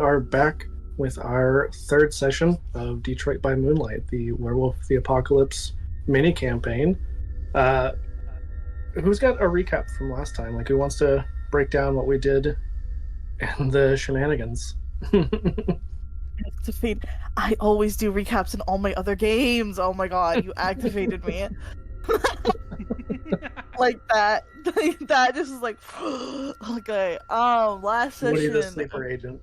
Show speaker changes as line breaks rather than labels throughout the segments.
are back with our third session of Detroit by Moonlight, the Werewolf the Apocalypse mini campaign. Uh, who's got a recap from last time? Like, who wants to break down what we did and the shenanigans?
Activate. I always do recaps in all my other games. Oh my god, you activated me. Like that. That just is like okay. Last session.
Woody the sleeper agent.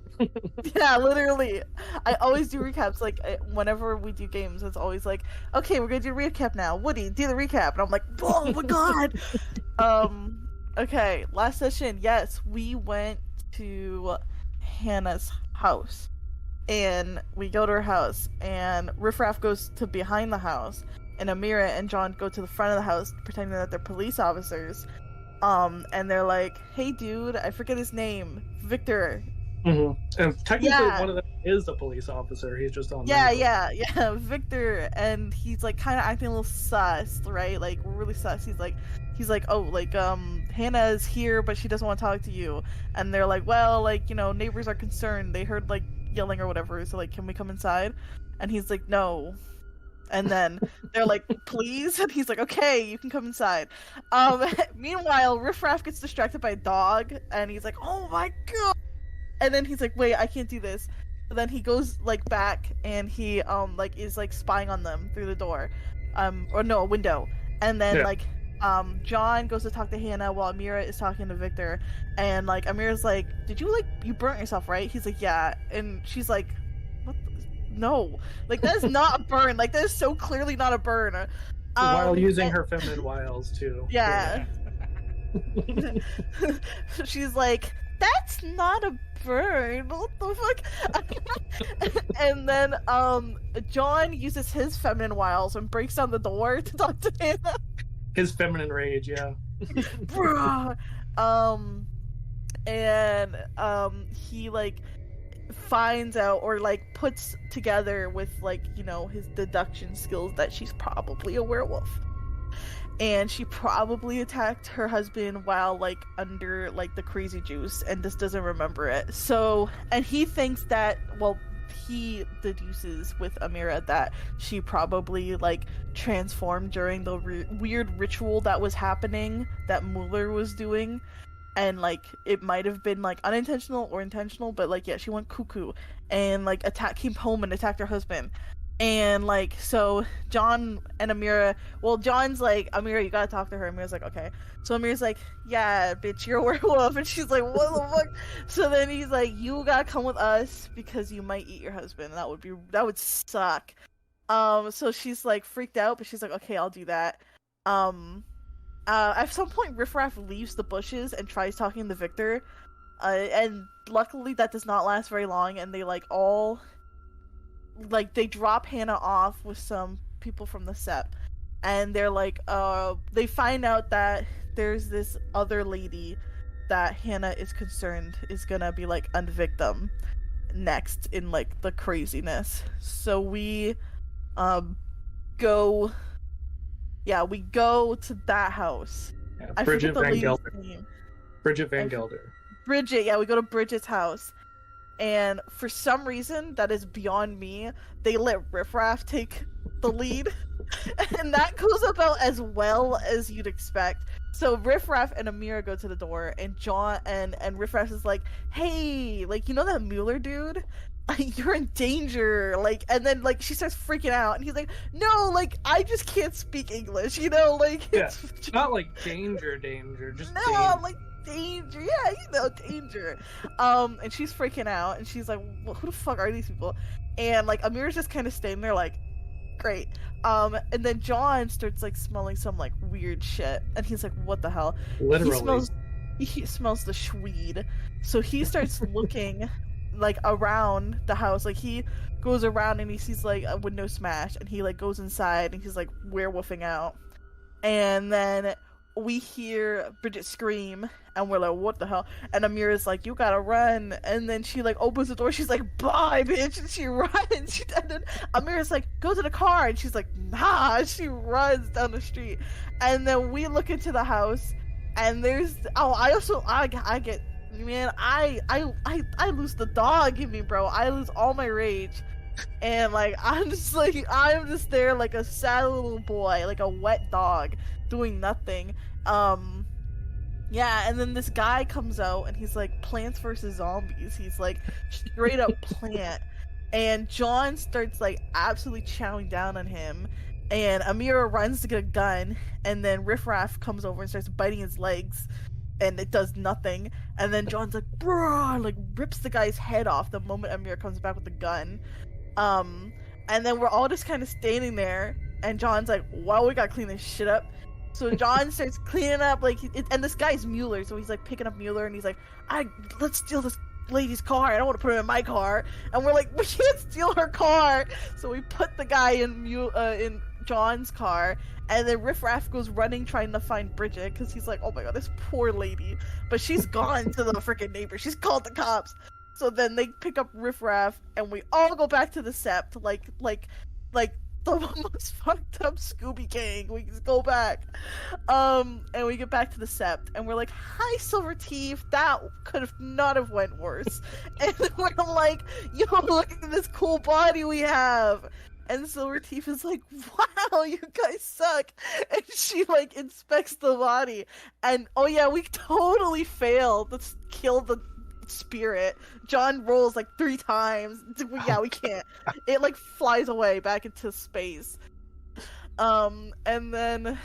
Yeah, literally. I always do recaps. Like whenever we do games, it's always like, okay, we're gonna do a recap now. Woody, do the recap, and I'm like, oh my god. Okay, last session. Yes, we went to Hannah's house. And we go to her house, and Riffraff goes to behind the house, and Amira and John go to the front of the house, pretending that they're police officers. And they're like, "Hey, dude, I forget his name, Victor."
Mm-hmm. And technically, one of them is a police officer. He's just on.
Yeah, Victor, and he's like kind of acting a little sus, right? Like really sus. He's like, oh, like Hannah's here, but she doesn't want to talk to you. And they're like, well, like neighbors are concerned. They heard like yelling or whatever, so like, can we come inside? And he's like, no. And then they're like, please? And he's like, okay, you can come inside. Meanwhile, Riffraff gets distracted by a dog, and he's like, oh my god. And then he's like, wait, I can't do this. And then he goes like back, and he like is like spying on them through the door, or no, a window. And then John goes to talk to Hannah while Amira is talking to Victor, and like Amira's like, did you burnt yourself, right? He's like, yeah. And she's like, what no, like that is not a burn. Like that is so clearly not a burn.
While using her feminine wiles too.
Yeah. She's like, that's not a burn. What the fuck? And then John uses his feminine wiles and breaks down the door to talk to Hannah.
His feminine rage, yeah.
Bruh. And he like finds out or like puts together with like his deduction skills that she's probably a werewolf, and she probably attacked her husband while like under like the crazy juice and just doesn't remember it. So, and he thinks that, well, he deduces with Amira that she probably like transformed during the weird ritual that was happening that Mueller was doing, and like it might have been like unintentional or intentional, but like yeah, she went cuckoo and like came home and attacked her husband. And like, so John and Amira, well, John's like, Amira, you gotta talk to her. Amira's like, okay. So Amira's like, yeah, bitch, you're a werewolf. And she's like, what the fuck? So then he's like, you gotta come with us because you might eat your husband. That would suck. So she's like freaked out, but she's like, okay, I'll do that. At some point, Riffraff leaves the bushes and tries talking to Victor. And luckily that does not last very long, and they like all like they drop Hannah off with some people from the SEP, and they're like they find out that there's this other lady that Hannah is concerned is gonna be like a victim next in like the craziness. So we go to that house.
Yeah, Bridget Van Gelder.
Bridget, yeah, we go to Bridget's house. And for some reason that is beyond me, they let Riffraff take the lead. And that goes about as well as you'd expect. So Riffraff and Amira go to the door, and John and Riffraff is like, hey, like, you know that Mueller dude? You're in danger. Like, and then like she starts freaking out, and he's like, no, like I just can't speak English, like
it's not like danger, just
no,
danger.
I'm like, danger, yeah, danger. And she's freaking out, and she's like, well, who the fuck are these people? And like Amira's just kind of staying there like, great. And then John starts like smelling some like weird shit, and he's like, what the hell?
Literally,
he smells the schweed. So he starts looking like around the house. Like he goes around and he sees like a window smash, and he like goes inside and he's like werewolfing out. And then we hear Bridget scream, and we're like, what the hell? And Amira's like, you gotta run. And then she like opens the door, she's like, bye bitch, and she runs. And then Amira's like, go to the car, and she's like, nah. She runs down the street. And then we look into the house, and there's I get man, I lose the dog in me, bro. I lose all my rage. And like I'm just there like a sad little boy, like a wet dog, doing nothing. Um yeah, and then this guy comes out and he's like Plants versus Zombies. He's like straight up plant. And John starts like absolutely chowing down on him. And Amira runs to get a gun, and then Riff Raff comes over and starts biting his legs, and it does nothing. And then John's like, bruh, like rips the guy's head off the moment Amira comes back with the gun. And then we're all just kind of standing there, and John's like, "Well, we gotta clean this shit up." So John starts cleaning up, like, and this guy's Mueller, so he's like picking up Mueller, and he's like, let's steal this lady's car. I don't want to put her in my car." And we're like, "We can't steal her car." So we put the guy in John's car, and then Riff Raff goes running trying to find Bridget because he's like, "Oh my god, this poor lady," but she's gone to the freaking neighbor. She's called the cops. So then they pick up Riff Raff, and we all go back to the Sept, like the most fucked up Scooby Gang. We just go back, and we get back to the Sept, and we're like, "Hi, Silver Teeth. That could have not have went worse." And we're like, "Yo, look at this cool body we have." And Silver Teeth is like, "Wow, you guys suck." And she like inspects the body, and oh yeah, we totally failed. Let's kill the spirit. John rolls like 3 times. Yeah, we can't. It like flies away back into space. And then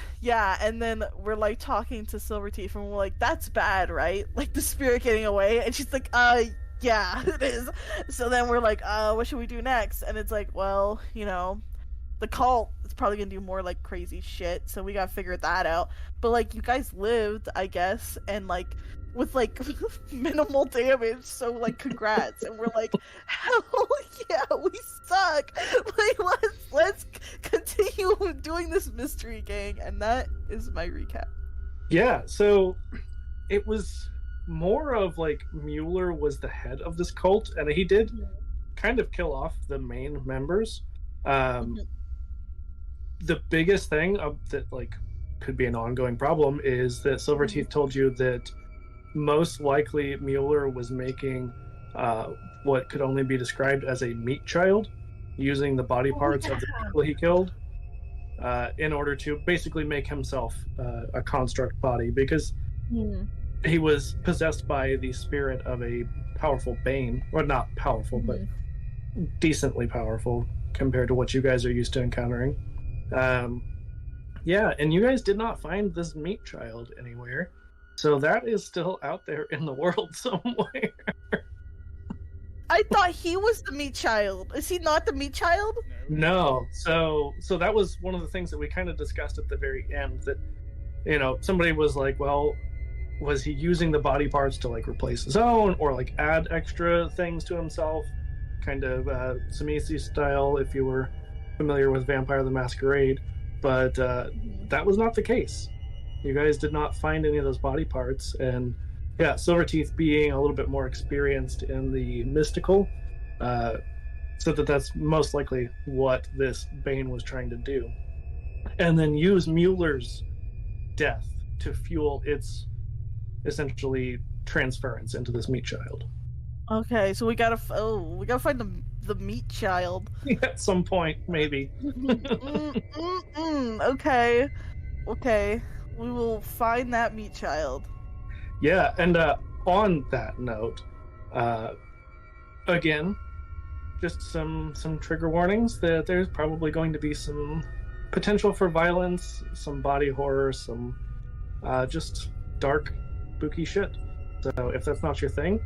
we're like talking to Silverteeth, and we're like, "That's bad, right? Like the spirit getting away." And she's like, yeah, it is." So then we're like, what should we do next?" And it's like, well, you know, the cult is probably gonna do more like crazy shit, so we gotta figure that out. But like, you guys lived, I guess, and like with like minimal damage, so like congrats. And we're like, hell yeah, we suck. Like let's continue doing this mystery gang. And that is my recap.
Yeah, so it was more of like Mueller was the head of this cult, and he did kind of kill off the main members. The biggest thing that like could be an ongoing problem is that Silverteeth told you that most likely Mueller was making what could only be described as a meat child, using the body parts of the people he killed in order to basically make himself a construct body, because he was possessed by the spirit of a powerful Bane. Well, not powerful, but decently powerful compared to what you guys are used to encountering. Yeah, and you guys did not find this meat child anywhere. So that is still out there in the world somewhere.
I thought he was the meat child. Is he not the meat child?
No. So that was one of the things that we kind of discussed at the very end, that, you know, somebody was like, well, was he using the body parts to like replace his own, or like add extra things to himself? Kind of Samisi style, if you were familiar with Vampire the Masquerade. But that was not the case. You guys did not find any of those body parts, and yeah, Silverteeth, being a little bit more experienced in the mystical, said that that's most likely what this Bane was trying to do, and then use Mueller's death to fuel its essentially transference into this meat child.
Okay, so we gotta find the meat child
at some point, maybe.
Okay. We will find that meat child.
Yeah, and on that note, again, just some trigger warnings that there's probably going to be some potential for violence, some body horror, some just dark, spooky shit. So if that's not your thing,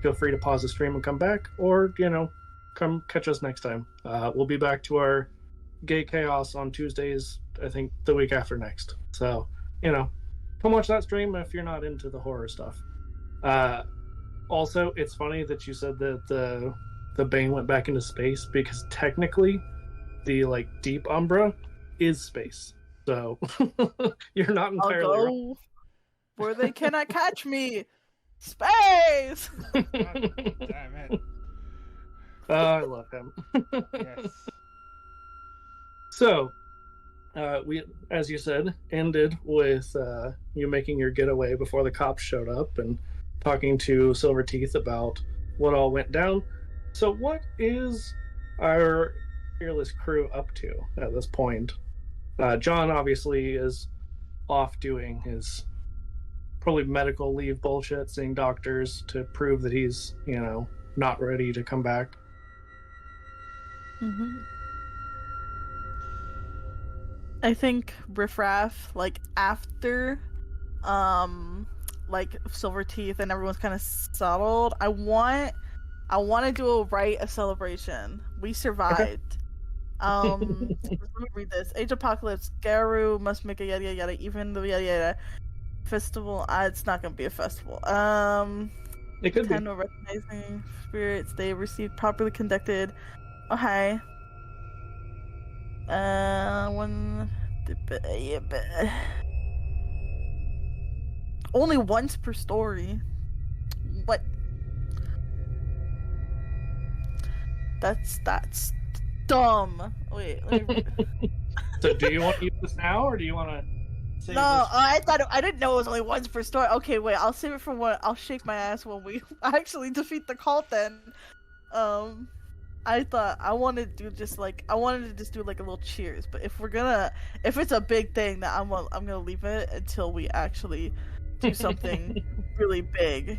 feel free to pause the stream and come back, or, you know, come catch us next time. We'll be back to our gay chaos on Tuesdays, I think the week after next. So, you know, come watch that stream if you're not into the horror stuff. Also, it's funny that you said that the Bane went back into space, because technically the like deep Umbra is space. So you're not entirely
I'll go
wrong.
where they cannot catch me. Space.
God damn it.
Oh, I love him.
Yes.
So we, as you said, ended with you making your getaway before the cops showed up, and talking to Silverteeth about what all went down. So, what is our fearless crew up to at this point? John obviously is off doing his probably medical leave bullshit, seeing doctors to prove that he's, not ready to come back.
I think Riffraff, like after like Silverteeth and everyone's kind of settled, I want to do a celebration. We survived. Let me read this. Age Apocalypse, Garu must make a yada yada yada, even the yada yada festival. It's not gonna be a festival.
It could be.
Recognizing spirits they received properly conducted. Okay. Only once per story. What? That's dumb. Wait, let me read.
So, do you want to use this now, or do you want to?
No, I didn't know it was only once per story. Okay, wait, I'll save it for when I'll shake my ass when we actually defeat the cult. Then, I thought I wanted to just do like a little cheers. But if it's a big thing, that I'm gonna leave it until we actually do something really big.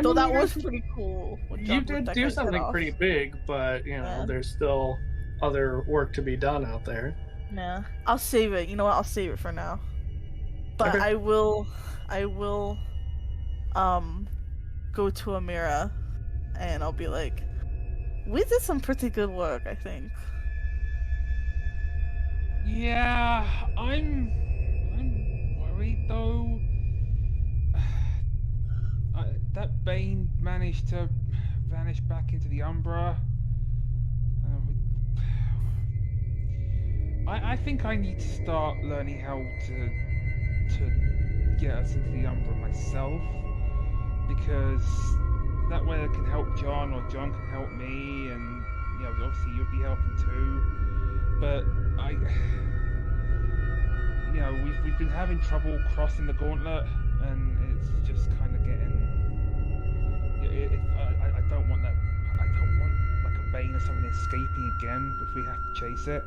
So that was pretty cool.
You did do something pretty big, but there's still other work to be done out there.
Yeah, I'll save it. You know what? I'll save it for now. But okay. I will, go to Amira, and I'll be like, we did some pretty good work, I think.
Yeah, I'm worried though. That Bane managed to vanish back into the Umbra. I think I need to start learning how to get us into the Umbra myself, because that way I can help John, or John can help me, and obviously you'll be helping too. But we've been having trouble crossing the gauntlet, and it's just kind of getting. I don't want that. I don't want like a Bane or something escaping again if we have to chase it.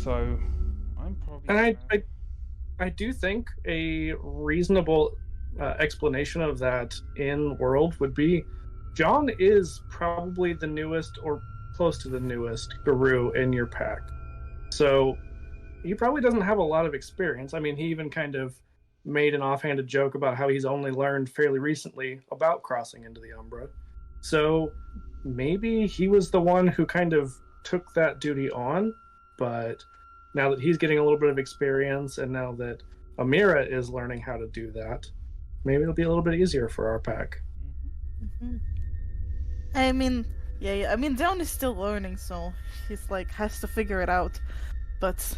So I'm probably.
And I do think a reasonable explanation of that in world would be John is probably the newest or close to the newest guru in your pack. So he probably doesn't have a lot of experience. I mean, he even kind of made an offhanded joke about how he's only learned fairly recently about crossing into the Umbra. So maybe he was the one who kind of took that duty on, but now that he's getting a little bit of experience, and now that Amira is learning how to do that, maybe it'll be a little bit easier for our pack.
Mm-hmm. I mean, Down is still learning, so he's has to figure it out. But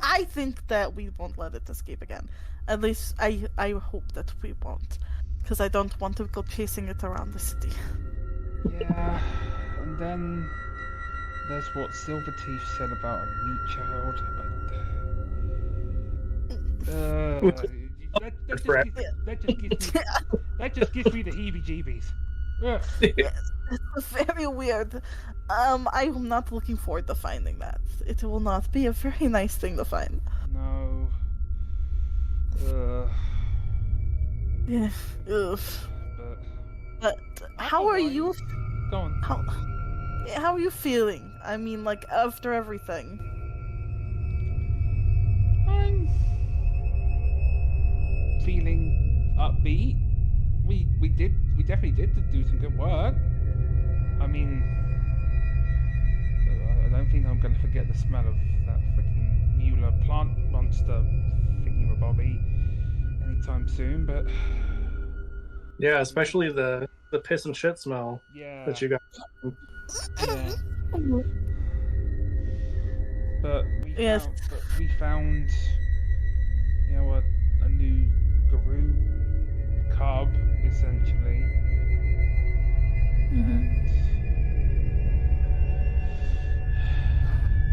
I think that we won't let it escape again. At least I hope that we won't, because I don't want to go chasing it around the city.
Yeah, and then there's what Silverteeth said about a meat child. That just gives me the heebie-jeebies.
It's very weird. I am not looking forward to finding that. It will not be a very nice thing to find.
No.
Yeah. Ugh. But how are you?
Go on.
How are you feeling? I mean, after everything.
I'm feeling upbeat. We definitely did do some good work. I mean, I don't think I'm going to forget the smell of that freaking Mueller plant monster thingy-mabobby anytime soon, but
yeah, especially the piss and shit smell that you got.
Yeah. But we found a new Guru cub, essentially. And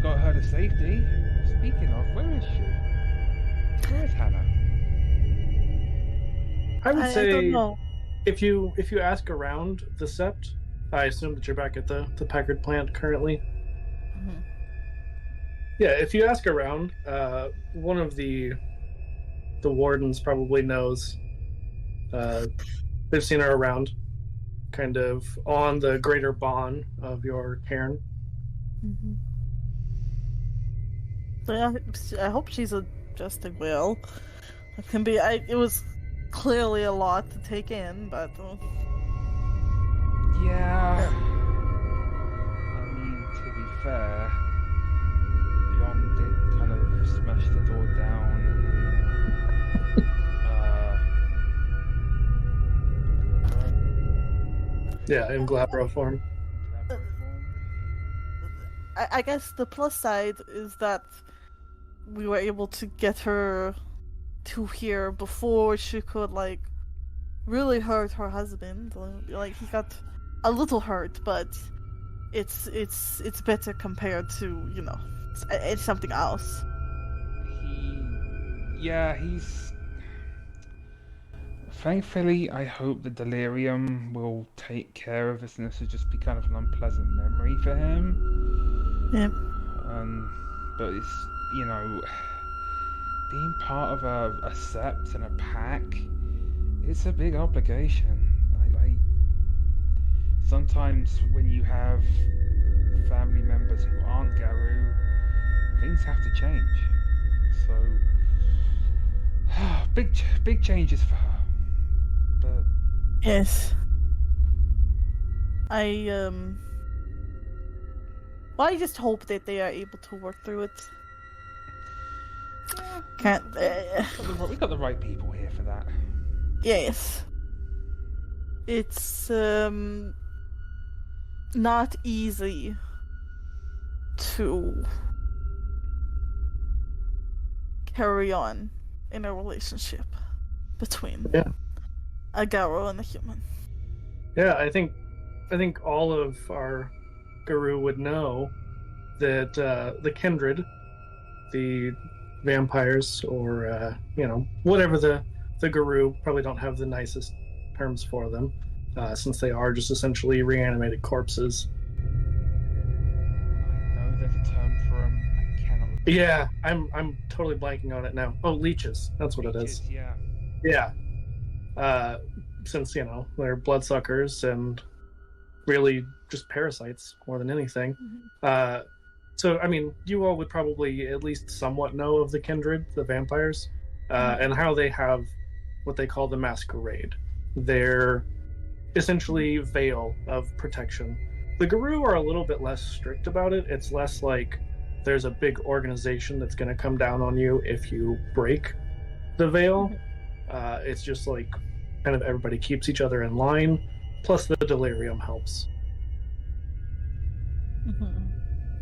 got her to safety. Speaking of, where is she? Where is Hannah?
I would
I don't
say
know.
if you ask around the Sept, I assume that you're back at the Packard plant currently.
Mhm.
Yeah, if you ask around, one of the wardens probably knows. They've seen her around, kind of on the greater bond of your cairn.
Mhm. So yeah, I hope she's adjusting well. It can be. It was clearly a lot to take in, but
Yeah. I mean, to be fair, John did kind of smash the door down.
Yeah, in Glabro form.
Collaborate form.
I guess the plus side is that we were able to get her to here before she could like really hurt her husband. Like he got a little hurt, but it's better compared to it's something else.
He's. Thankfully, I hope the delirium will take care of this and this will just be kind of an unpleasant memory for him.
Yeah.
But it's, being part of a sept and a pack, it's a big obligation. I sometimes when you have family members who aren't Garou, things have to change. So, big changes for her. But
Yes. Well, I just hope that they are able to work through it. Can't.
we got the right people here for that.
Yes. It's not easy to carry on in a relationship between a Garou and a human.
Yeah, I think all of our Garou would know that the kindred, the vampires, or whatever the Garou, probably don't have the nicest terms for them, since they are just essentially reanimated corpses.
I know there's a term for them. I cannot remember.
Yeah, I'm totally blanking on it now. Oh, leeches. That's what it is.
Yeah.
Yeah. Since they're bloodsuckers and really just parasites more than anything.
Mm-hmm.
So I mean, you all would probably at least somewhat know of the kindred, the vampires, and how they have what they call the masquerade. They're essentially veil of protection. The Garou are a little bit less strict about it. It's less like there's a big organization that's going to come down on you if you break the veil. It's just like kind of everybody keeps each other in line. Plus the delirium helps.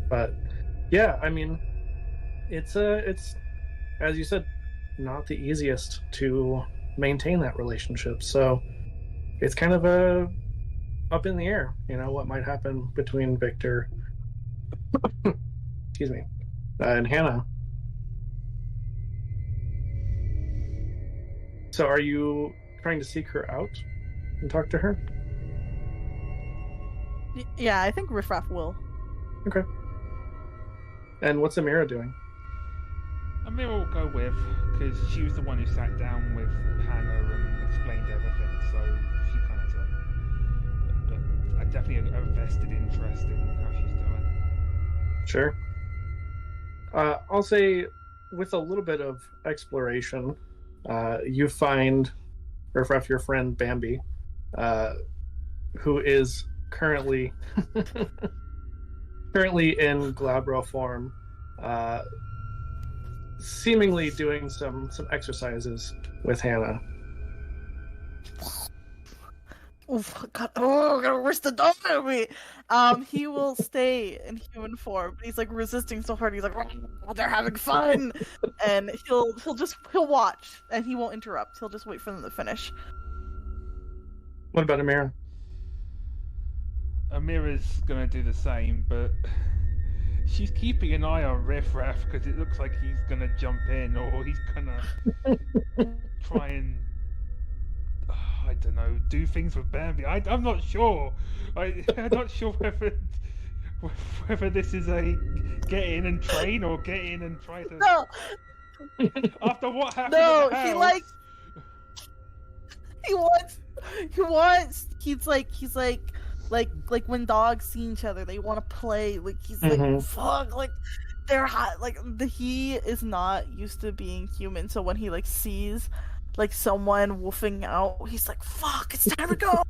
But yeah, I mean, it's as you said, not the easiest to maintain that relationship. So it's kind of up in the air, what might happen between Victor excuse me, and Hannah. So are you trying to seek her out and talk to her?
Yeah, I think Riffraff will.
Okay. And what's Amira doing?
Amira will go with, because she was the one who sat down with Hannah and explained everything, so she kind of but I definitely have a vested interest in how she's doing.
Sure. I'll say, with a little bit of exploration, you find Riffraff, your friend Bambi, who is currently in Glabro form, seemingly doing some exercises with Hannah.
Oh God! Oh, I'm gonna rush the dog out of me. He will stay in human form, but he's like resisting so hard. He's like, oh, they're having fun, and he'll watch, and he won't interrupt. He'll just wait for them to finish.
What about Amira?
Amira's gonna do the same, but she's keeping an eye on Riffraff because it looks like he's gonna jump in or he's gonna try and I don't know, do things with Bambi. I'm not sure. I'm not sure whether this is a get in and train or get in and try to.
No,
After what happened
no,
at the house. He's like when dogs see each other, they want to play. Like he's like, fuck, like they're hot. Like he is not used to being human, so when he like sees like someone wolfing out, he's like, fuck, it's time to go.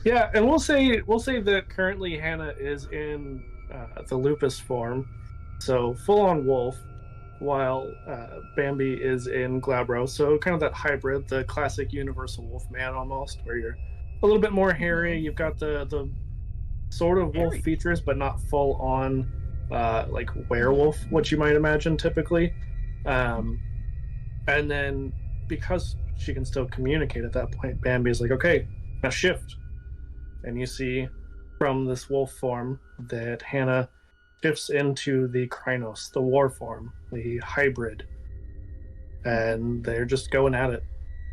Yeah, and we'll say that currently Hannah is in the lupus form, so full on wolf, while Bambi is in Glabro, so kind of that hybrid, the classic universal wolf man almost, where you're a little bit more hairy. You've got the sort of wolf features, but not full on like werewolf, what you might imagine typically. And then because she can still communicate at that point, Bambi is like, okay, now shift. And you see from this wolf form that Hannah shifts into the Krynos, the war form, the hybrid. And they're just going at it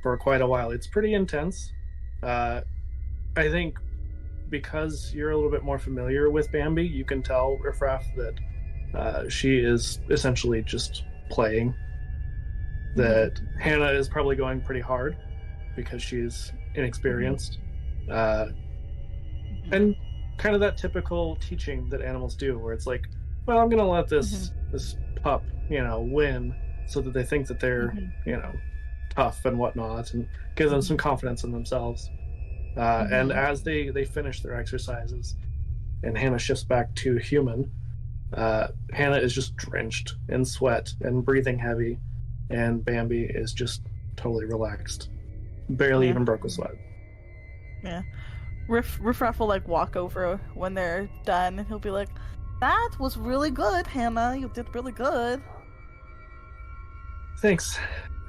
for quite a while. It's pretty intense. I think because you're a little bit more familiar with Bambi, you can tell, Riffraff, that she is essentially just playing. That Hannah is probably going pretty hard because she's inexperienced. And kind of that typical teaching that animals do, where it's like, well, I'm gonna let this pup, win, so that they think that they're, tough and whatnot, and give them some confidence in themselves. And as they finish their exercises, and Hannah shifts back to human, Hannah is just drenched in sweat and breathing heavy, and Bambi is just totally relaxed, barely even broke a sweat.
Yeah. Riffraff will like walk over when they're done, and he'll be like, "That was really good, Hannah. You did really good."
Thanks.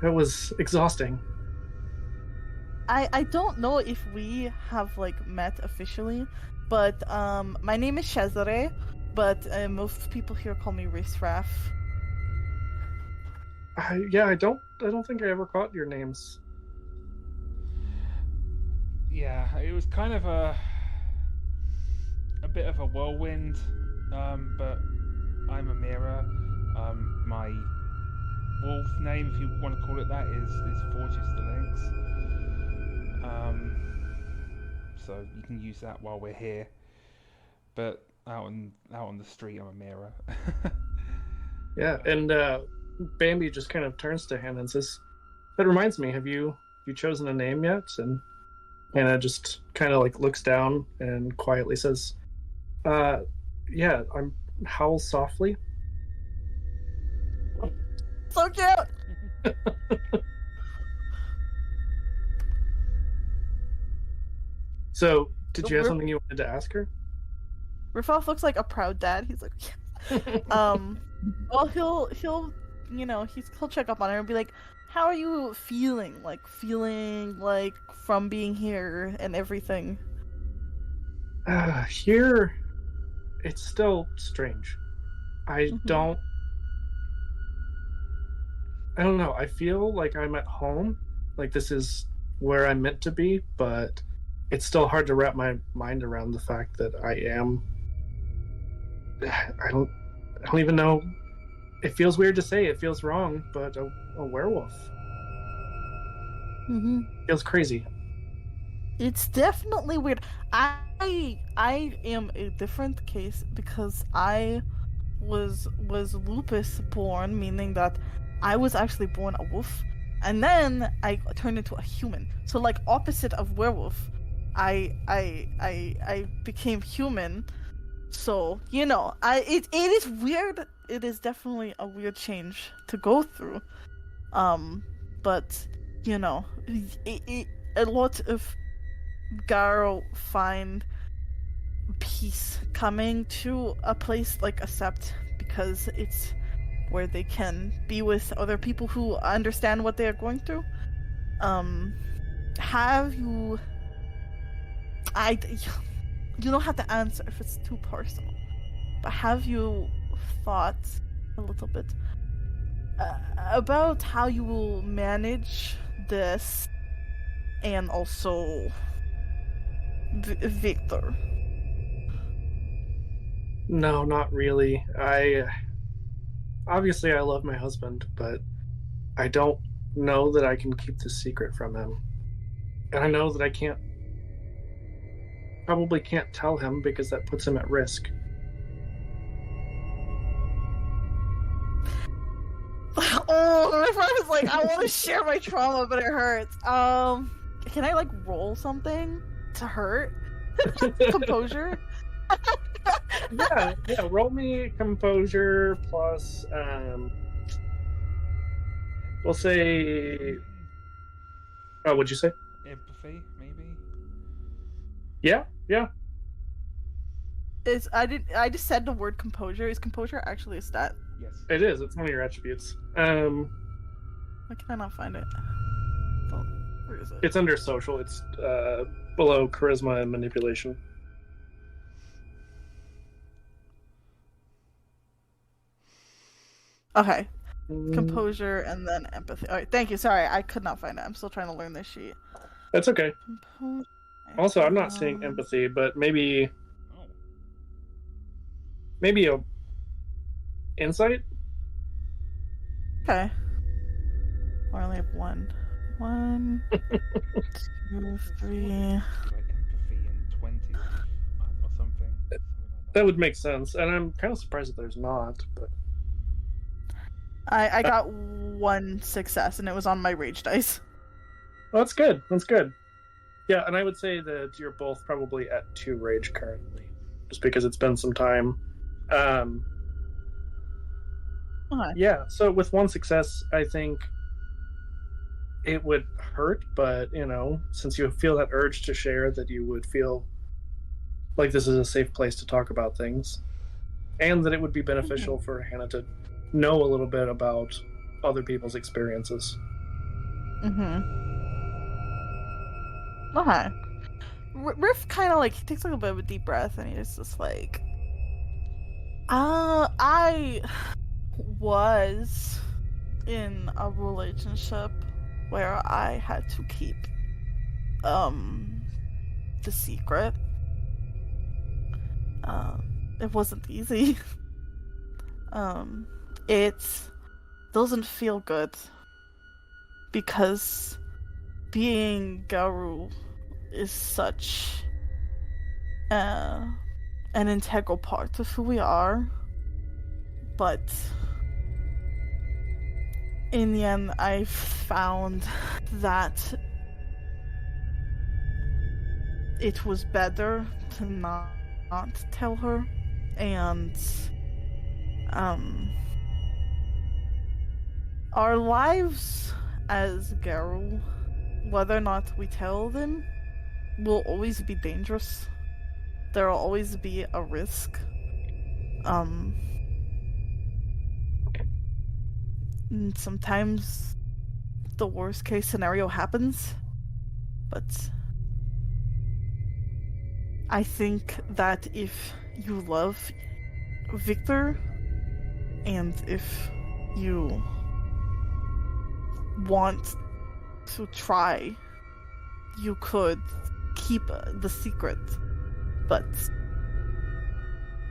That was exhausting.
I don't know if we have like met officially, but my name is Cesare, but most people here call me Riffraff.
Yeah, I don't think I ever caught your names.
Yeah, it was kind of a bit of a whirlwind, but I'm Amira. My wolf name, if you want to call it that, is Forges the Lynx. So you can use that while we're here. But out on the street, I'm Amira.
Yeah, and Bambi just kind of turns to Hannah and says, "That reminds me, have you chosen a name yet?" And Hannah just kind of like looks down and quietly says, "Yeah, I'm Howl Softly."
So cute!
So, did you have something you wanted to ask her?
Riffraff looks like a proud dad. He's like, well, he'll check up on her and be like, "How are you feeling? Feeling from being here and everything?"
Here, it's still strange. I don't know. I feel like I'm at home. Like this is where I'm meant to be, but it's still hard to wrap my mind around the fact that I am. I don't even know. It feels weird to say. It feels wrong, but a werewolf. Feels crazy.
It's definitely weird. I am a different case because I was lupus born, meaning that I was actually born a wolf, and then I turned into a human. So like opposite of werewolf, I became human. So it is weird. It is definitely a weird change to go through. But a lot of Garo find peace coming to a place like a sept because it's where they can be with other people who understand what they are going through. Have you? You don't have to answer if it's too personal, but have you thought a little bit about how you will manage this and also Victor.
No, not really. Obviously I love my husband, but I don't know that I can keep this secret from him. And I know that I probably can't tell him because that puts him at risk.
Oh, if I was like, I want to share my trauma, but it hurts. Can I like roll something to hurt? Composure?
Yeah. Roll me composure plus, we'll say. Oh, what'd you say?
Empathy, maybe.
Yeah.
I just said the word composure. Is composure actually a stat?
Yes.
It is. It's one of your attributes.
Why can I not find it? Where is it?
It's under social. It's below charisma and manipulation.
Okay. Composure and then empathy. All right, thank you. Sorry, I could not find it. I'm still trying to learn this sheet.
That's okay.
Composure.
Also, I'm not seeing empathy, but maybe a insight.
Okay. I only have one. 1, 2, 3.
Like empathy in 20 or something.
That would make sense, and I'm kind of surprised that there's not. But
I got 1 success, and it was on my rage dice.
well, that's good. That's good. Yeah, and I would say that you're both probably at 2 rage currently, just because it's been some time.
Okay.
Yeah, so with 1 success, I think it would hurt, but, since you feel that urge to share, that you would feel like this is a safe place to talk about things, and that it would be beneficial for Hannah to know a little bit about other people's experiences.
Okay. Riff kind of like, he takes like a bit of a deep breath, and he's just like, I was in a relationship where I had to keep the secret. It wasn't easy. It doesn't feel good because being Garou is such an integral part of who we are, but in the end I've found that it was better to not tell her, and our lives as Garou, whether or not we tell them, will always be dangerous. There will always be a risk. And sometimes the worst case scenario happens, but I think that if you love Victor, and if you want to try, you could keep the secret. But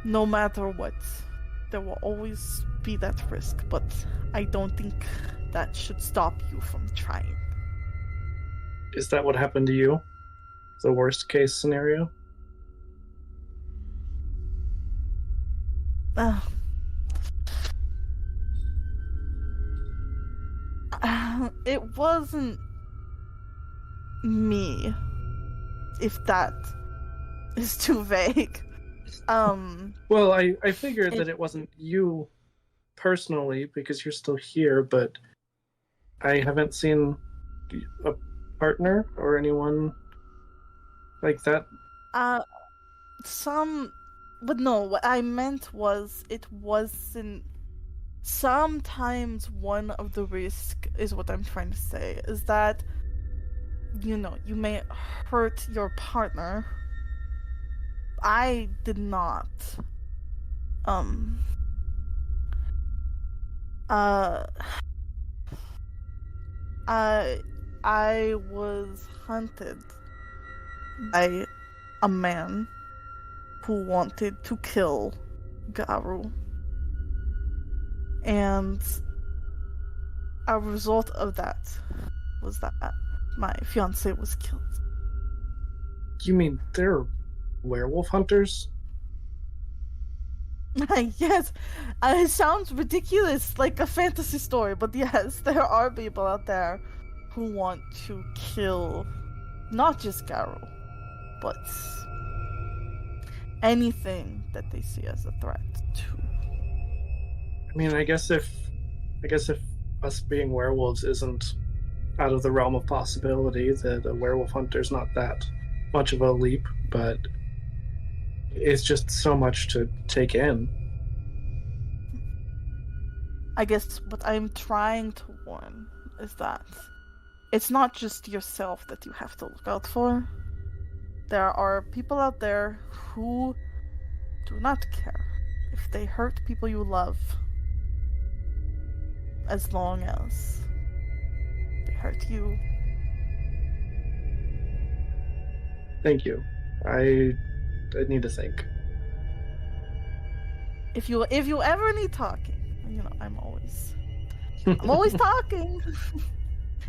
no matter what, there will always be that risk. But I don't think that should stop you from trying.
Is that what happened to you? The worst case scenario?
It wasn't me, if that is too vague.
Well, I figured that it wasn't you personally because you're still here, but I haven't seen a partner or anyone like that.
But no, what I meant was it wasn't. Sometimes one of the risk is what I'm trying to say is that, you may hurt your partner. I did not. I was hunted by a man who wanted to kill Garu. And a result of that was that my fiance was killed.
You mean they're werewolf hunters?
Yes, it sounds ridiculous, like a fantasy story, but yes, there are people out there who want to kill not just Garu, but anything that they see as a threat to.
I mean, I guess if us being werewolves isn't out of the realm of possibility, that a werewolf hunter's not that much of a leap, but it's just so much to take in.
I guess what I'm trying to warn is that it's not just yourself that you have to look out for. There are people out there who do not care if they hurt people you love, as long as they hurt you.
Thank you. I need to think.
If you ever need talking, I'm always talking.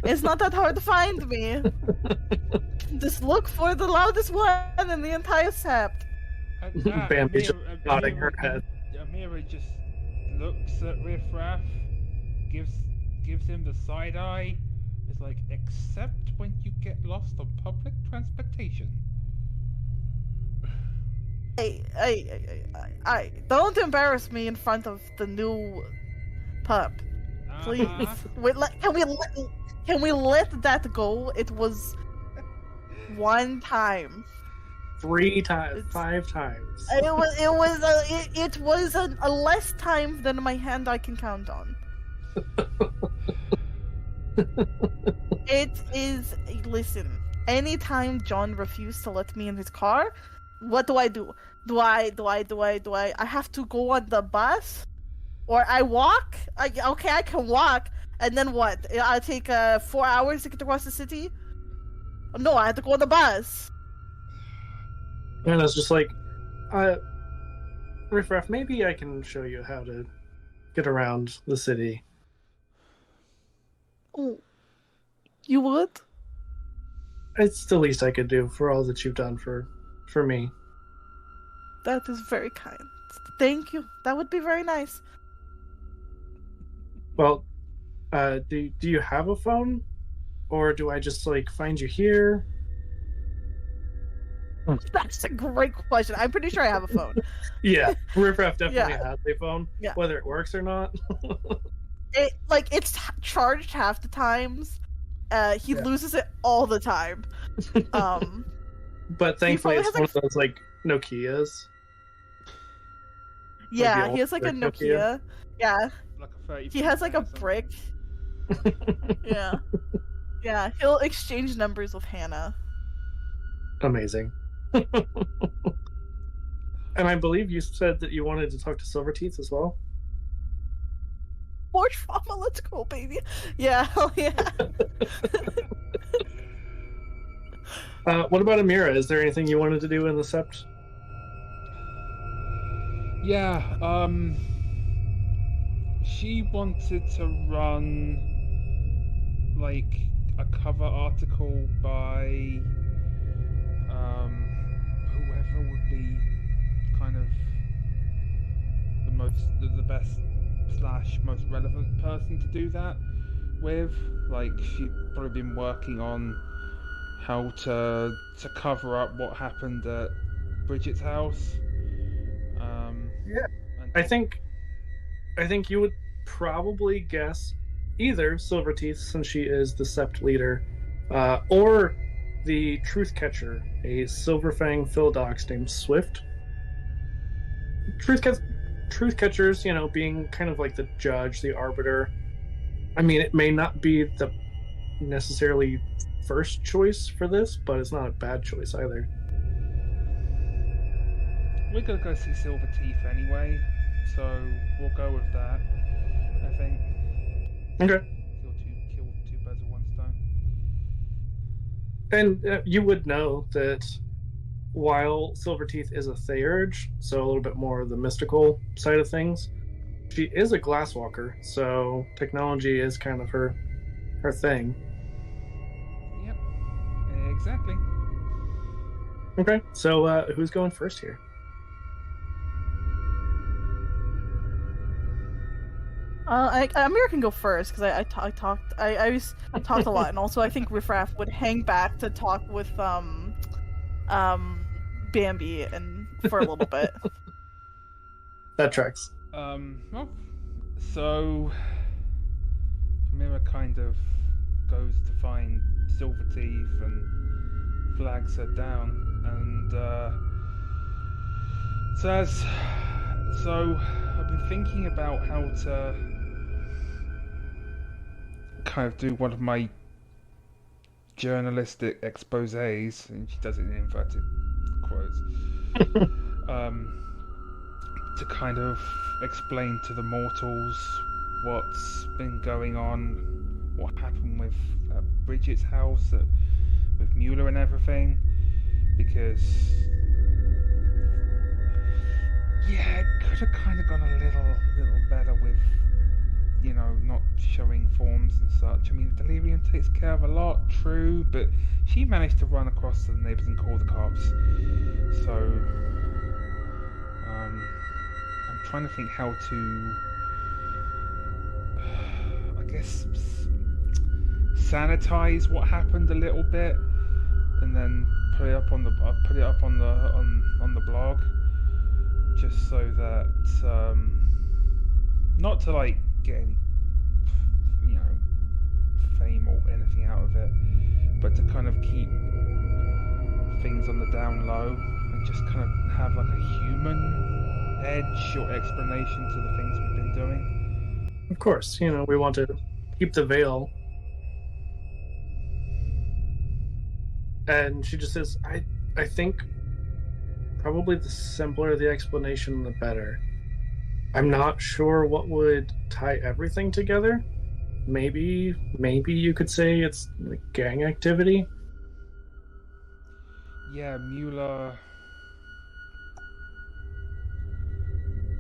It's not that hard to find me. Just look for the loudest one in the entire sept.
Bambi's just nodding her head.
Amira just looks at Riffraff, gives him the side eye. It's like, except when you get lost on public transportation.
I don't embarrass me in front of the new pup, please. Can we let that go? It was one time.
3 times, 5 times.
It was a less time than my hand I can count on. It is. Listen, anytime John refused to let me in his car, what do? Do I have to go on the bus? Or I walk? I can walk. And then what? I take 4 hours to get across the city? No, I have to go on the bus.
And I was just like, Riffraff, maybe I can show you how to get around the city.
Oh, you would?
It's the least I could do for all that you've done for me.
That is very kind. Thank you. That would be very nice.
Well, do you have a phone? Or do I just, find you here?
That's a great question. I'm pretty sure I have a phone.
Yeah, Riffraff definitely has a phone,
yeah.
Whether it works or not.
It's charged half the times. He loses it all the time.
But thankfully it's one of those Nokias.
Yeah, he has a Nokia. Yeah. He has a brick. Yeah. Yeah, he'll exchange numbers with Hannah.
Amazing. And I believe you said that you wanted to talk to Silverteeth as well.
More trauma, let's go, baby. Yeah, hell yeah.
What about Amira? Is there anything you wanted to do in the sept?
Yeah, she wanted to run a cover article by whoever would be kind of the best / most relevant person to do that with. She'd probably been working on how to cover up what happened at Bridget's house.
Yeah, I think you would probably guess either Silverteeth, since she is the Sept leader, or the Truth Catcher, a Silverfang Philodox named Swift. Truth Catchers, being kind of like the judge, the arbiter. I mean, it may not be the necessarily first choice for this, but it's not a bad choice either.
We're gonna go see Silverteeth anyway, so we'll go with that, I think.
Okay.
Kill two birds with one stone.
And you would know that while Silverteeth is a Theurge, so a little bit more of the mystical side of things, she is a glasswalker, so technology is kind of her thing.
Yep, exactly.
Okay, so who's going first here?
Amir can go first because I always talked a lot, and also I think Riffraff would hang back to talk with Bambi and for a little bit.
That tracks.
Well, so Amira kind of goes to find Silverteeth and flags her down and says, so I've been thinking about how to kind of do one of my journalistic exposés, and she does it in inverted quotes, to kind of explain to the mortals what's been going on, what happened with Bridget's house, with Mueller and everything, because yeah, it could have kind of gone a little better with, you know, not showing forms and such. I mean, Delirium takes care of a lot, true, but she managed to run across to the neighbours and call the cops. So, I'm trying to think how to, I guess, sanitize what happened a little bit, and then put it up on the blog, just so that not to like get any, you know, fame or anything out of it, but to kind of keep things on the down low and just kind of have like a human edge or explanation to the things we've been doing.
Of course, you know, we want to keep the veil. And she just says, I think probably the simpler the explanation, the better. I'm not sure what would tie everything together. Maybe you could say it's like gang activity.
Yeah, Mueller.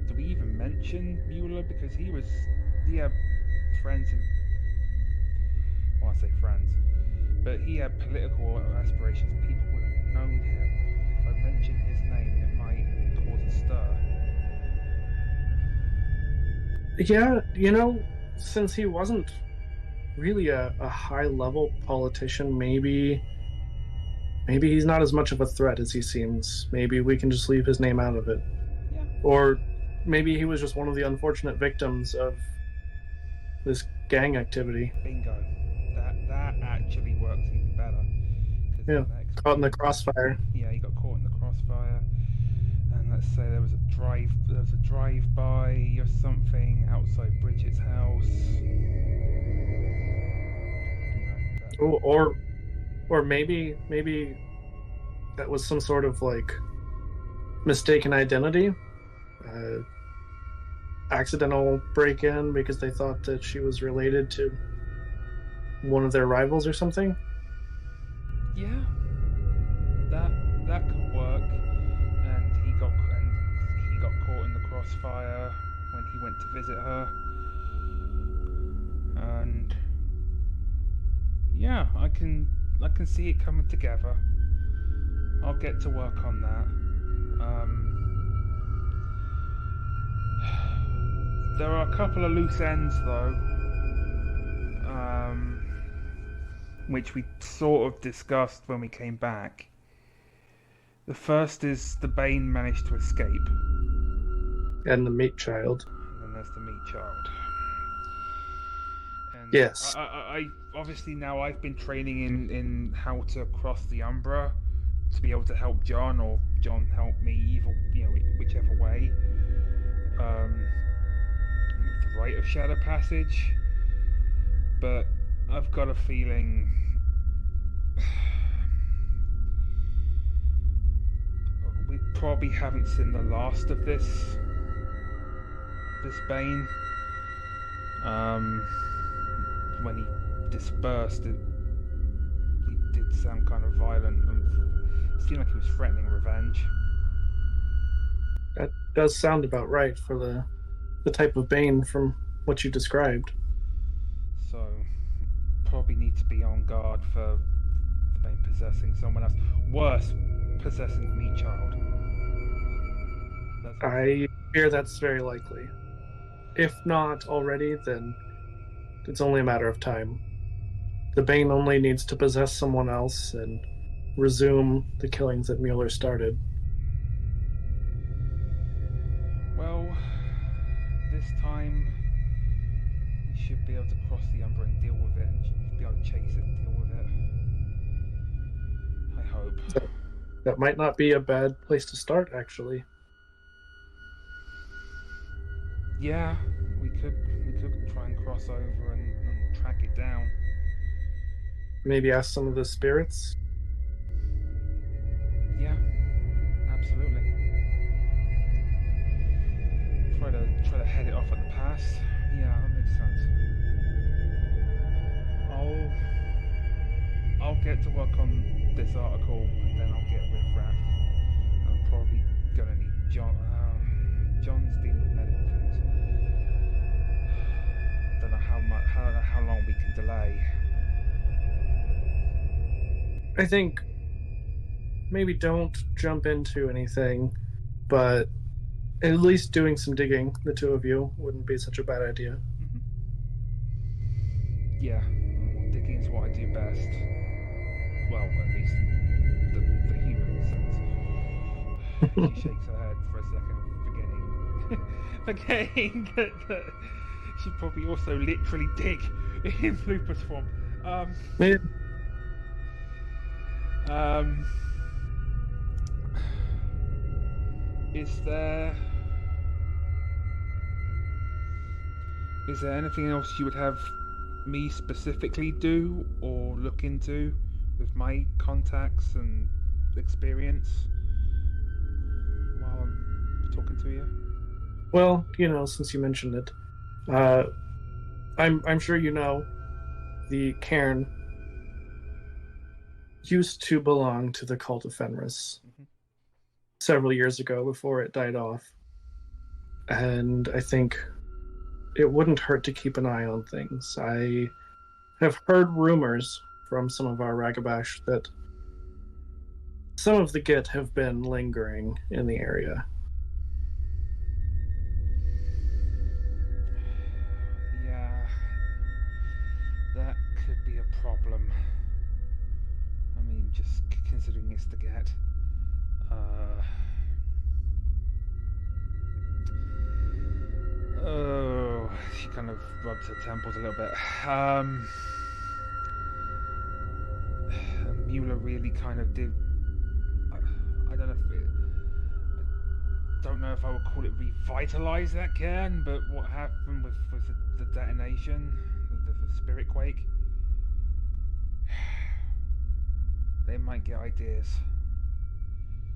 Do we even mention Mueller? Because he had friends in. Well, I say friends, but he had political aspirations. People would have known him. If I mention his name, it might cause a stir.
Yeah, you know, since he wasn't really a high-level politician, maybe he's not as much of a threat as he seems. Maybe we can just leave his name out of it.
Yeah.
Or maybe he was just one of the unfortunate victims of this gang activity.
Bingo. That actually works even better.
Yeah, caught in the crossfire.
Yeah, he got caught in the crossfire. And let's say there was a drive-by or something outside Bridget's house.
You know, or maybe that was some sort of like mistaken identity, accidental break-in because they thought that she was related to one of their rivals or something.
Yeah, that could work. And he got caught in the crossfire when he went to visit her. And yeah, I can see it coming together. I'll get to work on that. There are a couple of loose ends though, which we sort of discussed when we came back. The first is the Bane managed to escape.
And the meat child.
And then there's the meat child. And
yes.
I obviously now I've been training in how to cross the Umbra to be able to help John, or John help me, either, you know, whichever way. With the rite of shadow passage, but I've got a feeling we probably haven't seen the last of this Bane. When he dispersed, he did sound kind of violent and seemed like he was threatening revenge.
That does sound about right for the type of bane from what you described.
So, probably need to be on guard for the bane possessing someone else. Worse, possessing me, child.
I fear that's very likely. If not already, then it's only a matter of time. The Bane only needs to possess someone else and resume the killings that Mueller started.
Well, this time we should be able to cross the Umbra and deal with it, and be able to chase it and deal with it. I hope.
That might not be a bad place to start, actually.
Yeah, we could try and cross over and track it down.
Maybe ask some of the spirits?
Yeah, absolutely. Try to head it off at the pass. Yeah, that makes sense. I'll get to work on this article, and then I'll get with Raph. I'm probably gonna need John. John's dealing with medical things. I don't know how long we can delay.
I think maybe don't jump into anything, but at least doing some digging, the two of you, wouldn't be such a bad idea.
Mm-hmm. Yeah, digging's what I do best. Well, at least the human sense. She shakes her head for a second, forgetting that she probably also literally dig in lupus form. Is there anything else you would have me specifically do or look into with my contacts and experience while I'm talking to you?
Well, since you mentioned it, I'm sure you know the cairn used to belong to the cult of Fenris several years ago before it died off. And I think it wouldn't hurt to keep an eye on things. I have heard rumors from some of our Ragabash that some of the Git have been lingering in the area.
Yeah, that could be a problem. I mean, just considering it's the Git. Oh, she kind of rubs her temples a little bit. Mueller really kind of did. I don't know if it. I don't know if I would call it revitalize that cairn, but what happened with the detonation, the spirit quake, they might get ideas.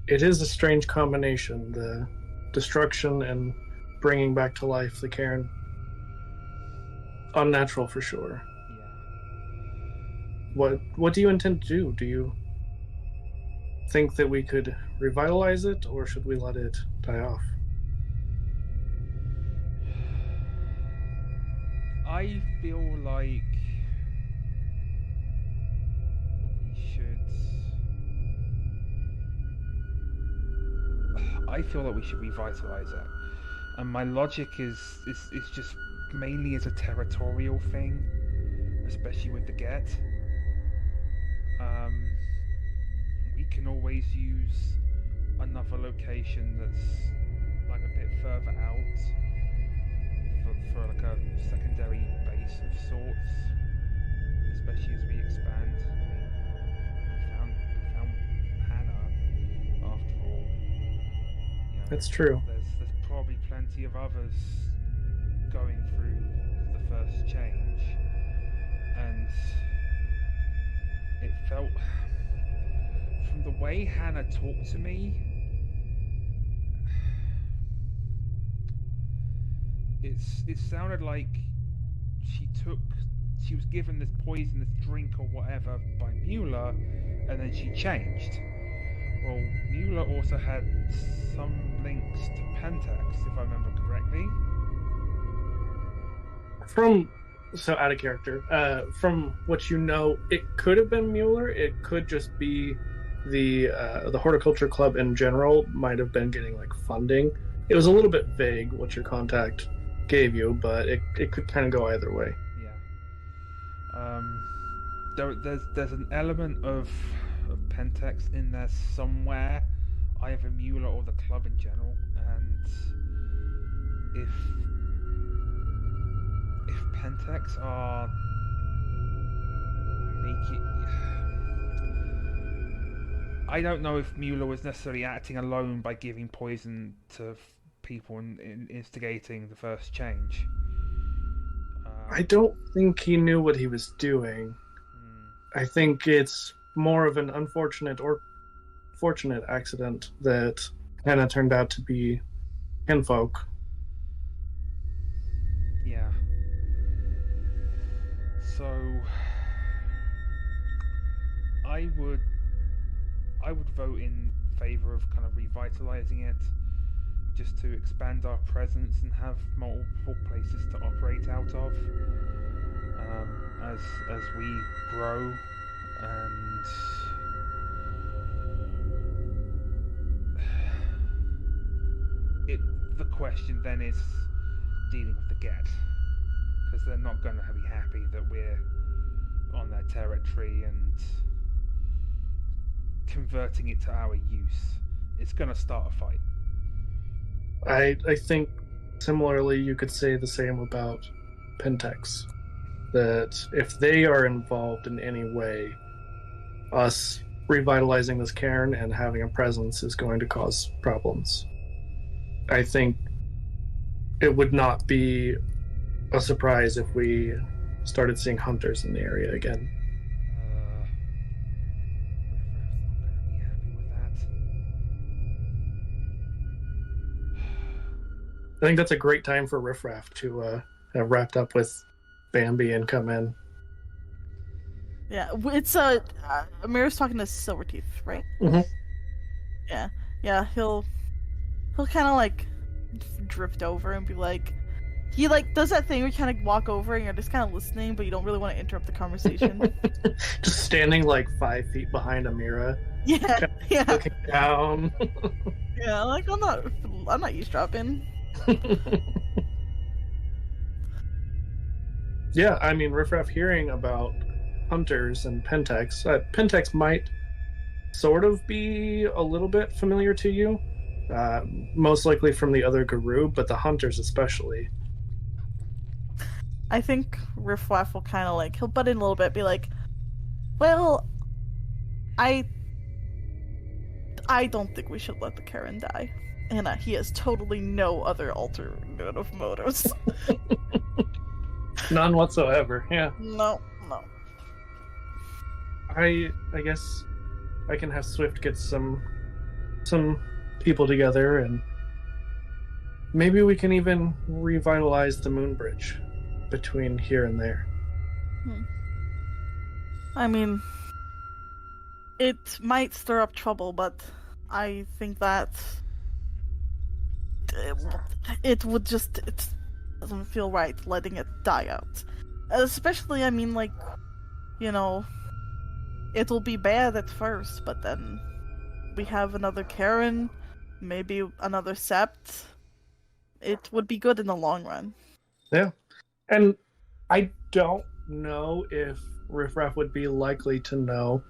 It is a strange combination, the destruction and bringing back to life the cairn. Unnatural for sure.
Yeah.
What do you intend to do? Do you think that we could revitalize it, or should we let it die off?
I feel like we should. I feel like we should revitalize it, and my logic is just mainly as a territorial thing, especially with the Get. We can always use another location that's like a bit further out for like a secondary base of sorts, especially as we expand. I mean, we found Hannah after all.
That's true.
There's probably plenty of others going through the first change, and it felt, from the way Hannah talked to me, it sounded like she was given this poisonous drink or whatever by Mueller, and then she changed. Well, Mueller also had some links to Pentex, if I remember correctly.
So out of character, from what you know, it could have been Mueller. It could just be the horticulture club in general might have been getting like funding. It was a little bit vague what your contact gave you, but it could kind of go either way.
Yeah. There's an element of Pentex in there somewhere, either Mueller or the club in general, and if Pentex are making, I don't know if Mueller was necessarily acting alone by giving poison to people and instigating the first change.
I don't think he knew what he was doing. I think it's more of an unfortunate or fortunate accident that kind of turned out to be kinfolk.
Yeah. So I would vote in favor of kind of revitalizing it, just to expand our presence and have multiple places to operate out of as we grow. And the question then is dealing with the Get, because they're not going to be happy that we're on their territory and converting it to our use. It's going to start a fight.
I think similarly you could say the same about Pentex, that if they are involved in any way, us revitalizing this cairn and having a presence is going to cause problems. I think it would not be a surprise if we started seeing hunters in the area again. I think that's a great time for Riffraff to have wrapped up with Bambi and come in.
Yeah, it's Amir's talking to Silverteeth, right?
Mm-hmm.
Yeah. He'll kind of like drift over and be like, he like does that thing where you kind of walk over and you're just kind of listening, but you don't really want to interrupt the conversation.
Just standing like 5 feet behind Amira.
Yeah.
Looking down.
Yeah, like I'm not eavesdropping.
Yeah, I mean, Riffraff hearing about hunters and Pentex. Pentex might sort of be a little bit familiar to you, most likely from the other Guru, but the hunters especially.
I think Riffraff will kind of like, he'll butt in a little bit, be like, well, I don't think we should let the Karen die. And he has totally no other alternative motives.
None whatsoever, yeah.
No.
I guess I can have Swift get some people together, and maybe we can even revitalize the moon bridge between here and there.
I mean, it might stir up trouble, but I think that it doesn't feel right letting it die out. Especially, I mean, like, you know, it'll be bad at first, but then we have another Karen, maybe another Sept. It would be good in the long run.
Yeah. And I don't know if Riffraff would be likely to know,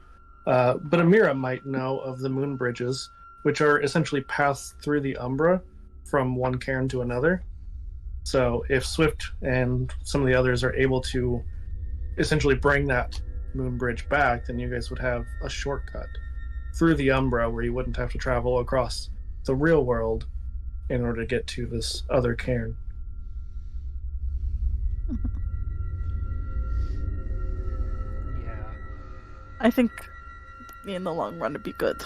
but Amira might know of the moon bridges, which are essentially paths through the Umbra from one cairn to another. So if Swift and some of the others are able to essentially bring that moon bridge back, then you guys would have a shortcut through the Umbra where you wouldn't have to travel across the real world in order to get to this other cairn.
Yeah.
I think in the long run it'd be good.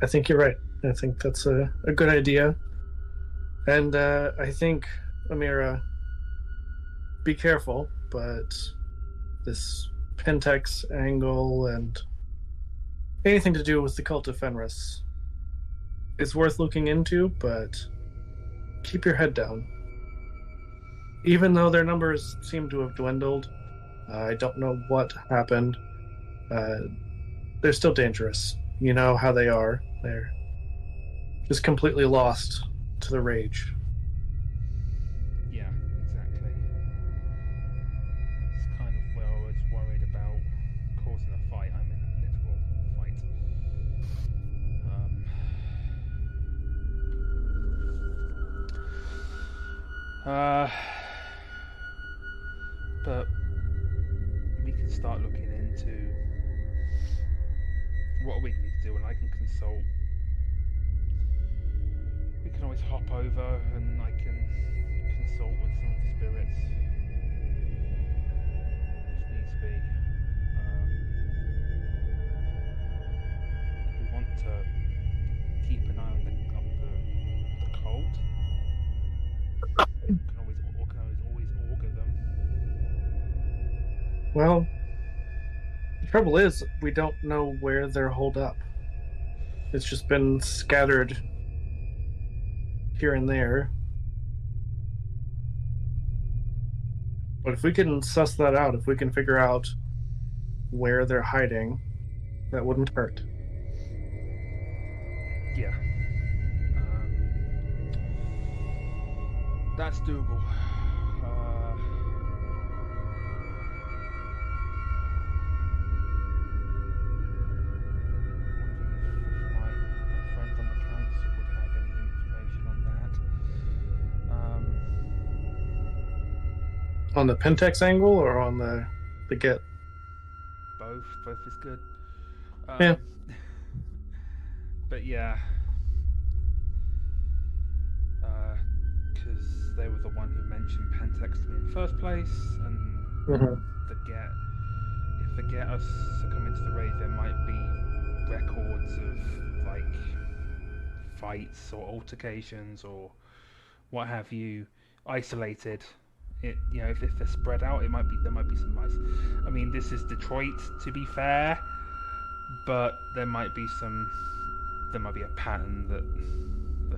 I think you're right. I think that's a good idea. And I think Amira, be careful, but this Pentex angle and anything to do with the cult of Fenris is worth looking into, but keep your head down. Even though their numbers seem to have dwindled, I don't know what happened. They're still dangerous. You know how they are. They're just completely lost to the rage.
Yeah, exactly. It's kind of where I was worried about causing a fight. I mean, a literal fight. But we can start looking into what we need to do, and I can consult. We can always hop over, and I can consult with some of the spirits if needs be. If we want to keep an eye on the cult, we can always auger them.
Well, the trouble is, we don't know where they're holed up. It's just been scattered here and there. But if we can suss that out, if we can figure out where they're hiding, that wouldn't hurt.
Yeah. That's doable.
On the Pentex angle or on the get?
Both is good.
Yeah.
But yeah, because they were the one who mentioned Pentex to me in the first place, and if the get us succumb to the raid, there might be records of like fights or altercations or what have you, isolated. It, you know, if they're spread out, there might be some mice. I mean, this is Detroit, to be fair, but there might be a pattern that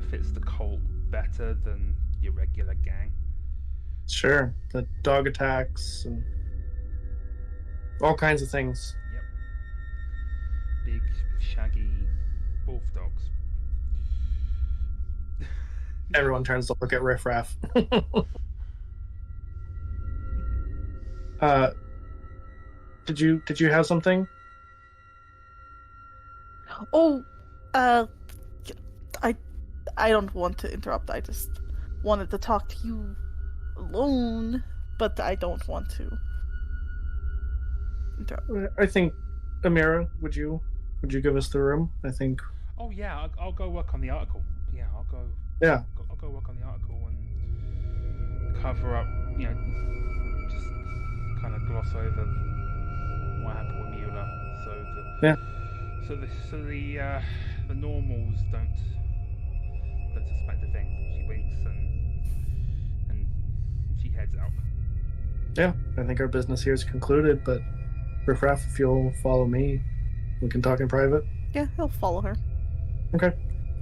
fits the cult better than your regular gang.
Sure, the dog attacks and all kinds of things.
Yep. Big, shaggy wolf dogs.
Everyone turns to look at Riff Raff. Did you have something?
Oh, I don't want to interrupt. I just wanted to talk to you alone, but I don't want to interrupt.
I think, Amira, would you give us the room? I think.
Oh yeah, I'll go work on the article. Yeah, I'll go.
Yeah.
I'll go work on the article and cover up. You know, just kind of gloss over what happened with Mueller, so the normals don't suspect a thing. She winks and she heads out.
Yeah, I think our business here is concluded, but Riff Raff, if you'll follow me, we can talk in private.
Yeah, he'll follow her.
Okay.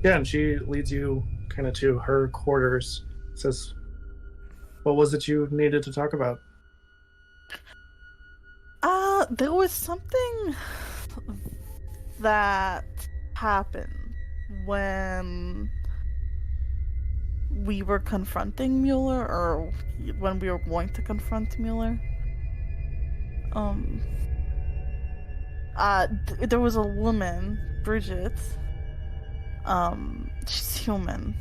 Yeah, and she leads you kind of to her quarters. Says, what was it you needed to talk about?
There was something that happened when we were confronting Mueller, or when we were going to confront Mueller. There was a woman, Bridget. She's human.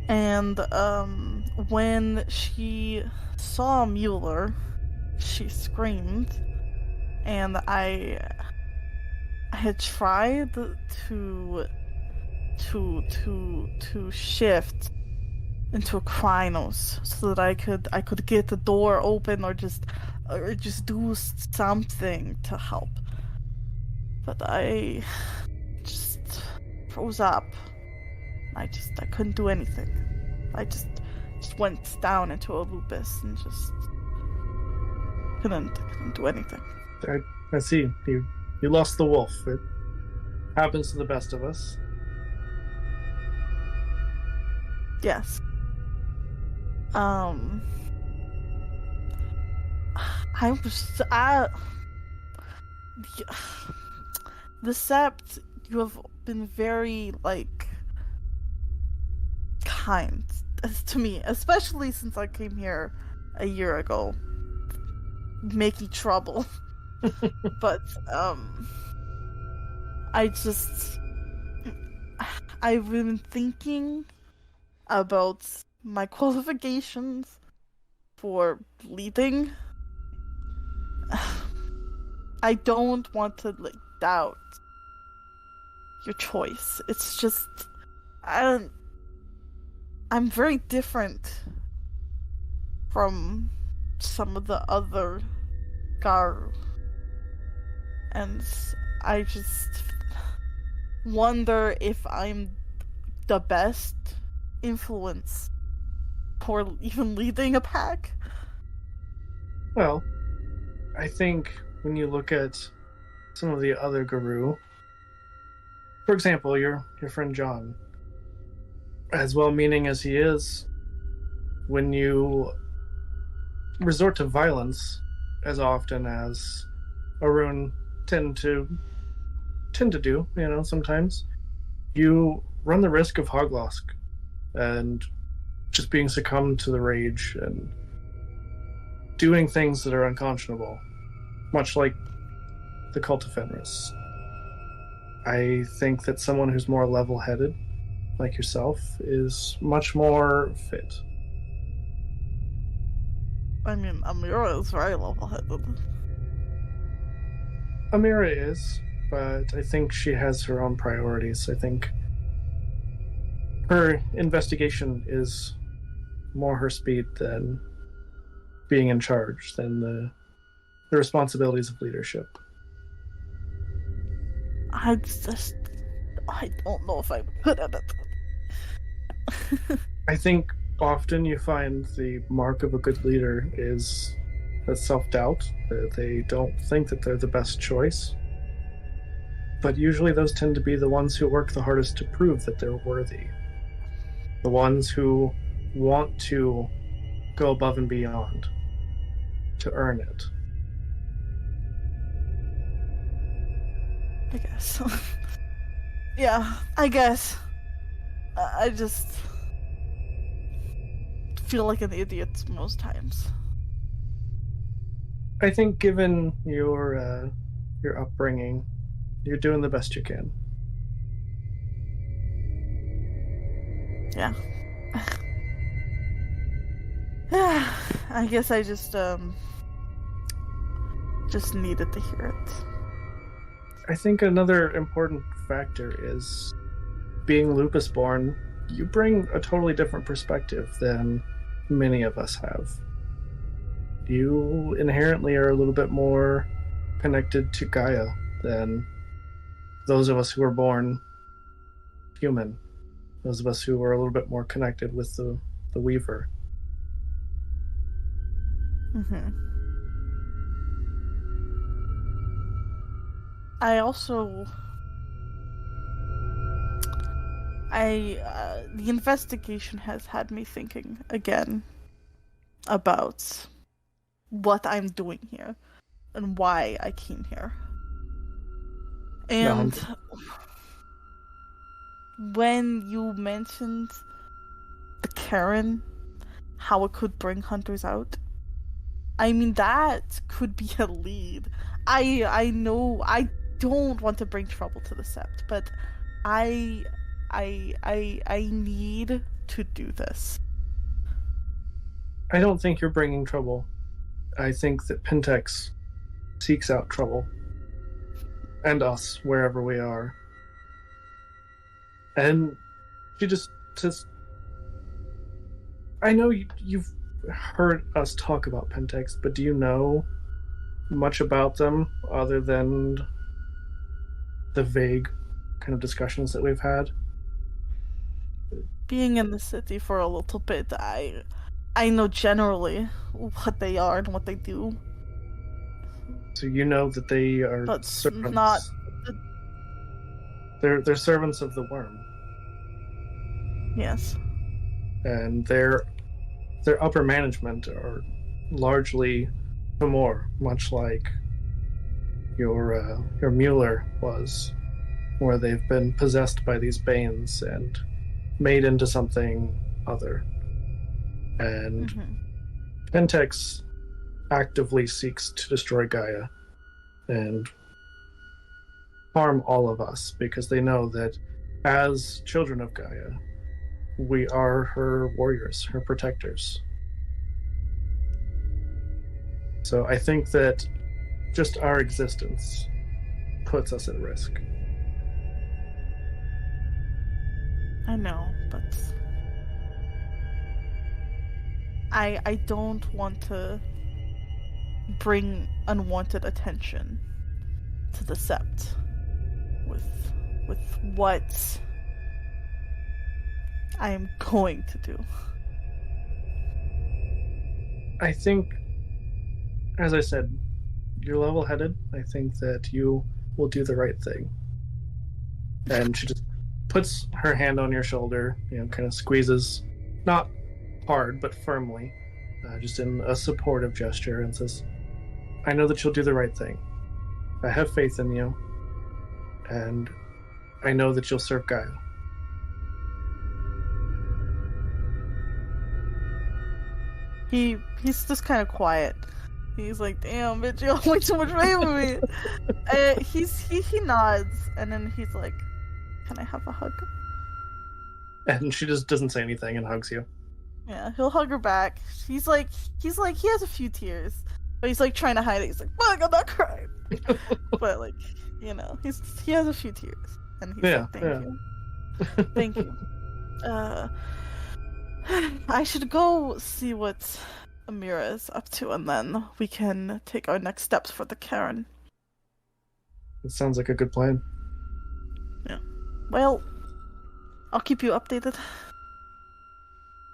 And when she saw Mueller, she screamed, and I had tried to shift into a Krynos so that I could get the door open or just do something to help. But I just froze up. I couldn't do anything. I just went down into a lupus and just couldn't do anything.
I see. You lost the wolf. It happens to the best of us.
Yes. The Sept, you have been very, like, kind to me, especially since I came here a year ago, making trouble. But, I've been thinking about my qualifications for leading. I don't want to, like, doubt your choice. It's just, I'm very different from some of the other Garu. And I just wonder if I'm the best influence for even leading a pack.
Well, I think when you look at some of the other Garu, for example, your friend John, as well-meaning as he is, when you resort to violence as often as Ahroun tend to do, sometimes, you run the risk of Hoglosk and just being succumbed to the rage and doing things that are unconscionable, much like the Cult of Fenris. I think that someone who's more level-headed, like yourself, is much more fit.
I mean, Amira is very level-headed.
Amira is, but I think she has her own priorities. I think her investigation is more her speed than being in charge, than the responsibilities of leadership.
I don't know if I'm good at it.
I think often you find the mark of a good leader is that self-doubt, that they don't think that they're the best choice. But usually those tend to be the ones who work the hardest to prove that they're worthy. The ones who want to go above and beyond to earn it.
I guess. Yeah, I guess. I just feel like an idiot most times.
I think given your upbringing, you're doing the best you can.
Yeah. I guess I just needed to hear it.
I think another important factor is being lupus born. You bring a totally different perspective than many of us have. You inherently are a little bit more connected to Gaia than those of us who were born human. Those of us who were a little bit more connected with the Weaver.
Mm-hmm. I also... the investigation has had me thinking again about what I'm doing here and why I came here. And when you mentioned the Karen, how it could bring hunters out, I mean, that could be a lead. I know I don't want to bring trouble to the Sept, but I need to do this.
I don't think you're bringing trouble. I think that Pentex seeks out trouble. And us, wherever we are. And she just says, I know you've heard us talk about Pentex, but do you know much about them other than the vague kind of discussions that we've had?
being in the city for a little bit, I know generally what they are and what they do.
So you know that they are
That's
servants.
not.
They're servants of the worm,
Yes.
and their upper management are largely Fomori, much like your Mueller was, where they've been possessed by these banes and made into something other. And Pentex actively seeks to destroy Gaia and harm all of us because they know that as children of Gaia, we are her warriors, her protectors. So I think that just our existence puts us at risk.
I know, but I don't want to bring unwanted attention to the Sept with what I am going to do.
I think, as I said, you're level-headed. I think that you will do the right thing. And she just puts her hand on your shoulder, kind of squeezes, not hard, but firmly, just in a supportive gesture, and says, I know that you'll do the right thing. I have faith in you, and I know that you'll serve Gaia.
He's just kind of quiet. He's like, damn, bitch, you have way too much faith in me. He nods, and then he's like, can I have a hug?
And she just doesn't say anything and hugs you.
Yeah, he'll hug her back. He's like, he has a few tears, but he's like trying to hide it. He's like, fuck, I'm not crying. But like, he has a few tears, and he's like, thank you. Thank you. I should go see what Amira is up to, and then we can take our next steps for the Karen.
It sounds like a good plan.
Yeah. Well, I'll keep you updated.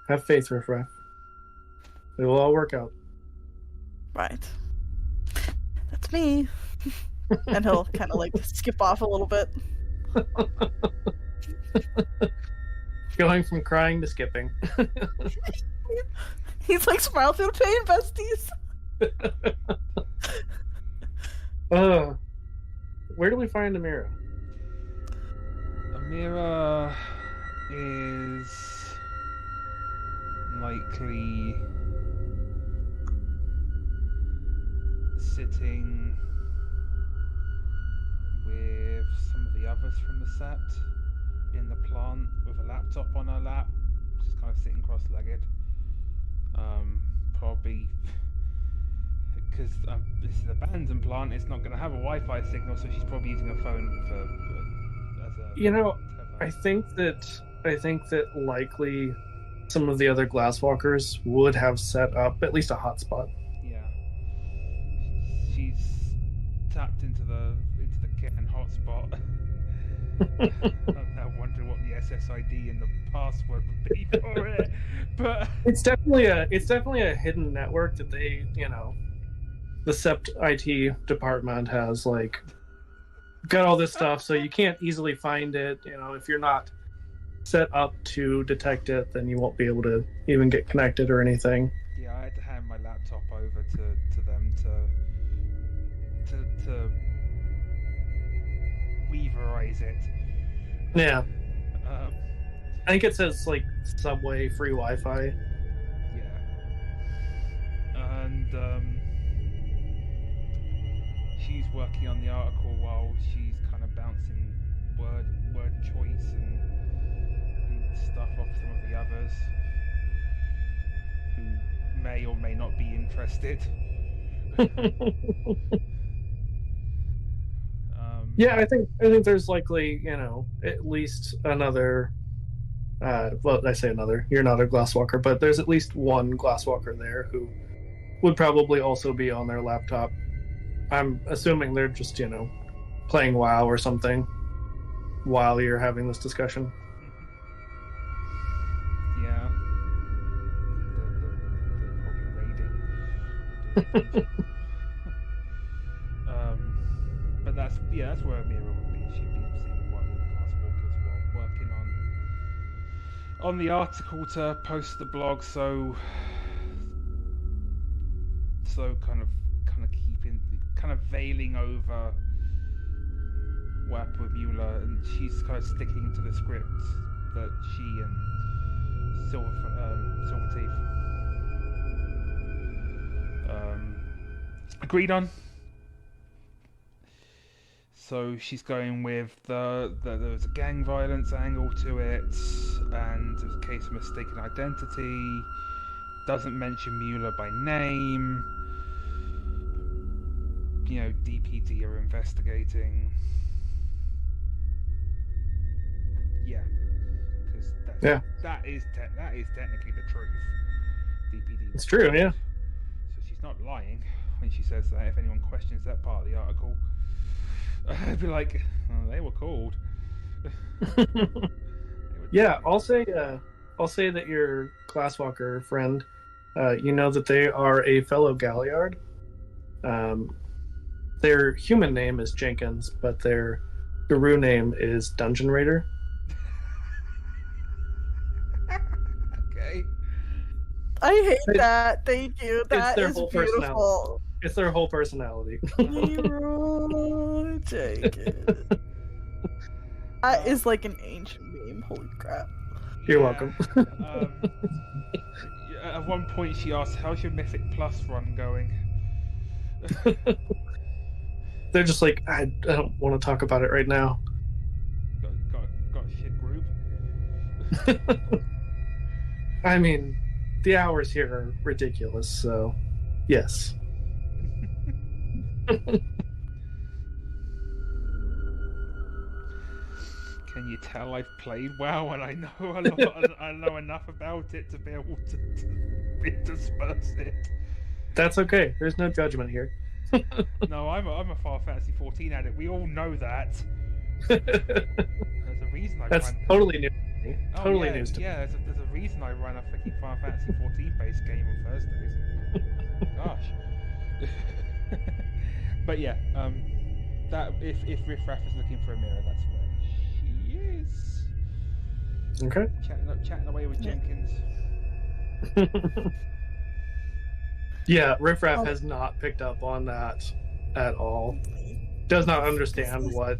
Have faith, Riff Raff. It will all work out.
Right. That's me. And he'll kind of like skip off a little bit.
Going from crying to skipping.
He's like, smile through the pain, besties.
Where do we find Amira?
Amira is likely sitting with some of the others from the set in the plant with a laptop on her lap, just kind of sitting cross-legged. Probably because this is an abandoned plant, it's not going to have a Wi-Fi signal, so she's probably using a phone as a.
I think that likely some of the other glasswalkers would have set up at least a hotspot.
Yeah, she's tapped into the Cairn hotspot. I'm now wondering what the SSID and the password would be for it, but
it's definitely a hidden network that they, the Sept IT department has like got all this stuff, so you can't easily find it. If you're not set up to detect it, then you won't be able to even get connected or anything.
Yeah, I had to hand my laptop over to them to weaverize it.
Yeah. I think it says like subway free Wi-Fi.
Yeah. And she's working on the article while she's kind of bouncing word choice and stuff off some of the others who may or may not be interested.
Yeah, I think there's likely, at least another. Well, I say another. You're not a glasswalker, but there's at least one glasswalker there who would probably also be on their laptop. I'm assuming they're just, playing WoW or something while you're having this discussion.
But that's where Mira would be. She'd be seeing one of the glasswalkers while working on the article to post the blog. So kind of veiling over what happened with Mueller, and she's kind of sticking to the script that she and Silverteeth agreed on. So she's going with there was a gang violence angle to it, and it was a case of mistaken identity. Doesn't mention Mueller by name. DPD are investigating. Yeah, because that is technically the truth. DPD.
It's true, yeah.
So she's not lying when she says that. If anyone questions that part of the article, I'd be like, oh, they were called.
Yeah, I'll say that your Glasswalker friend, that they are a fellow Galliard. Their human name is Jenkins, but their guru name is Dungeon Raider.
Okay.
I hate that. Thank you. That is beautiful.
It's their whole personality.
Leroy Jenkins. That is like an ancient meme. Holy crap.
You're welcome.
At one point she asked, how's your Mythic Plus run going?
They're just like, I don't want to talk about it right now.
Got a shit group?
I mean, the hours here are ridiculous, so yes.
Can you tell I've played WoW and I know a lot? I know enough about it to be able to disperse it.
That's okay. There's no judgment here.
No, I'm a Final Fantasy 14 addict. We all know that. There's a reason I
That's
run...
totally new to me. Totally
yeah,
news to me.
Yeah, there's a reason I run a freaking Final Fantasy 14 based game on Thursdays. Gosh. But yeah, that if Riff Raff is looking for a mirror, that's where she is.
Okay.
Chatting away with Jenkins.
Yeah, Riff Raff has not picked up on that at all. Does not understand what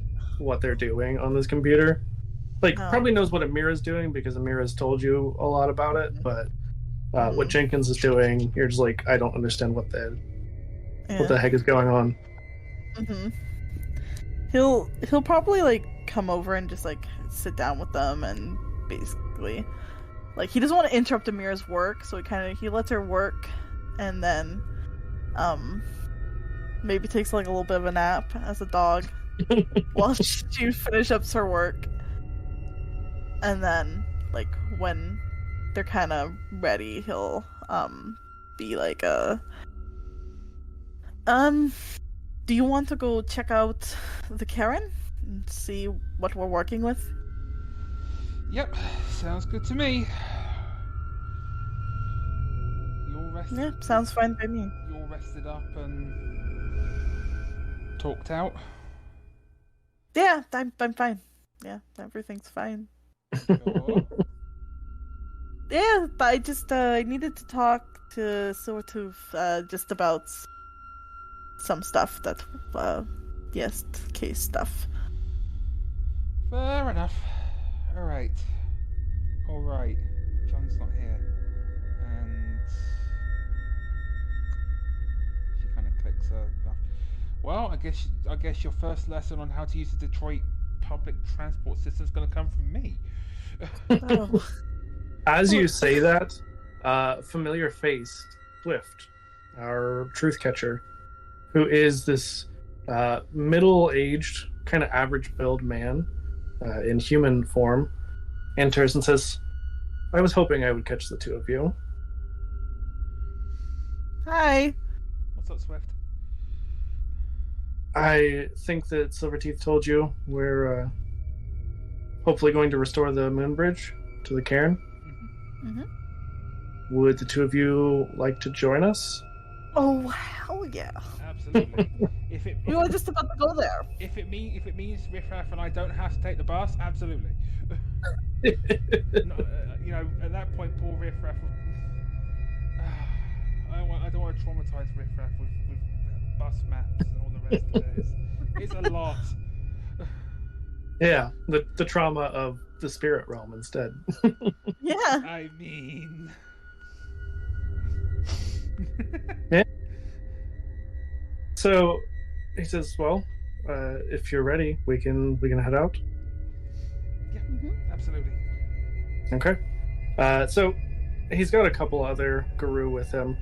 they're doing on this computer. Probably knows what Amira's doing because Amira's told you a lot about it, but what Jenkins is doing, you're just like, I don't understand what the heck is going on.
Mm-hmm. He'll probably come over and just sit down with them and basically he doesn't want to interrupt Amira's work, so he lets her work and then maybe takes a little bit of a nap as a dog while she finishes up her work, and then when they're kind of ready, he'll be do you want to go check out the Karen and see what we're working with?
Yep, sounds good to me. You're rested.
Yeah, sounds fine by me.
You're rested up and talked out.
Yeah, I'm fine. Yeah, everything's fine.
Sure.
Yeah, but I just I needed to talk to Silvertooth just about some stuff that case stuff.
Fair enough. Alright. John's not here. And she kind of clicks her. Well, I guess your first lesson on how to use the Detroit public transport system is going to come from me.
Oh.
As you say that, familiar face, Swift, our truth catcher, who is this middle-aged, kind of average-build man in human form, enters and says, I was hoping I would catch the two of you.
Hi.
What's up, Swift?
I think that Silverteeth told you we're hopefully going to restore the moon bridge to the cairn.
Mm-hmm.
Would the two of you like to join us?
Oh hell yeah!
Absolutely.
We were just about to go there.
If it means riffraff and I don't have to take the bus, absolutely. No, at that point, poor riffraff. I don't want to traumatize riffraff with bus maps and all the rest of it. It's a lot.
Yeah, the trauma of the spirit realm instead.
Yeah.
I mean.
Yeah. So he says, "Well, if you're ready, we can head out."
Yeah, absolutely.
Okay. So he's got a couple other guru with him.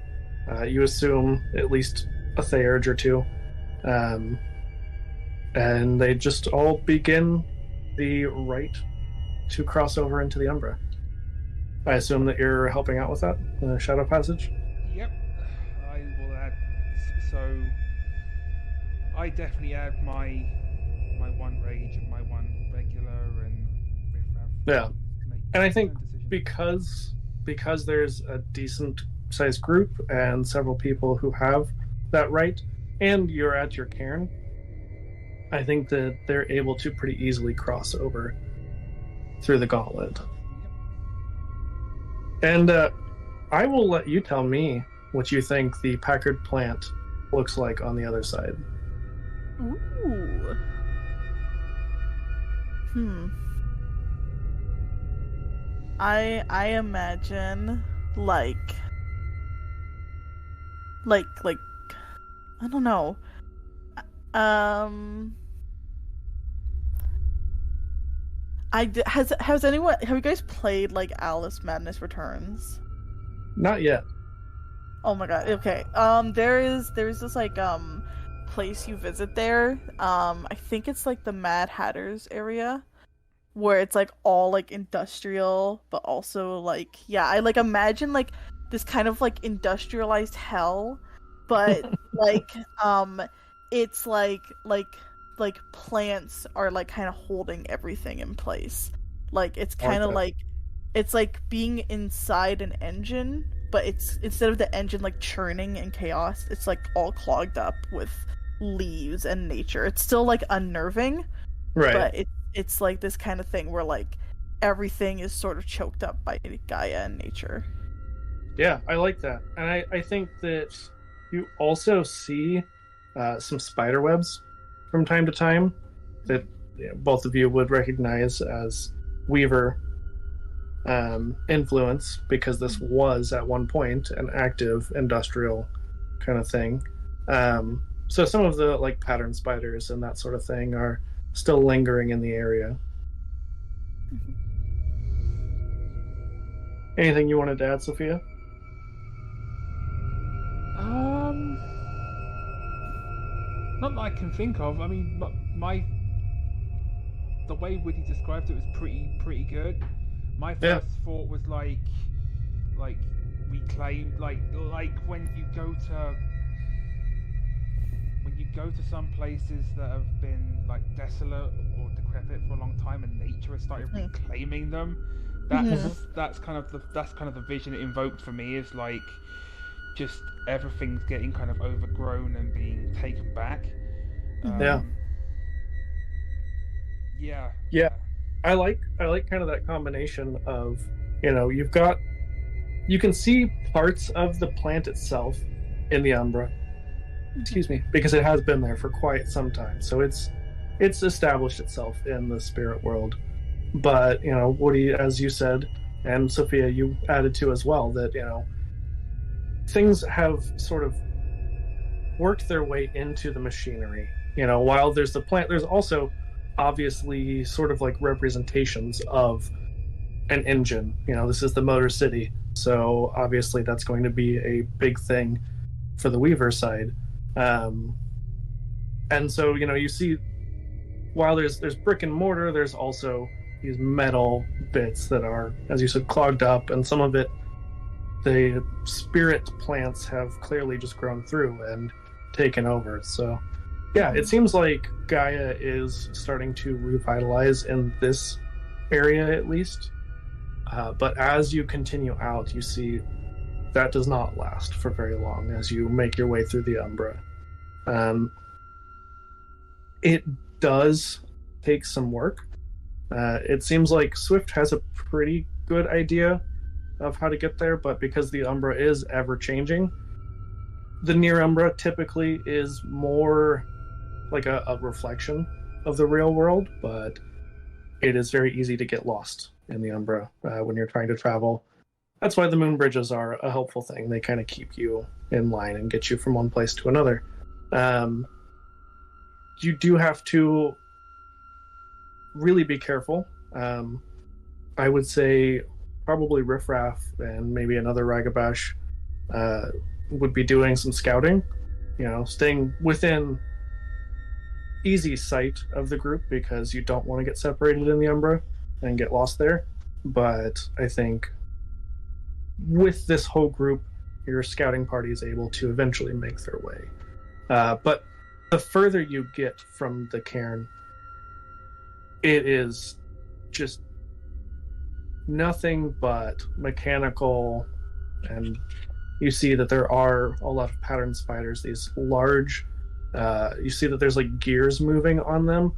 You assume at least a Theurge or two. And they just all begin the rite to cross over into the Umbra. I assume that you're helping out with that, the Shadow Passage?
Yep. I will add. So I definitely add my one rage and my one regular and riffraff.
Yeah. And I think
decisions.
because there's a decent sized group and several people who have that right, and you're at your cairn, I think that they're able to pretty easily cross over through the gauntlet. And I will let you tell me what you think the Packard plant looks like on the other side.
Ooh. I imagine like I don't know. Has anyone, have you guys played like Alice Madness Returns?
Not yet.
Oh my god. Okay. There's this like place you visit there. I think it's like the Mad Hatter's area, where it's like all like industrial, but also like, yeah, I like imagine like this kind of like industrialized hell, but like it's like plants are like kind of holding everything in place. Like it's kind of like, it's like being inside an engine, but it's, instead of the engine like churning in chaos, it's like all clogged up with leaves and nature. It's still like unnerving,
right?
But it's like this kind of thing where like everything is sort of choked up by Gaia and nature.
Yeah, I like that. And I think that you also see some spider webs from time to time that both of you would recognize as Weaver influence, because this was at one point an active industrial kind of thing. So some of the like pattern spiders and that sort of thing are still lingering in the area. Anything you wanted to add, Sophia?
Not that I can think of. I mean, the way Woody described it was pretty good. My first thought was like reclaim, like when you go to some places that have been like desolate or decrepit for a long time, and nature has started reclaiming them. That's kind of the vision it invoked for me, is like just everything's getting kind of overgrown and being taken back. Yeah.
I like kind of that combination of, you can see parts of the plant itself in the Umbra. Excuse me, because it has been there for quite some time. So it's established itself in the spirit world. But, Woody, as you said, and Sophia, you added to as well, that, things have sort of worked their way into the machinery. While there's the plant, there's also obviously sort of like representations of an engine. This is the Motor City, so obviously that's going to be a big thing for the Weaver side. And so, you see, while there's brick and mortar, there's also these metal bits that are, as you said, clogged up, and some of it the spirit plants have clearly just grown through and taken over. So yeah, it seems like Gaia is starting to revitalize in this area at least. But as you continue out, you see that does not last for very long as you make your way through the Umbra. It does take some work. It seems like Swift has a pretty good idea of how to get there, but because the Umbra is ever changing, the near Umbra typically is more like a reflection of the real world, but it is very easy to get lost in the Umbra when you're trying to travel. That's why the moon bridges are a helpful thing. They kind of keep you in line and get you from one place to another. You do have to really be careful. I would say probably Riffraff and maybe another Ragabash would be doing some scouting, staying within easy sight of the group because you don't want to get separated in the Umbra and get lost there. But I think with this whole group, your scouting party is able to eventually make their way. But the further you get from the cairn, it is just nothing but mechanical, and you see that there are a lot of pattern spiders, these large, you see that there's like gears moving on them,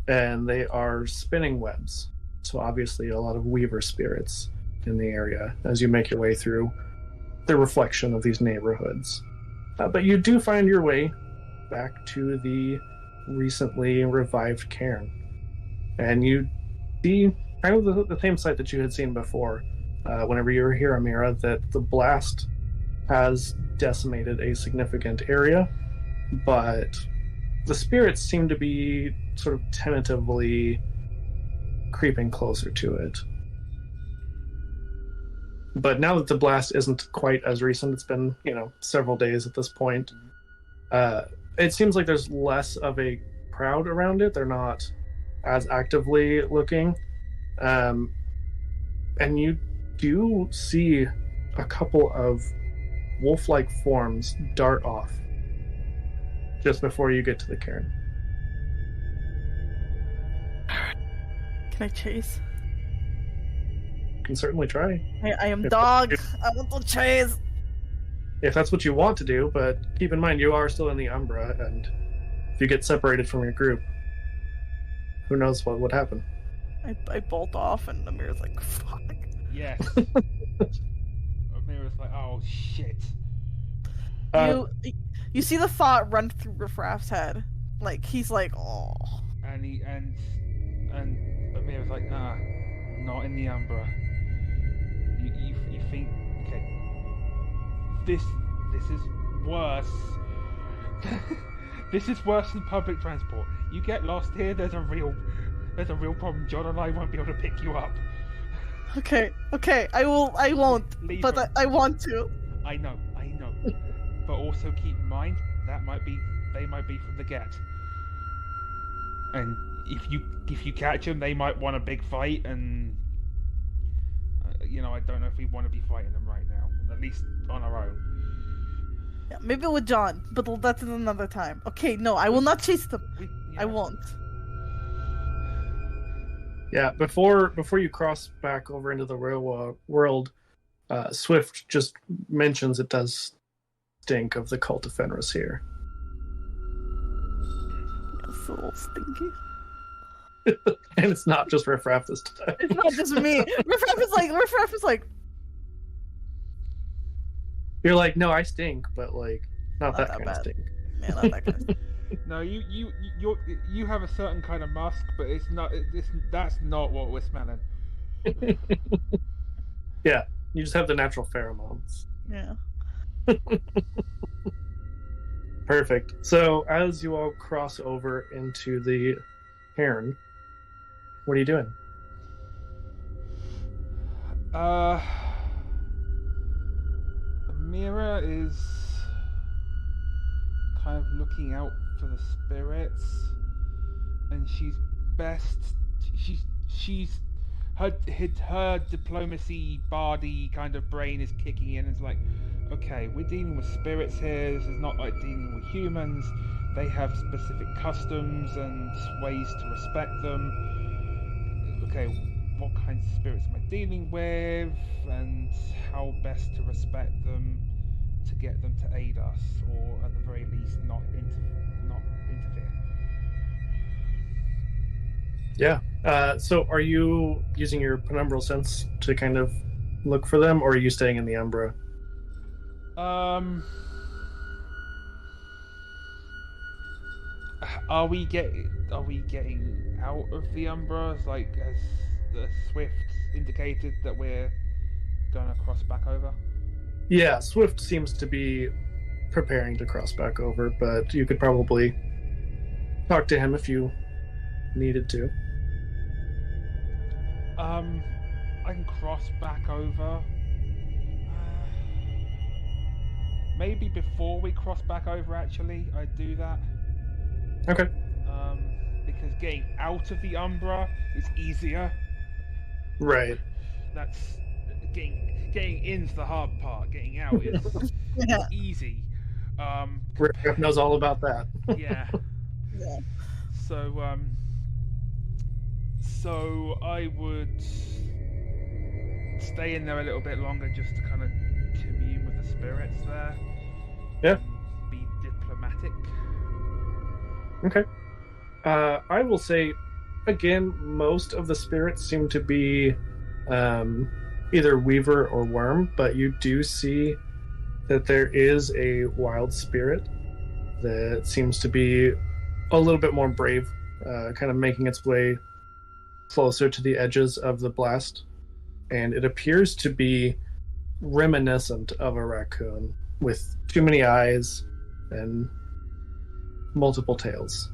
and they are spinning webs. So obviously a lot of weaver spirits in the area as you make your way through the reflection of these neighborhoods. But you do find your way back to the recently revived cairn, and you see kind of the same sight that you had seen before whenever you were here, Amira, that the blast has decimated a significant area, but the spirits seem to be sort of tentatively creeping closer to it. But now that the blast isn't quite as recent, it's been, several days at this point, it seems like there's less of a crowd around it. They're not as actively looking. And you do see a couple of wolf-like forms dart off just before you get to the cairn.
Can I chase?
You can certainly try.
I am dog. I want to chase.
If that's what you want to do, but keep in mind you are still in the Umbra, and if you get separated from your group, who knows what would happen.
I bolt off, and Amira's like, fuck.
Yes. Amira's like, oh shit.
You see the thought run through Riffraff's head. Like, he's like, oh.
And Amira's like, not in the Umbra. You think, okay, this is worse. This is worse than public transport. You get lost here, there's a real problem. John and I won't be able to pick you up.
Okay, I won't.
Leave
but
her.
I want to.
I know. But also keep in mind they might be from the Get. And if you catch them, they might want a big fight, and I don't know if we want to be fighting them right now. At least on our own.
Yeah, maybe with John, but that's another time. Okay, no, I will not chase them. I won't.
Yeah, before you cross back over into the real world, Swift just mentions it does stink of the cult of Fenris here.
It's a little stinky.
And it's not just Riffraff this time.
It's not just me. Riffraff is like.
You're like, no, I stink, but like, not that kind
bad.
of stink.
Man, not that kind of stink.
No, you have a certain kind of musk, but that's not what we're smelling.
Yeah, you just have the natural pheromones.
Yeah.
Perfect. So as you all cross over into the cairn, what are you doing?
Amira is kind of looking out for the spirits, and her diplomacy bardy kind of brain is kicking in. It's like, okay, we're dealing with spirits here. This is not like dealing with humans. They have specific customs and ways to respect them. Okay, what kinds of spirits am I dealing with, and how best to respect them to get them to aid us, or at the very least not interfere.
Yeah. So are you using your penumbral sense to kind of look for them, or are you staying in the Umbra?
Are we getting out of the Umbra? Like, has the Swift indicated that we're gonna cross back over?
Yeah, Swift seems to be preparing to cross back over, but you could probably talk to him if you needed to.
I can cross back over. Maybe before we cross back over, actually, I'd do that.
Okay.
Because getting out of the Umbra is easier.
Right.
That's getting in's the hard part. Getting out is
Yeah.
easy.
Rick knows all about that.
Yeah.
Yeah.
So I would stay in there a little bit longer just to kind of commune with the spirits there.
Yeah.
Be diplomatic.
Okay. I will say, again, most of the spirits seem to be either Weaver or Worm, but you do see that there is a wild spirit that seems to be a little bit more brave, kind of making its way closer to the edges of the blast. And it appears to be reminiscent of a raccoon with too many eyes and multiple tails.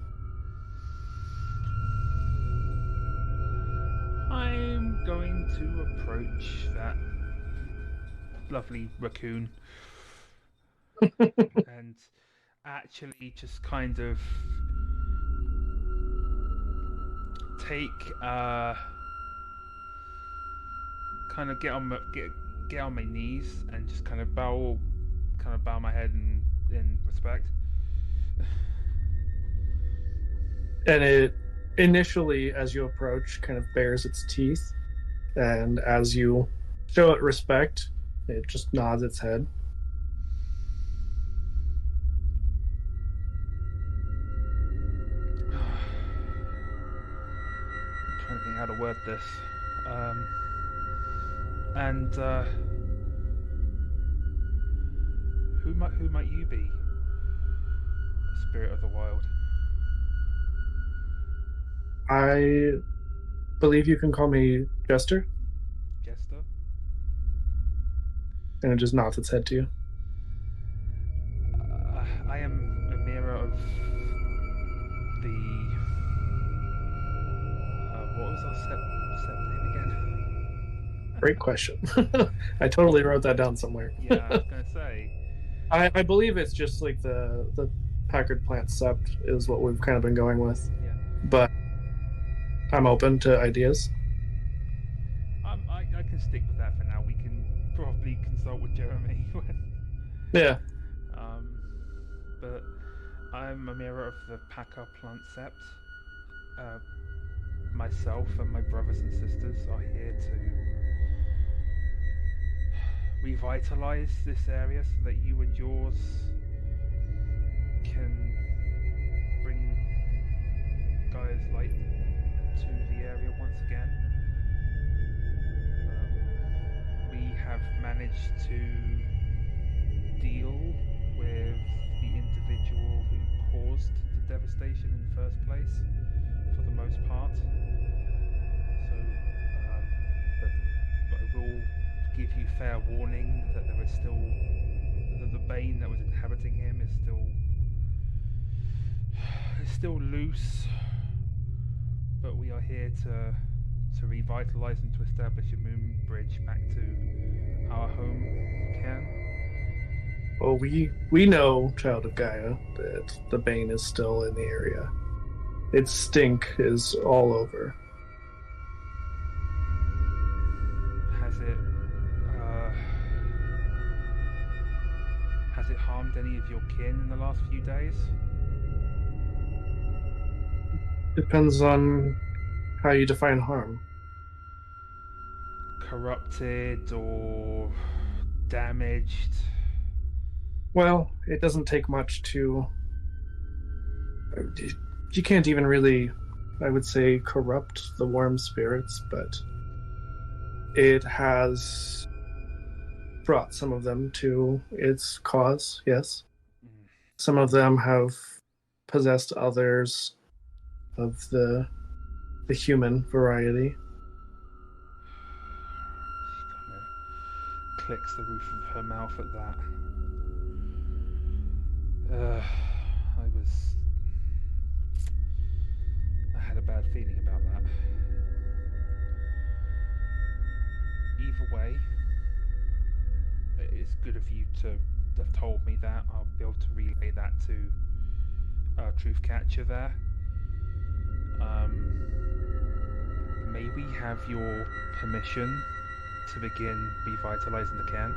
I'm going to approach that lovely raccoon and actually just kind of take kind of get on my knees and just kind of bow my head in respect.
And it initially, as you approach, kind of bares its teeth, and as you show it respect, it just nods its head.
I'm trying to think how to word this. And who might you be? A spirit of the wild.
I believe you can call me Jester.
Jester?
And it just nods its head to you.
I am a mirror of the... what was our set name again?
Great question. I totally wrote that down somewhere.
Yeah, I was going to say.
I believe it's just like the Packard plant sept is what we've kind of been going with.
Yeah.
But I'm open to ideas.
I can stick with that for now. We can probably consult with Jeremy.
Yeah.
But I'm a mirror of the Packard plant sept. Myself and my brothers and sisters are here to revitalize this area so that you and yours can bring Gaia's light to the area once again. We have managed to deal with the individual who caused the devastation in the first place, for the most part. So, but I will give you fair warning that there is still the bane that was inhabiting him is still loose. But we are here to revitalize and to establish a moon bridge back to our home cairn.
Well, we know, Child of Gaia, that the Bane is still in the area. Its stink is all over.
Has it harmed any of your kin in the last few days?
Depends on how you define harm.
corrupted or damaged?
Well, it doesn't take much to. You can't even really, I would say, corrupt the worm spirits, but it has brought some of them to its cause, yes. Some of them have possessed others of the human variety.
She kind of clicks the roof of her mouth at that. I had a bad feeling about that. Either way, it's good of you to have told me that. I'll be able to relay that to our truth catcher there. May we have your permission to begin revitalizing the cairn?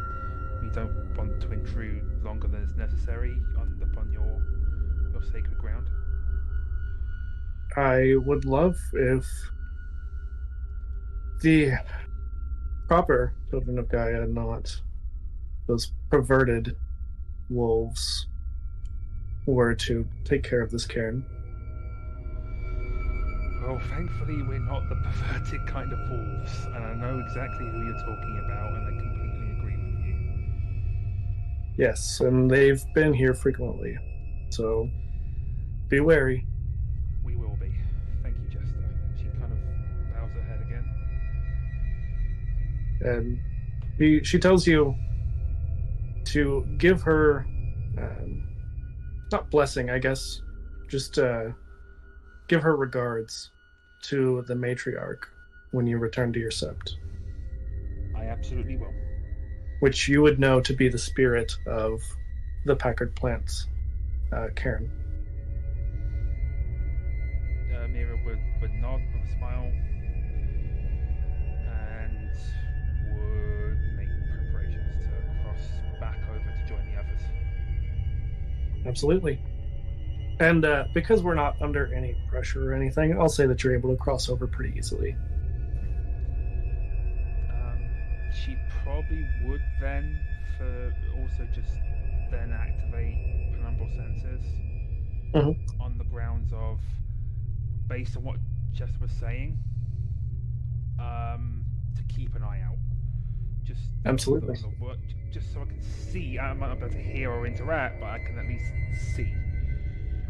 We don't want to intrude longer than is necessary upon your sacred ground.
I would love if the proper children of Gaia, not those perverted wolves, were to take care of this cairn.
Well, thankfully we're not the perverted kind of wolves, and I know exactly who you're talking about, and I completely agree with you.
Yes, and they've been here frequently, so be wary.
We will be. Thank you, Jester. And she kind of bows her head again.
And she tells you to give her, not blessing, I guess, just give her regards to the matriarch when you return to your sept.
I absolutely will.
Which you would know to be the spirit of the Packard plants, Karen.
Mira would nod with a smile and would make preparations to cross back over to join the others.
Absolutely. And because we're not under any pressure or anything, I'll say that you're able to cross over pretty easily.
She probably would then, for also just then activate penumbral senses on the grounds of, based on what Jess was saying, to keep an eye out. Just
absolutely.
Just so I can see. I might not be able to hear or interact, but I can at least see.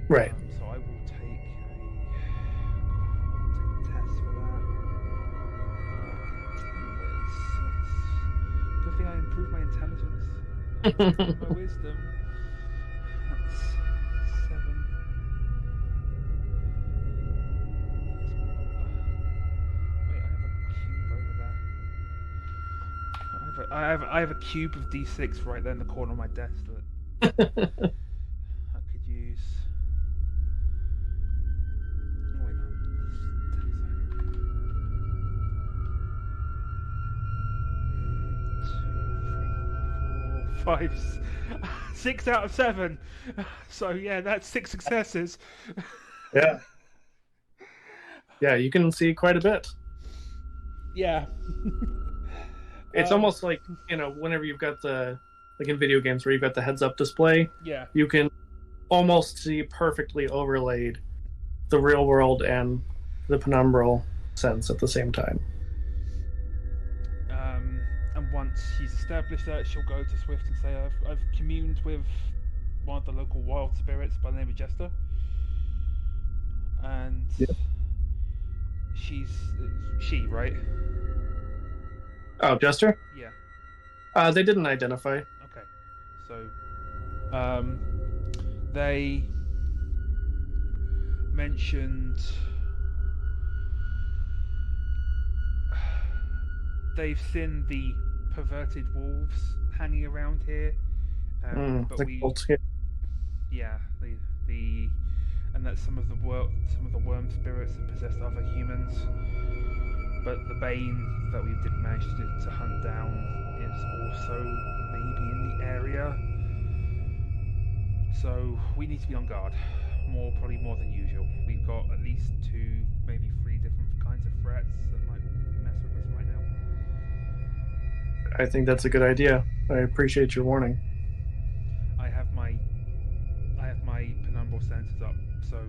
Right.
So I will take a test for that. Good thing I improved my intelligence. My wisdom. That's 7. Wait, I have a cube over there. I have a cube of D6 right there in the corner of my desk that I could use. Oh wait, no. 2, 3, 4, 5, 6 out of 7. So yeah, that's 6 successes.
Yeah. Yeah, you can see quite a bit.
Yeah.
It's almost like, whenever you've got like in video games where you've got the heads-up display,
yeah,
you can almost see perfectly overlaid the real world and the penumbral sense at the same time.
And once she's established that, she'll go to Swift and say, I've communed with one of the local wild spirits by the name of Jester. And she, right?
Oh, Jester?
Yeah.
They didn't identify.
Okay. So, they mentioned they've seen the perverted wolves hanging around here, but and that some of the worm spirits have possessed other humans. But the bane that we didn't manage to hunt down is also maybe in the area. So we need to be on guard, probably more than usual. We've got at least 2, maybe 3 different kinds of threats that might mess with us right now.
I think that's a good idea. I appreciate your warning.
I have my penumbral sensors up, so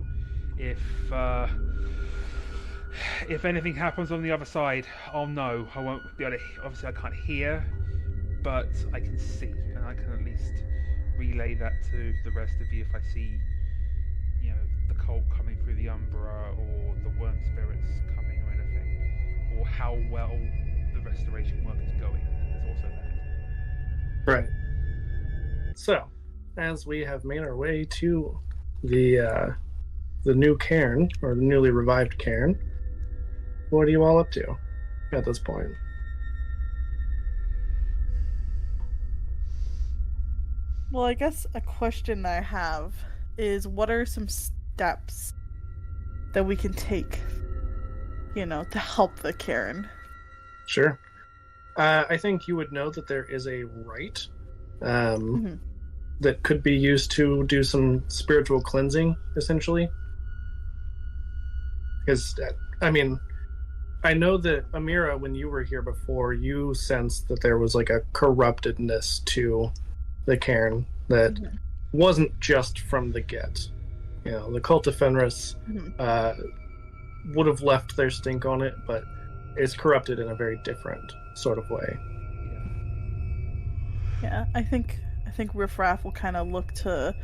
if anything happens on the other side, I'll know. I won't be able to. Obviously, I can't hear, but I can see, and I can at least relay that to the rest of you if I see, the cult coming through the Umbra or the worm spirits coming or anything, or how well the restoration work is going. There's also that.
Right. So, as we have made our way to the new cairn, or the newly revived cairn, what are you all up to at this point?
Well, I guess a question I have is, what are some steps that we can take, to help the cairn?
Sure. I think you would know that there is a rite that could be used to do some spiritual cleansing, essentially. Because, I know that, Amira, when you were here before, you sensed that there was like a corruptedness to the cairn that wasn't just from the get. The cult of Fenris would have left their stink on it, but it's corrupted in a very different sort of way.
Yeah, I think Riff Raff will kind of look to.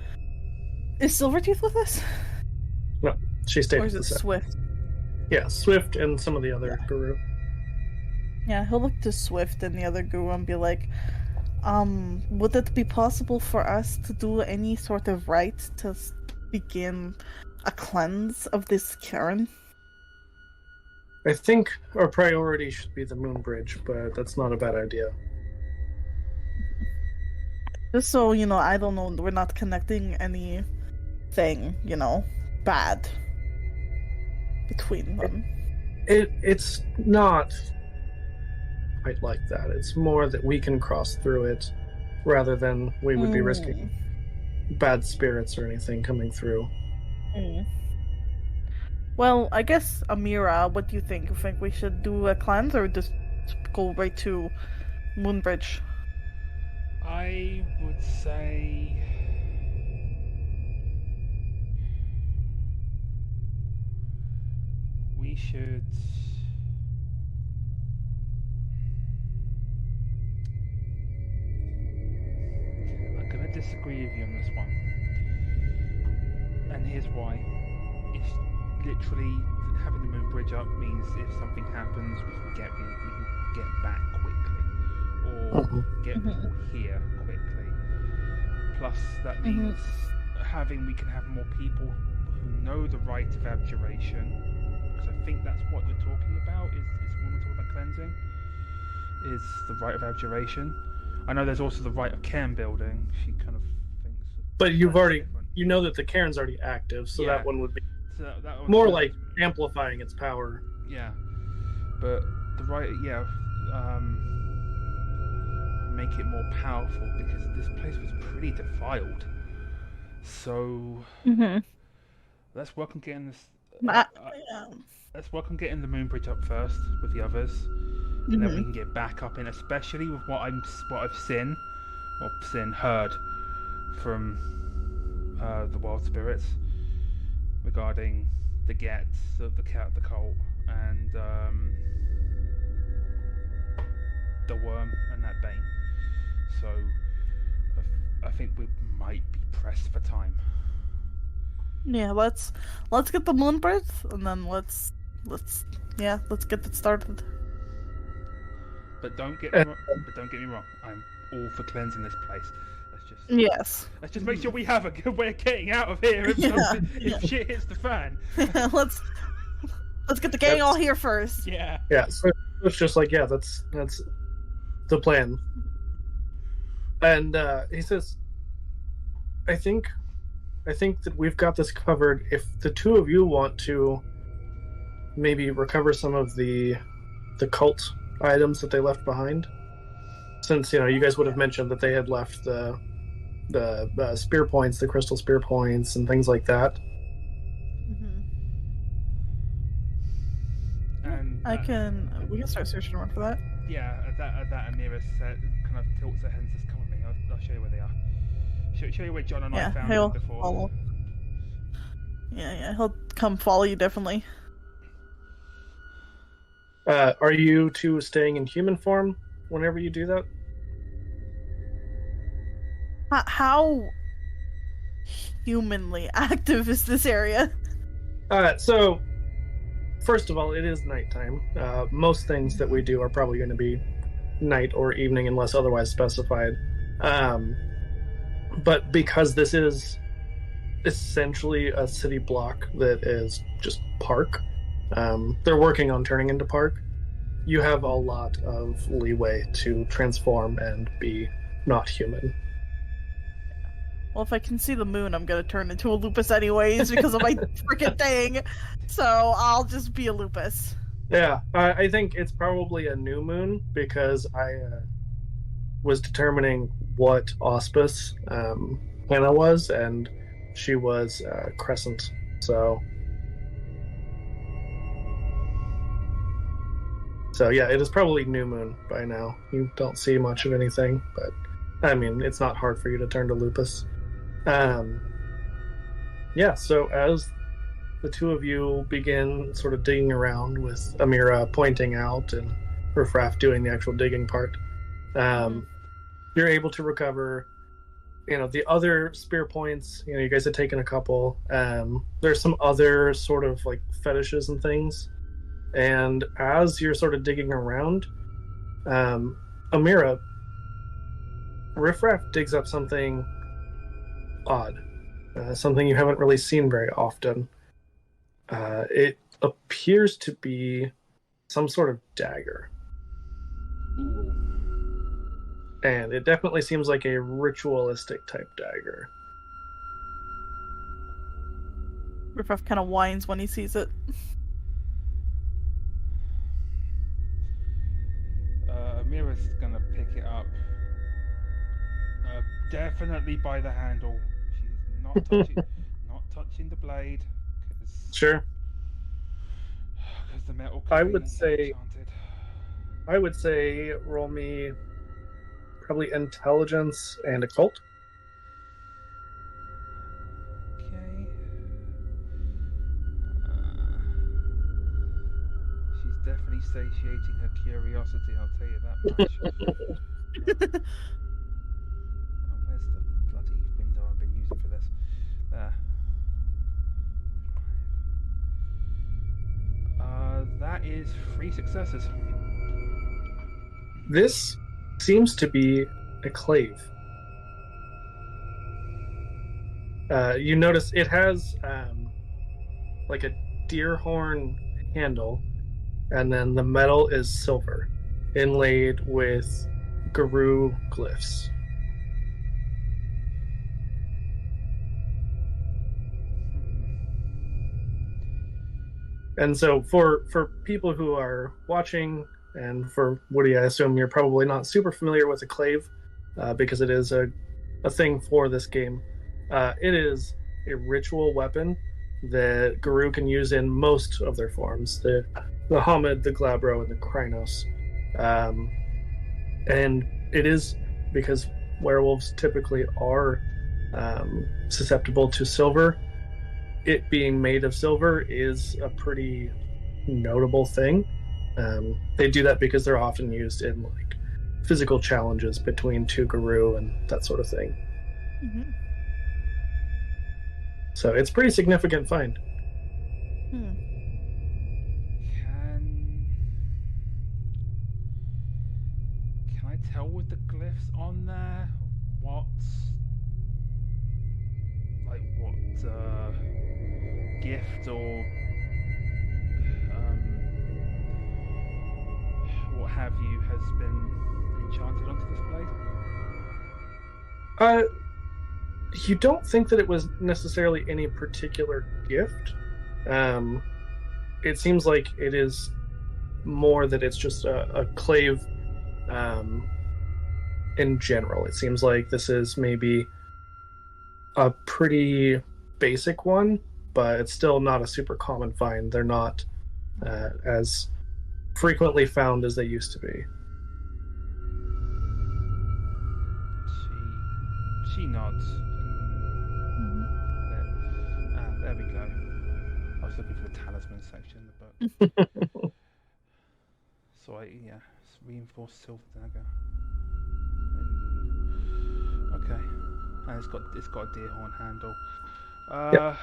Is Silverteeth with us?
No, she stayed
or
with
is it
the set.
Swift?
Yeah, Swift and some of the other guru.
Yeah, he'll look to Swift and the other guru and be like, would it be possible for us to do any sort of rite to begin a cleanse of this cairn?
I think our priority should be the moon bridge, but that's not a bad idea.
Just so, I don't know, we're not connecting anything, bad between them.
It's not quite like that. It's more that we can cross through it rather than we would be risking bad spirits or anything coming through.
Well, I guess, Amira, what do you think? You think we should do a cleanse or just go right to Moonbridge?
I would say we should. I'm going to disagree with you on this one. And here's why. It's literally having the moon bridge up means if something happens, we can get back quickly. Or get people here quickly. Plus, that means we can have more people who know the rite of abjuration. Because I think that's what you're talking about. Is when we're talking about cleansing, is the rite of abjuration. I know there's also the rite of cairn building. She kind of thinks.
But you know that the cairn's already active, so that one would be
that
more like amplifying its power.
Yeah, but the rite, make it more powerful because this place was pretty defiled. So let's work on getting this. Let's work on getting the moon bridge up first with the others, and then we can get back up in. Especially with what I've heard from the wild spirits regarding the gets of the cult, and the worm and that bane. So I think we might be pressed for time.
Yeah, let's get the moon bridge, and then let's get it started.
But don't get me wrong. I'm all for cleansing this place. Let's just make sure we have a good way of getting out of here if shit hits the fan.
let's get the gang all here first.
Yeah.
Yeah. So it's just like that's the plan. And he says, I think that we've got this covered. If the two of you want to maybe recover some of the cult items that they left behind, since you guys would have mentioned that they had left the spear points, the crystal spear points, and things like that.
And we can start searching around for that.
that Amira kind of tilts her head and says, "Come with me. I'll show you where they are. Show you where John and I found them before."
Follow. Yeah, he'll come follow you definitely.
Are you two staying in human form whenever you do that?
How humanly active is this area?
So, first of all, it is nighttime. Most things that we do are probably going to be night or evening unless otherwise specified. But because this is essentially a city block that is just park, they're working on turning into park. You have a lot of leeway to transform and be not human.
Well, if I can see the moon, I'm gonna turn into a lupus anyways because of my freaking thing. So I'll just be a lupus.
Yeah, I think it's probably a new moon because I was determining what auspice Hannah was, and she was crescent. So yeah, it is probably new moon by now. You don't see much of anything, but I mean, it's not hard for you to turn to lupus. Yeah, so as the two of you begin sort of digging around with Amira pointing out and Riffraff doing the actual digging part, you're able to recover, the other spear points. You guys had taken a couple. There's some other sort of like fetishes and things. And as you're sort of digging around, Amira, Riffraff digs up something odd, something you haven't really seen very often. It appears to be some sort of dagger. And it definitely seems like a ritualistic type dagger.
Riffraff kind of whines when he sees it.
Amira's gonna pick it up. Definitely by the handle. She's not touching the blade.
Sure.
Because the metal.
I would say roll me probably intelligence and occult.
Okay. She's definitely satiating her curiosity, I'll tell you that much. Where's the bloody window I've been using for this? There. That is 3 successes.
This seems to be a clave. You notice it has like a deer horn handle, and then the metal is silver, inlaid with Guru glyphs. And so for people who are watching, and for Woody, I assume you're probably not super familiar with a clave, because it is a thing for this game. It is a ritual weapon that Guru can use in most of their forms. The Hamid, the Glabro, and the Krynos. And it is because werewolves typically are susceptible to silver. It being made of silver is a pretty notable thing. They do that because they're often used in like physical challenges between two Guru and that sort of thing.
Mm-hmm.
So it's pretty significant find.
Can I tell with the glyphs on there what gift or what have you has been enchanted onto this blade?
You don't think that it was necessarily any particular gift. It seems like it is more that it's just a clave in general. It seems like this is maybe a pretty basic one, but it's still not a super common find. They're not as frequently found as they used to be.
She nods. There we go. I was looking for the talisman section in the book. So reinforced silver dagger. Okay, and it's got a deer horn handle.
Yep.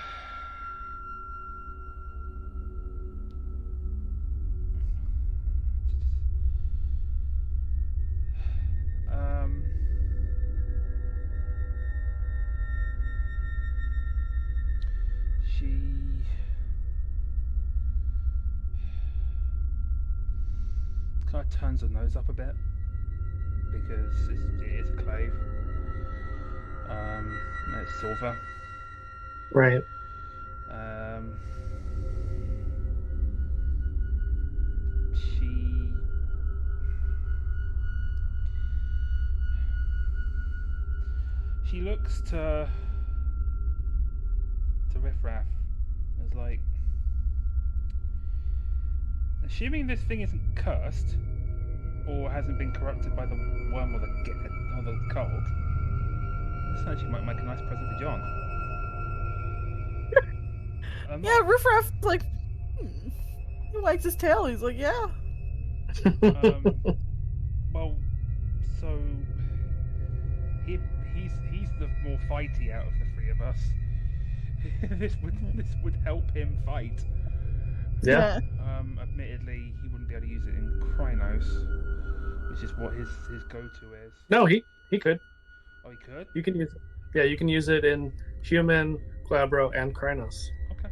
She kind of turns her nose up a bit because it is a clave. And it's silver.
Right.
She looks to Riffraff as like, assuming this thing isn't cursed or hasn't been corrupted by the worm or the cult, this actually might make a nice present for John.
Yeah, Riffraff's like, he wags his tail. He's like, yeah.
Well, so he's the more fighty out of the three of us. this would help him fight.
Yeah.
Admittedly, he wouldn't be able to use it in Krynos, which is what his go-to is.
No, he could.
Oh, he could?
You can use it. Yeah, you can use it in Human, Glabro, and Krynos.
Okay.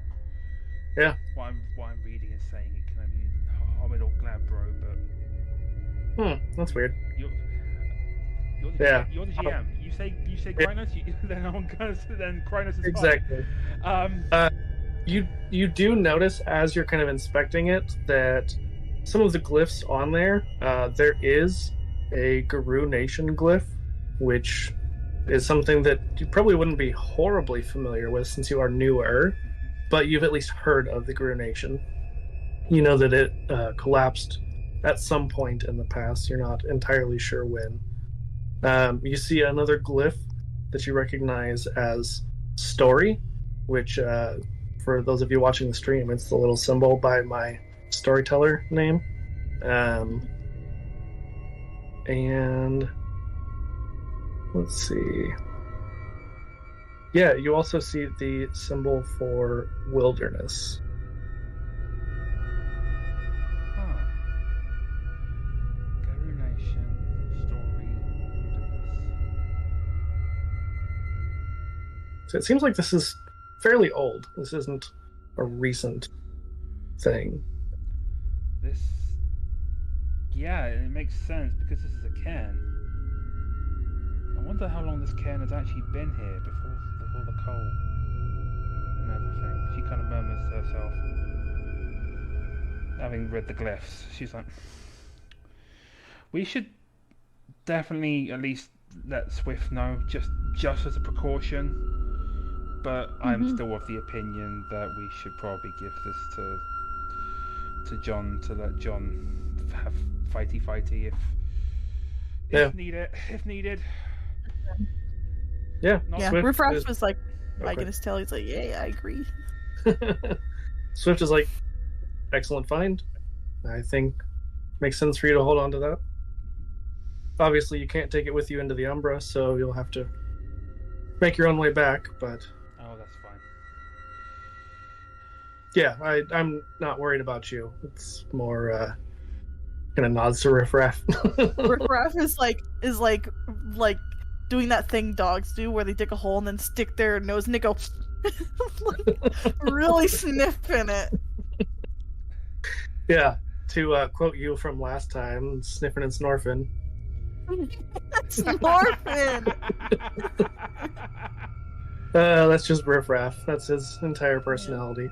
Yeah.
What I'm reading is saying it can only use Hobbit or Glabro, but
That's weird.
You're the GM. You say Krynos, then Krynos is
exactly.
Fine.
You do notice as you're kind of inspecting it that some of the glyphs on there is a Guru Nation glyph, which is something that you probably wouldn't be horribly familiar with since you are newer, but you've at least heard of the Guru Nation. You know that it collapsed at some point in the past. You're not entirely sure when. You see another glyph that you recognize as Story, which for those of you watching the stream, it's the little symbol by my storyteller name. And let's see. Yeah, you also see the symbol for wilderness.
Guru Nation, Story, wilderness.
So it seems like this is fairly old. This isn't a recent thing.
Yeah, it makes sense because this is a cairn. I wonder how long this cairn has actually been here before the cult and everything. She kind of murmurs to herself, having read the glyphs. She's like, we should definitely at least let Swift know, just as a precaution. But I'm still of the opinion that we should probably give this to John, to let John have fighty if needed.
Yeah.
Swift Riffraff was like wagging his tail. He's like, yeah, I agree.
Swift is like, excellent find. I think makes sense for you to hold on to that. Obviously, you can't take it with you into the Umbra, so you'll have to make your own way back, but...
Oh, that's fine.
Yeah, I'm not worried about you. It's more, kind of nods to Riffraff.
Riffraff is like doing that thing dogs do where they dig a hole and then stick their nose and they go really sniffing it.
Yeah, to quote you from last time, sniffing and snorfing.
Snorfing!
That's just Riffraff. That's his entire personality.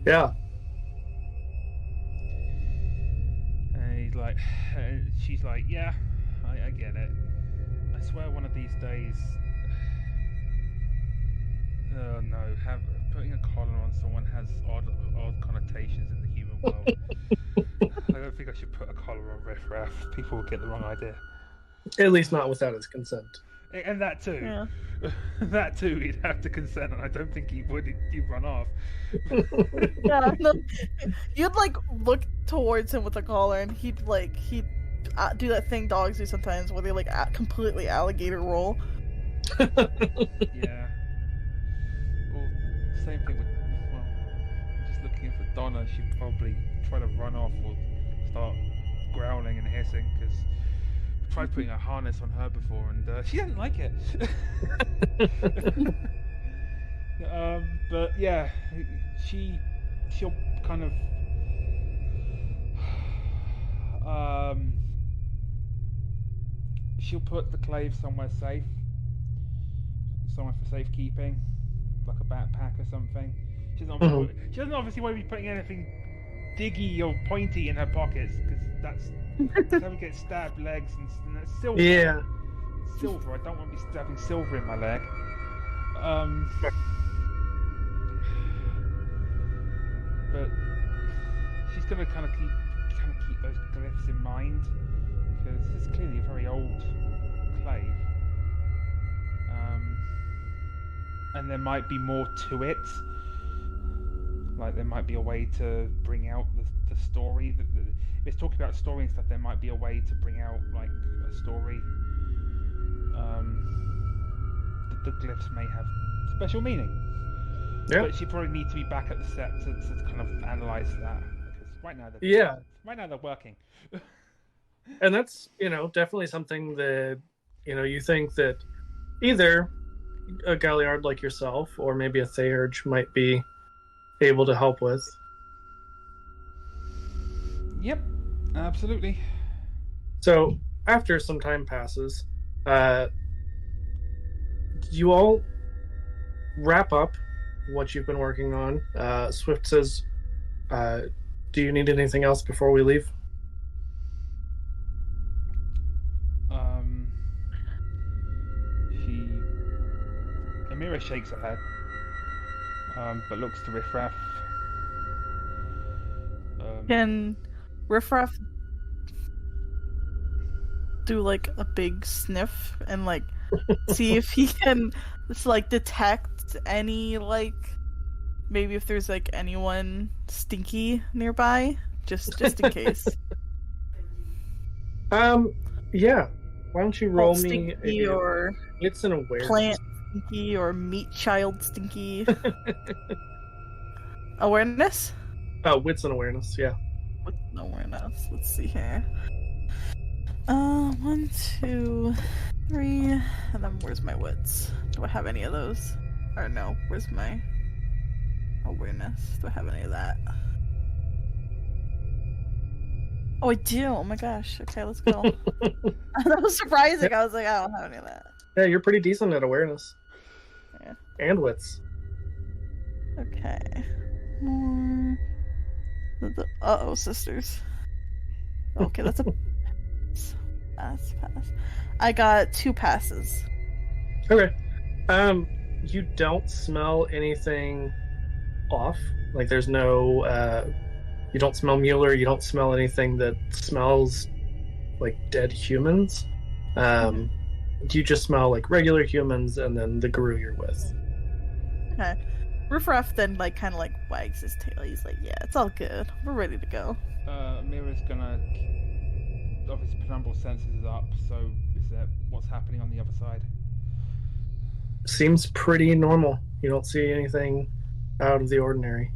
Yeah.
And she's like, yeah, I get it. I swear one of these days... Oh no, putting a collar on someone has odd connotations in the human world. I don't think I should put a collar on Riffraff. People will get the wrong idea.
At least not without his consent.
And that too.
Yeah.
That too, he'd have to consent, and I don't think he would. He'd run off.
Yeah, no, you'd like look towards him with a collar, and he'd do that thing dogs do sometimes, where they like completely alligator roll.
Yeah. Well, same thing with. Well, just looking for Donna, she'd probably try to run off or start growling and hissing because I tried putting a harness on her before, and she didn't like it. But yeah, she'll kind of she'll put the clave somewhere safe, somewhere for safekeeping, like a backpack or something. She doesn't obviously want to be putting anything diggy or pointy in her pockets because that's how we get stabbed legs and that's silver.
Yeah.
It's silver. I don't want to be stabbing silver in my leg. But she's gonna kind of keep those glyphs in mind because this is clearly a very old clave, and there might be more to it. Like there might be a way to bring out the story. If it's talking about story and stuff, there might be a way to bring out like a story. The glyphs may have special meaning.
Yeah.
But she probably needs to be back at the set to kind of analyze that because right now they're working.
And that's definitely something that you think that either a Galliard like yourself or maybe a Theurge might be able to help with.
Yep, absolutely.
So after some time passes, you all wrap up what you've been working on. Swift says, do you need anything else before we leave?
Amira shakes her head, but looks to Riffraff.
Can Riffraff do like a big sniff and like see if he can like detect any like maybe if there's like anyone stinky nearby, just in case.
Yeah. Why don't you roll
Holt
me
stinky or
it's an awareness.
plant stinky or meat child stinky. Awareness?
Oh, wits and awareness, yeah.
Wits and awareness. Let's see here. 1, 2, 3, and then where's my wits? Do I have any of those? Or no, where's my awareness? Do I have any of that? Oh, I do. Oh my gosh. Okay, let's go. That was surprising. I was like, I don't have any of that.
Yeah, you're pretty decent at awareness.
Yeah.
And wits.
Okay. Uh-oh, sisters. Okay, that's a pass. I got 2 passes.
Okay. You don't smell anything off. Like there's no you don't smell Mueller, you don't smell anything that smells like dead humans. You just smell like regular humans and then the guru you're with.
Okay. Riffraff then like kind of like wags his tail. He's like, yeah, it's all good. We're ready to go.
Mira's gonna of his penumbral senses is up, so is that what's happening on the other side?
Seems pretty normal. You don't see anything out of the ordinary.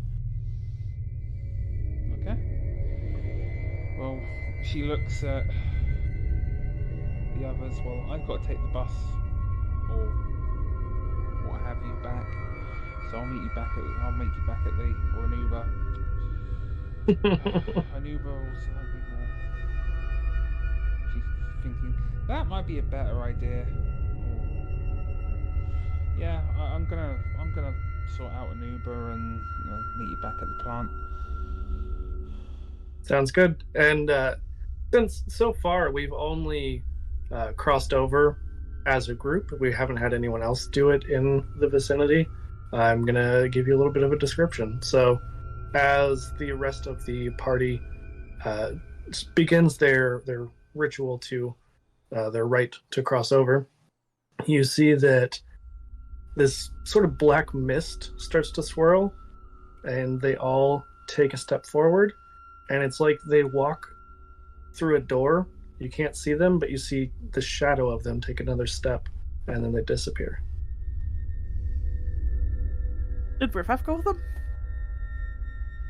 Okay. Well, she looks at the others. Well, I've got to take the bus or what have you back. So I'll meet you back at the or an Uber. An Uber also might be more. She's thinking that might be a better idea. Yeah, I'm gonna sort out an Uber and meet you back at the plant.
Sounds good. And since so far we've only crossed over as a group, we haven't had anyone else do it in the vicinity. I'm gonna give you a little bit of a description. So, as the rest of the party begins their ritual to their right to cross over, you see that this sort of black mist starts to swirl, and they all take a step forward, and it's like they walk through a door. You can't see them, but you see the shadow of them take another step, and then they disappear.
Did Riffraff go with them?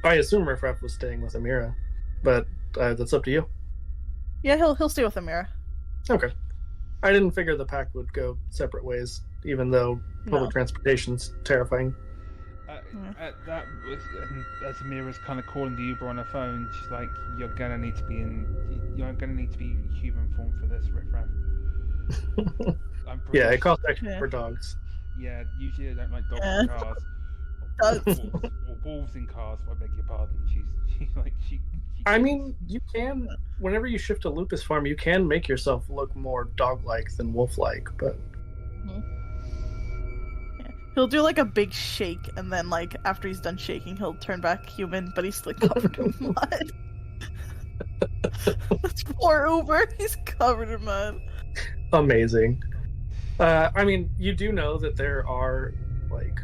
I assume Riffraff was staying with Amira, but that's up to you.
Yeah, he'll stay with Amira.
Okay. I didn't figure the pack would go separate ways, even though public transportation's terrifying.
That was as Amira's kind of calling the Uber on her phone. She's like, "You're gonna need to be human form for this, Riffraff."
Yeah, it costs extra for dogs.
Yeah, usually I don't like dogs in cars. Or wolves in cars. I beg your pardon.
I mean, you can, whenever you shift to Lupus Farm, you can make yourself look more dog-like than wolf-like, but...
Yeah. He'll do like a big shake, and then like after he's done shaking, he'll turn back human, but he's like covered in mud. That's poor Uber. He's covered in mud.
Amazing. I mean, you do know that there are like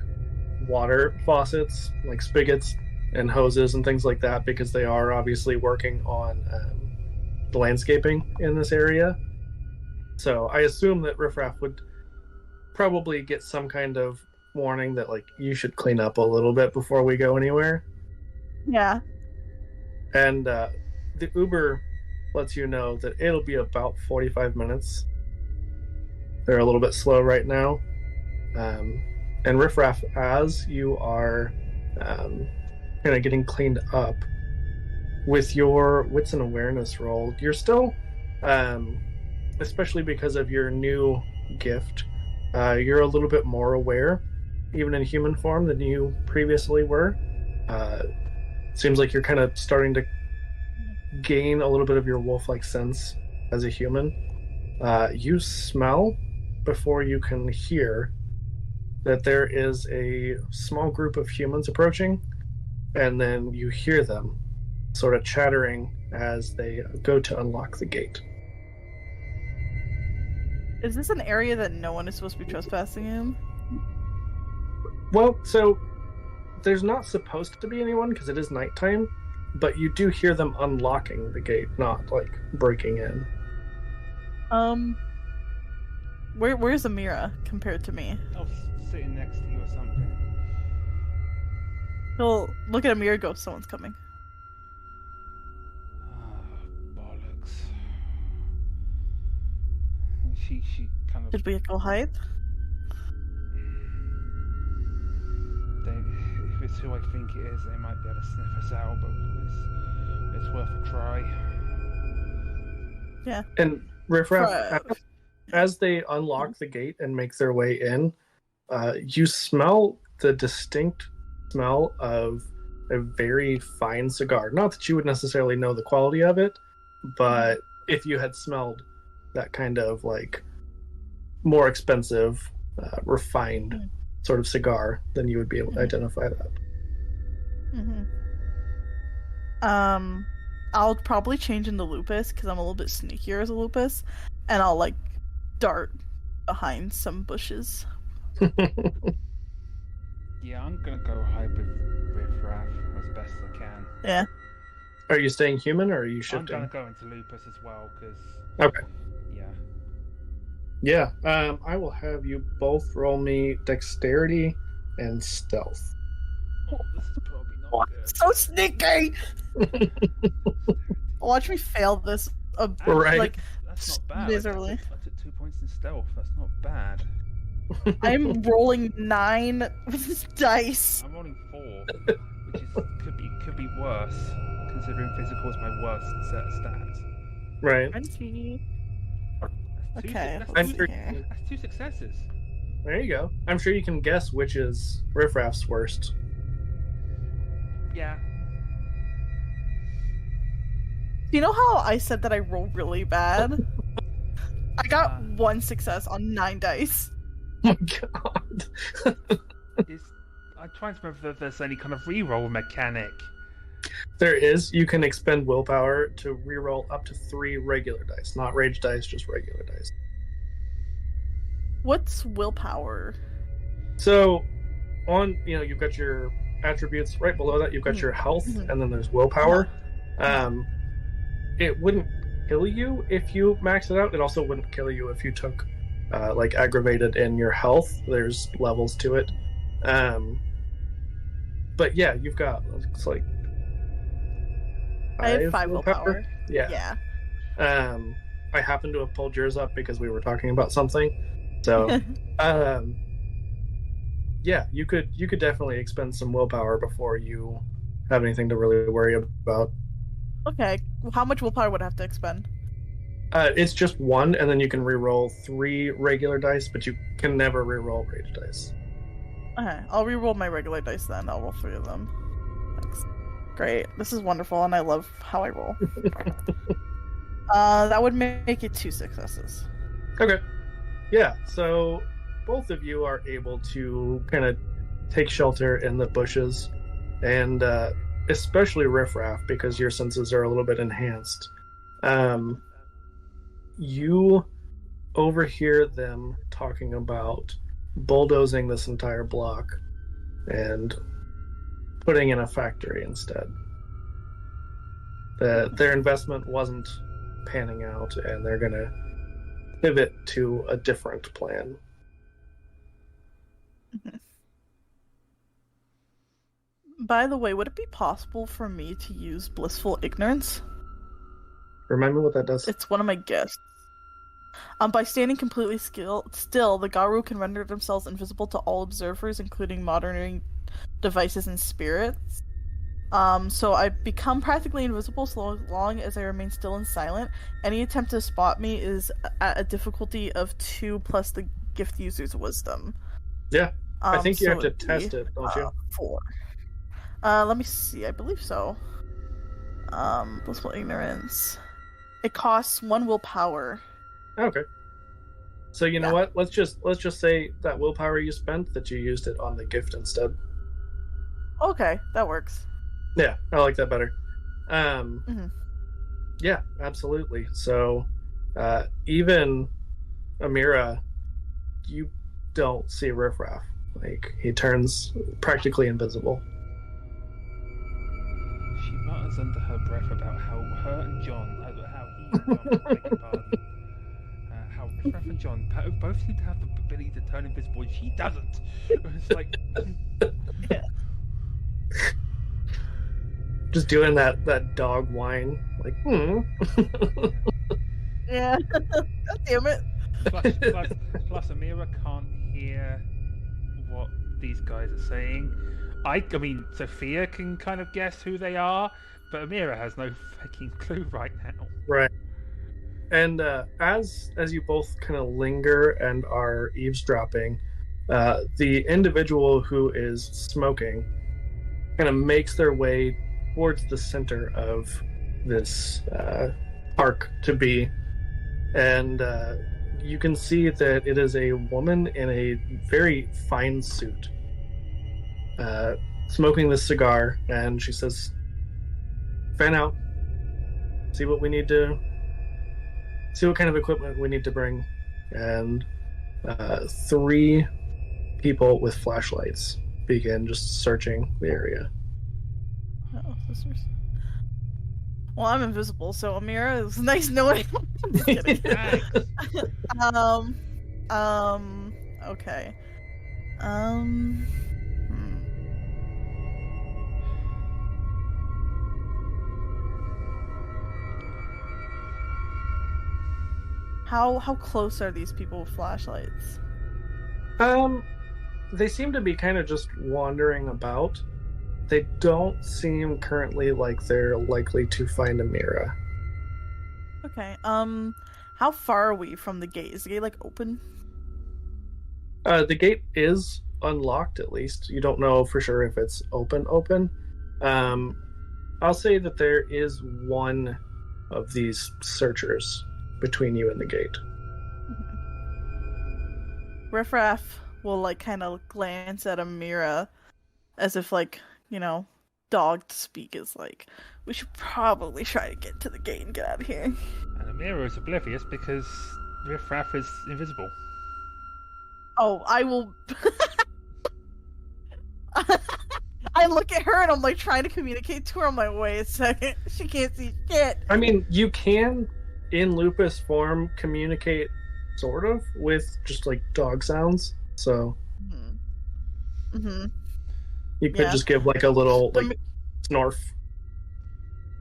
water faucets, like spigots and hoses and things like that, because they are obviously working on the landscaping in this area. So I assume that Riffraff would probably get some kind of warning that like you should clean up a little bit before we go anywhere.
Yeah.
And the Uber lets you know that it'll be about 45 minutes. They're a little bit slow right now. And Riffraff, as you are kind of getting cleaned up with your wits and awareness roll, you're still, especially because of your new gift, you're a little bit more aware, even in human form, than you previously were. Seems like you're kind of starting to gain a little bit of your wolf-like sense as a human. You smell before you can hear that there is a small group of humans approaching, and then you hear them sort of chattering as they go to unlock the gate.
Is this an area that no one is supposed to be trespassing in?
Well, so there's not supposed to be anyone because it is nighttime, but you do hear them unlocking the gate, not like breaking in.
Where's Amira compared to me?
Oh, sitting next to you or something.
He'll look at Amira and go, someone's coming.
Bollocks. She kind of...
Did we go hide?
If it's who I think it is, they might be able to sniff us out, but it's worth a try.
Yeah.
And Riffraff, as they unlock the gate and make their way in, you smell the distinct smell of a very fine cigar. Not that you would necessarily know the quality of it, but if you had smelled that kind of like more expensive, refined sort of cigar, then you would be able to identify that.
I'll probably change into Lupus because I'm a little bit sneakier as a Lupus, and I'll like dart behind some bushes.
Yeah, I'm gonna go hide with Riffraff as best as I can.
Yeah.
Are you staying human or are you shifting?
I'm gonna go into Lupus as well, because...
Okay.
Yeah.
Yeah, I will have you both roll me dexterity and stealth.
Oh, this is probably not good.
So sneaky! Watch me fail this.
Right.
Like,
that's not bad.
miserably.
I took 2 points in stealth. That's not bad.
I'm rolling 9 with this dice.
I'm rolling 4, which could be worse, considering physical is my worst set of stats.
Right.
20. Okay.
That's 2 successes.
There you go. I'm sure you can guess which is Riffraff's worst.
Yeah.
You know how I said that I roll really bad? I got 1 success on 9 dice.
Oh my god.
I'm trying to remember if there's any kind of reroll mechanic.
There is. You can expend willpower to reroll up to 3 regular dice, not rage dice, just regular dice.
What's willpower?
So, you've got your attributes. Right below that, you've got your health, and then there's willpower. It wouldn't kill you if you max it out. It also wouldn't kill you if you took, like, aggravated in your health. There's levels to it. But yeah, you've got, looks like,
I have 5 willpower.
Yeah. I happen to have pulled yours up because we were talking about something. So, yeah, you could definitely expend some willpower before you have anything to really worry about.
Okay, how much willpower would I have to expend?
It's just 1, and then you can reroll 3 regular dice, but you can never reroll rage dice.
Okay, I'll reroll my regular dice then. I'll roll 3 of them. Thanks. Great, this is wonderful, and I love how I roll. That would make it 2 successes.
Okay. Yeah, so both of you are able to kind of take shelter in the bushes, and especially Riffraff, because your senses are a little bit enhanced. You overhear them talking about bulldozing this entire block and putting in a factory instead. Their investment wasn't panning out, and they're going to pivot to a different plan.
By the way, would it be possible for me to use blissful ignorance?
Remind me what that does.
It's one of my gifts. By standing completely still, the Garou can render themselves invisible to all observers, including monitoring devices and spirits. So I become practically invisible so long as I remain still and silent. Any attempt to spot me is at a difficulty of 2 plus the gift user's wisdom.
Yeah, I think you have to test it, don't you?
4. Let me see. I believe so. Blissful ignorance. It costs 1 willpower.
Okay. So you know what? Let's just say that willpower you spent, that you used it on the gift instead.
Okay, that works.
Yeah, I like that better. Yeah, absolutely. So even Amira, you don't see Riffraff. Like, he turns practically invisible.
She mutters under her breath about how her and John, how he and John, beg your pardon, how Riffraff and John both seem to have the ability to turn invisible, and she doesn't. It's like,
yeah.
Just doing that dog whine, like,
Yeah. God damn it.
Plus, Amira can't hear what these guys are saying. I mean, Sophia can kind of guess who they are, but Amira has no fucking clue right now.
Right. And as you both kind of linger and are eavesdropping, the individual who is smoking kind of makes their way towards the center of this park to be, and you can see that it is a woman in a very fine suit, smoking this cigar, and she says, "Fan out. See what kind of equipment we need to bring." And 3 people with flashlights begin just searching the area.
Oh, sisters. Well, I'm invisible, so Amira, it was nice knowing. I'm just kidding. Okay. How close are these people with flashlights?
They seem to be kind of just wandering about. They don't seem currently like they're likely to find Amira.
Okay. How far are we from the gate? Is the gate like open?
The gate is unlocked, at least. You don't know for sure if it's open. I'll say that there is one of these searchers between you and the gate.
Riffraff will like kind of glance at Amira as if like, you know, dog to speak is like, we should probably try to get to the gate and get out of here.
And Amira is oblivious because Riffraff is invisible.
Oh, I will. I look at her and I'm like trying to communicate to her. I'm like, wait a second, she can't see shit.
I mean, you can, in Lupus form, communicate sort of with just like dog sounds. So you could just give like a little like snorf.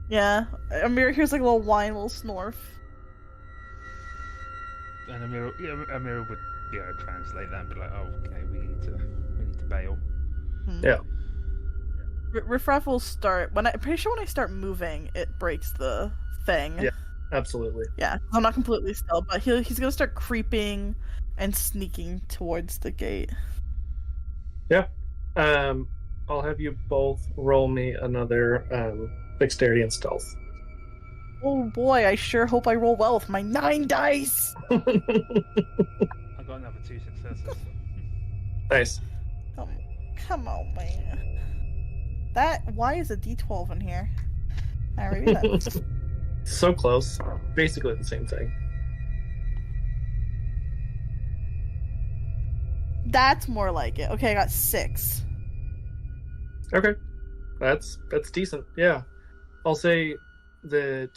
Yeah, Amira hears like a little whine, a little snorf.
And Amira would translate that and be like, oh, okay, we need to bail.
Yeah.
Riffraff will start I'm pretty sure when I start moving, it breaks the thing.
Yeah, absolutely.
Yeah, I'm not completely still, but he's gonna start creeping and sneaking towards the gate.
Yeah. I'll have you both roll me another dexterity and stealth.
Oh boy, I sure hope I roll well with my 9 dice.
I got another 2 successes.
Nice.
Come on, man. Why is a D12 in here? Alright, maybe that.
So close. Basically the same thing.
That's more like it. Okay, I got 6.
Okay. That's decent. Yeah. I'll say that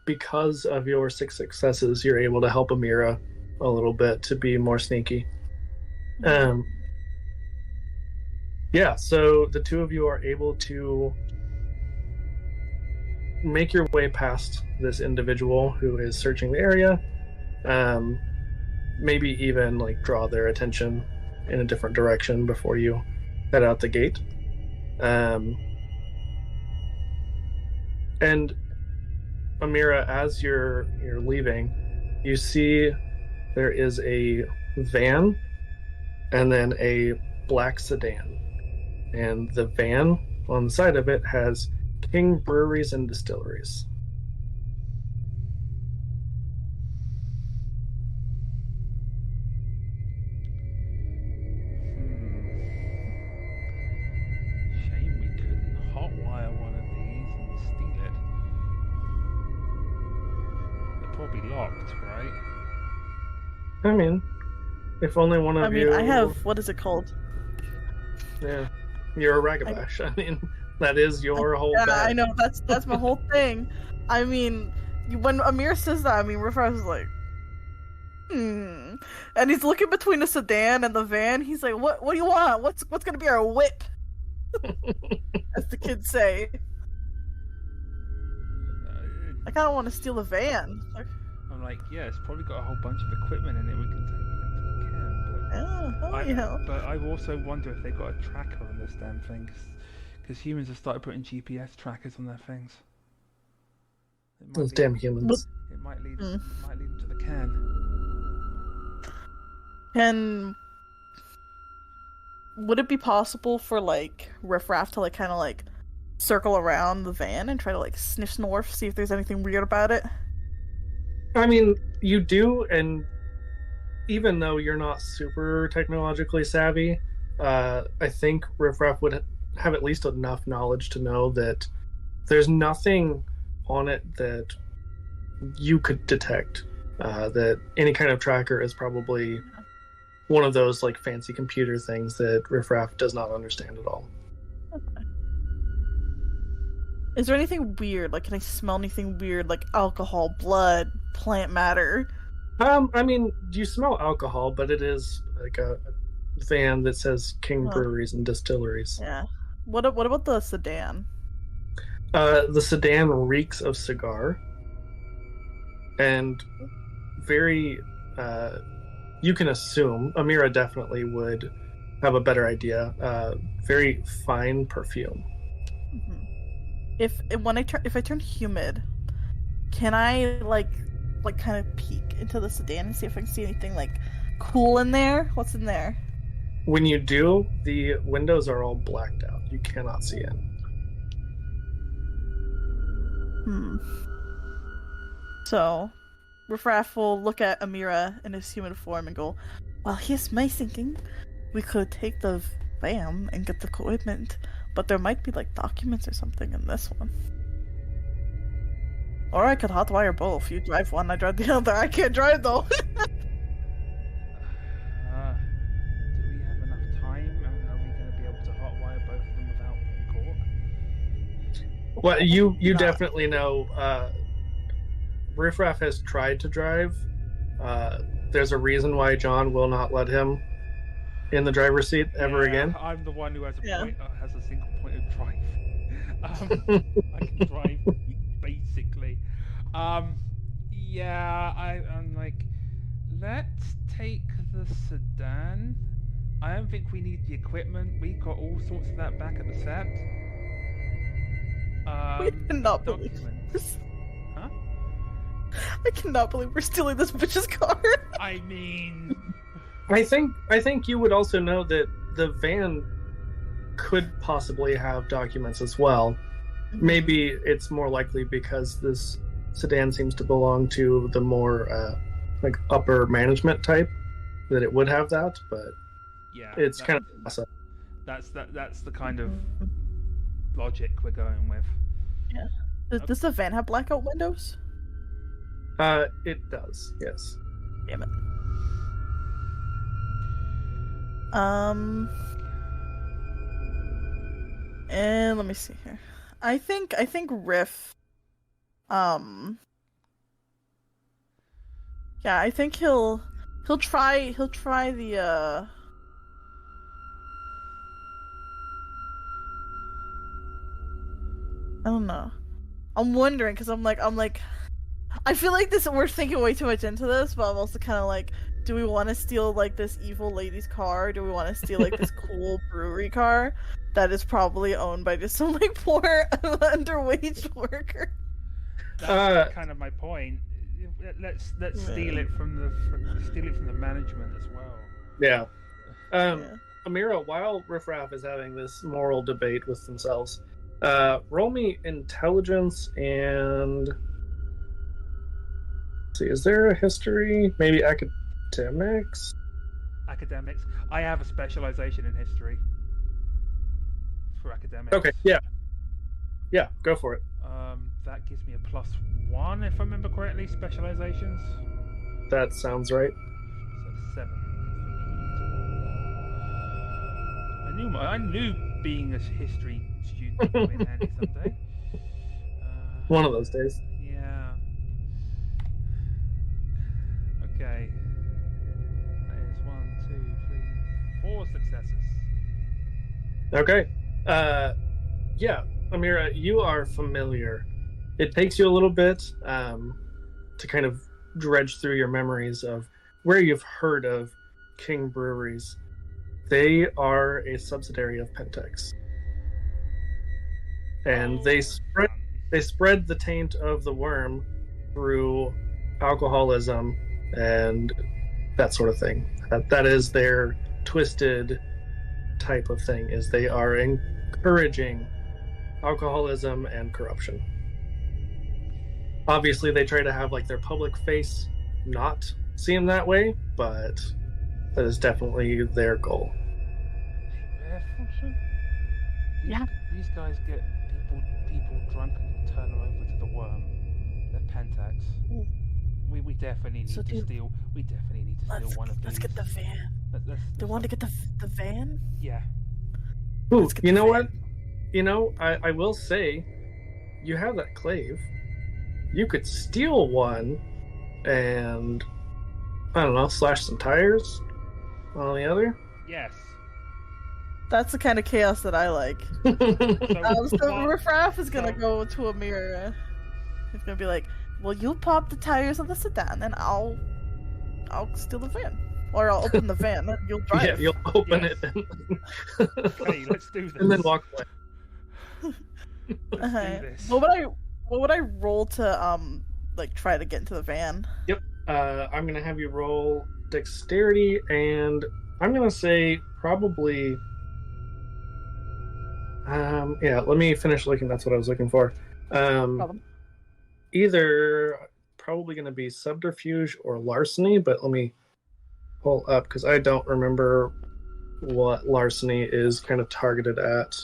because of your 6 successes, you're able to help Amira a little bit to be more sneaky. Yeah, so the two of you are able to make your way past this individual who is searching the area. Maybe even like draw their attention in a different direction before you head out the gate. And Amira, as you're leaving, you see there is a van and then a black sedan. And the van on the side of it has King Breweries and Distilleries.
Shame we couldn't hotwire one of these and steal it. They're probably locked, right?
I mean, if only one of you...
I have... What is it called?
Yeah. You're a Ragabash. I mean, that is your whole bag.
I know, that's my whole thing. I mean, when Amir says that, I mean, Riffraff is like, And he's looking between the sedan and the van. He's like, what do you want? What's gonna be our whip? As the kids say. I kinda want to steal the van.
I'm like, yeah, it's probably got a whole bunch of equipment in it we can take it into the camp. But I also wonder if they got a tracker on this damn thing, because humans have started putting GPS trackers on their things.
Those damn humans.
It might lead them to the can.
And would it be possible for like Riffraff to like kind of like circle around the van and try to like sniff snorf, see if there's anything weird about it?
I mean, you do, and even though you're not super technologically savvy, I think Riffraff would have at least enough knowledge to know that there's nothing on it that you could detect. That any kind of tracker is probably one of those like fancy computer things that Riffraff does not understand at all.
Okay. Is there anything weird? Like, can I smell anything weird, like alcohol, blood, plant matter?
I mean, you smell alcohol, but it is like a van that says King Breweries and Distilleries.
Yeah. What about the sedan?
The sedan reeks of cigar, and very. You can assume Amira definitely would have a better idea. Very fine perfume.
Mm-hmm. If I turn humid, can I like kind of peek into the sedan and see if I can see anything like cool in there? What's in there?
When you do, the windows are all blacked out. You cannot see in.
So, Riffraff will look at Amira in his human form and go, well, here's my thinking. We could take the van and get the equipment But there might be like documents or something in this one. Or I could hotwire both. You drive one, I drive the other. I can't drive though.
Do we have enough time? And are we going to be able to hotwire both of them without being caught?
Well, you definitely know. Riff Raff has tried to drive. There's a reason why John will not let him in the driver's seat ever again.
I'm the one who has a single point of drive. I can drive basically. I'm like, let's take the sedan. I don't think we need the equipment. We got all sorts of that back at the set.
We cannot believe this.
Huh?
I cannot believe we're stealing this bitch's car.
I mean,
I think you would also know that the van could possibly have documents as well. Maybe it's more likely because this sedan seems to belong to the more like upper management type that it would have that, but
yeah,
it's kind of awesome.
That's the kind of logic we're going with.
Yeah. Does the van have blackout windows?
It does, yes.
Damn it. And let me see here. I think Riff. Yeah, I think he'll try the I don't know. I'm wondering because I'm like I feel like we're thinking way too much into this, but I'm also kind of like, do we want to steal like this evil lady's car? Do we want to steal like this cool brewery car that is probably owned by just some like poor underwage worker?
That's kind of my point. Let's steal it from the management as well.
Yeah. Amira, while Riff Raff is having this moral debate with themselves, roll me intelligence and. See, is there a history? Maybe academics?
Academics. I have a specialization in history for academics.
Okay, yeah. Yeah, go for it.
That gives me a +1 if I remember correctly, specializations.
That sounds right.
So 7. I knew being a history student would come in handy someday.
One of those days.
Yeah. Okay. That is 1, 2, 3, 4 successes.
Okay. Yeah, Amira, you are familiar. It takes you a little bit to kind of dredge through your memories of where you've heard of King Breweries. They are a subsidiary of Pentex. And they spread the taint of the worm through alcoholism and that sort of thing. That is their twisted type of thing, is they are encouraging alcoholism and corruption. Obviously, they try to have like their public face not seem that way, but that is definitely their goal.
Yeah.
These guys get people drunk and turn them over to the worm. They're Pentex. We definitely need to steal. We definitely need to steal one of these.
Let's get the van. They want to get the van?
Yeah.
Ooh, you know what? You know, I will say, you have that clave. You could steal one and, I don't know, slash some tires on the other.
Yes.
That's the kind of chaos that I like. So Riff Raff is gonna go to Amira. He's gonna be like, well, you pop the tires of the sedan and I'll steal the van. Or I'll open the van and you'll drive.
Yeah, you'll open it.
Okay, let's do this.
And then walk away.
Let's do this.
What would I roll to like try to get into the van?
Yep. I'm gonna have you roll dexterity, and I'm gonna say probably. Yeah. Let me finish looking. That's what I was looking for. Either probably gonna be subterfuge or larceny, but let me pull up because I don't remember what larceny is kind of targeted at.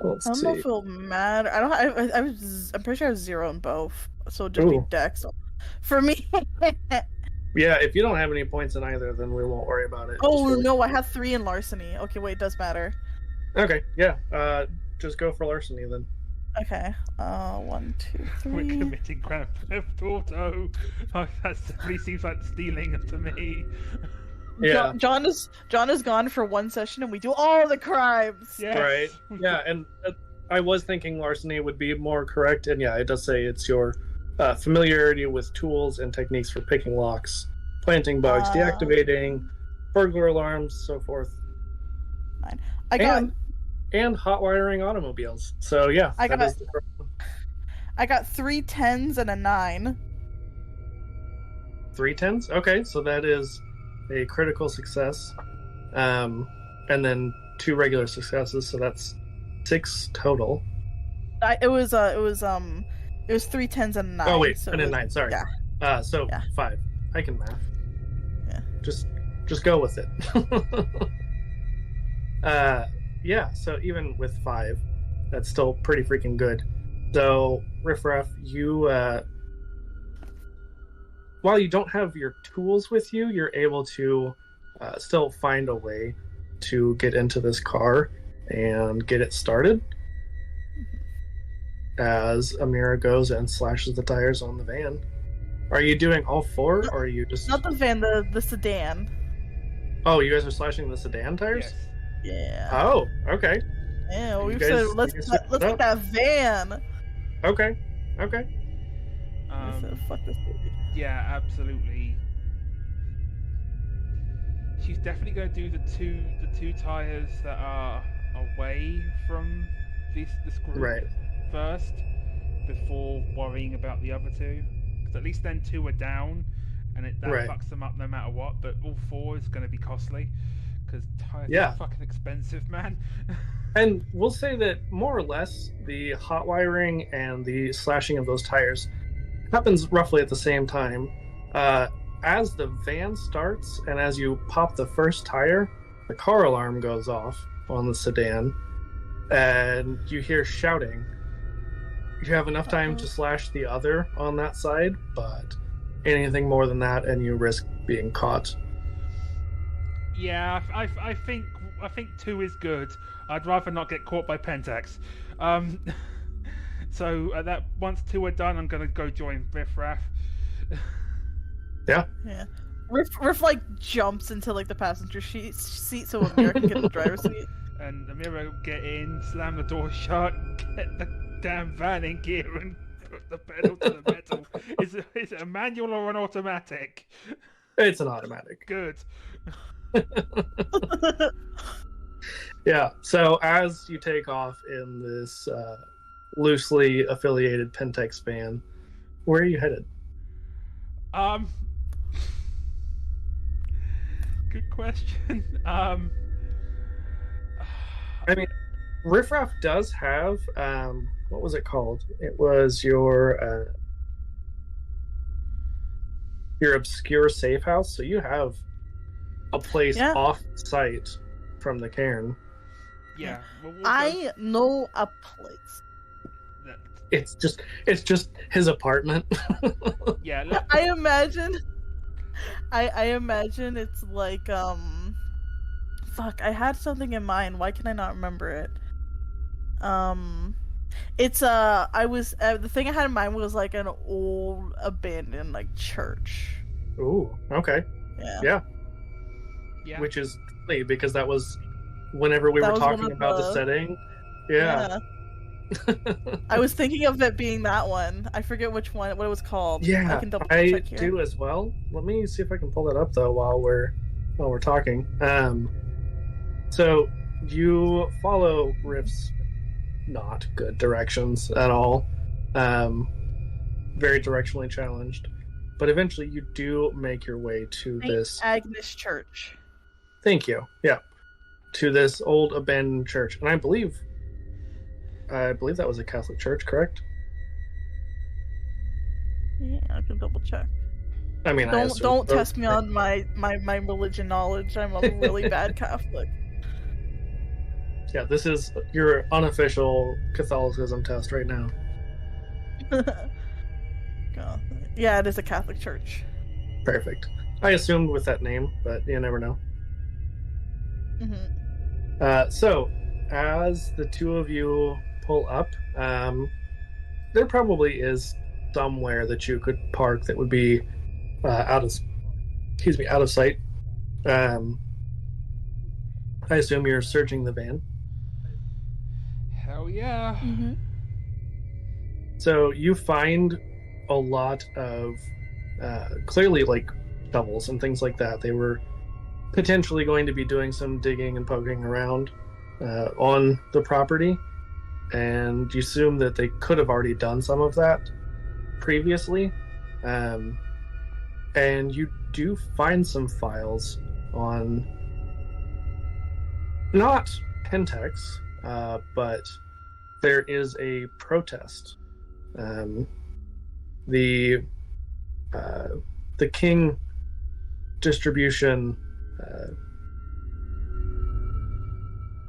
Let's
I don't know
see.
if it'll matter. I'm pretty sure I have 0 in both, so it'll just be
Ooh.
Dex for me.
Yeah, if you don't have any points in either, then we won't worry about it.
Oh no, I have 3 in larceny. Okay, wait, it does matter.
Okay, yeah. Just go for larceny then.
Okay. 1, 2, 3.
We're committing Grand Theft Auto. Oh, that definitely seems like stealing to me.
Yeah.
John is gone for 1 session, and we do all the crimes.
Yes.
Right. Yeah, and I was thinking larceny would be more correct, and yeah, it does say it's your familiarity with tools and techniques for picking locks, planting bugs, deactivating, burglar alarms, so forth.
Fine.
And hot wiring automobiles. So yeah,
I got 3 10s and a 9.
3 10s. Okay, so that is a critical success, and then 2 regular successes. So that's 6 total.
It was 3 10s and a 9.
Oh wait,
so
and a 9. Sorry.
Yeah.
So
Yeah.
5. I can math.
Yeah.
Just go with it. Yeah. So even with 5, that's still pretty freaking good. So Riffraff, you while you don't have your tools with you, you're able to still find a way to get into this car and get it started. As Amira goes and slashes the tires on the van. Are you doing all 4, or are you just...
Not the van, the sedan.
Oh, you guys are slashing the sedan tires?
Yes. Yeah.
Oh, okay.
Yeah, we
You
said
guys-
let's
you guys switched
get
it up.
that van.
Okay.
We said, fuck this baby.
Yeah, absolutely. She's definitely going to do the two tires that are away from this group
Right.
first, before worrying about the other 2. Because at least then 2 are down, and that
Right.
fucks them up no matter what. But all 4 is going to be costly, because tires
Yeah.
are fucking expensive, man.
And we'll say that more or less the hot wiring and the slashing of those tires happens roughly at the same time. As the van starts and as you pop the first tire, the car alarm goes off on the sedan, and you hear shouting. You have enough time to slash the other on that side, but anything more than that and you risk being caught.
Yeah, I think 2 is good. I'd rather not get caught by Pentex. So that once 2 are done, I'm gonna go join Riffraff.
Yeah.
Yeah. Riff like jumps into like the passenger seat so Amira can get in the driver's seat.
And Amira will get in, slam the door shut, get the damn van in gear, and put the pedal to the metal. Is it a manual or an automatic?
It's an automatic.
Good.
Yeah, so as you take off in this loosely affiliated Pentex van, where are you headed?
Good question.
I mean, Riffraff does have, what was it called? It was your obscure safe house, so you have a place off site from the cairn.
Yeah. Well,
I know a place.
It's just his apartment.
Yeah.
I imagine it's like fuck, I had something in mind. Why can I not remember it? It's the thing I had in mind was like an old abandoned like church.
Ooh, okay.
Yeah.
Which is funny because that was whenever we were talking about the setting. Yeah.
I was thinking of it being that one. I forget what it was called.
Yeah,
I can double check here.
do as well. Let me see if I can pull that up though while we're talking. So you follow Riff's not good directions at all. Very directionally challenged, but eventually you do make your way to this
Agnes Church.
Thank you. Yeah, to this old abandoned church, and I believe that was a Catholic church, correct?
Yeah, I can double check.
I mean,
don't test me on my religion knowledge. I'm a really bad Catholic.
Yeah, this is your unofficial Catholicism test right now.
Oh, yeah, it is a Catholic church.
Perfect. I assumed with that name, but you never know. So, as the two of you pull up, there probably is somewhere that you could park that would be out of sight. I assume you're searching the van.
Hell yeah.
So you find a lot of clearly like shovels and things like that. They were potentially going to be doing some digging and poking around on the property, and you assume that they could have already done some of that previously. And you do find some files on not Pentex, but there is a protest. The King distribution,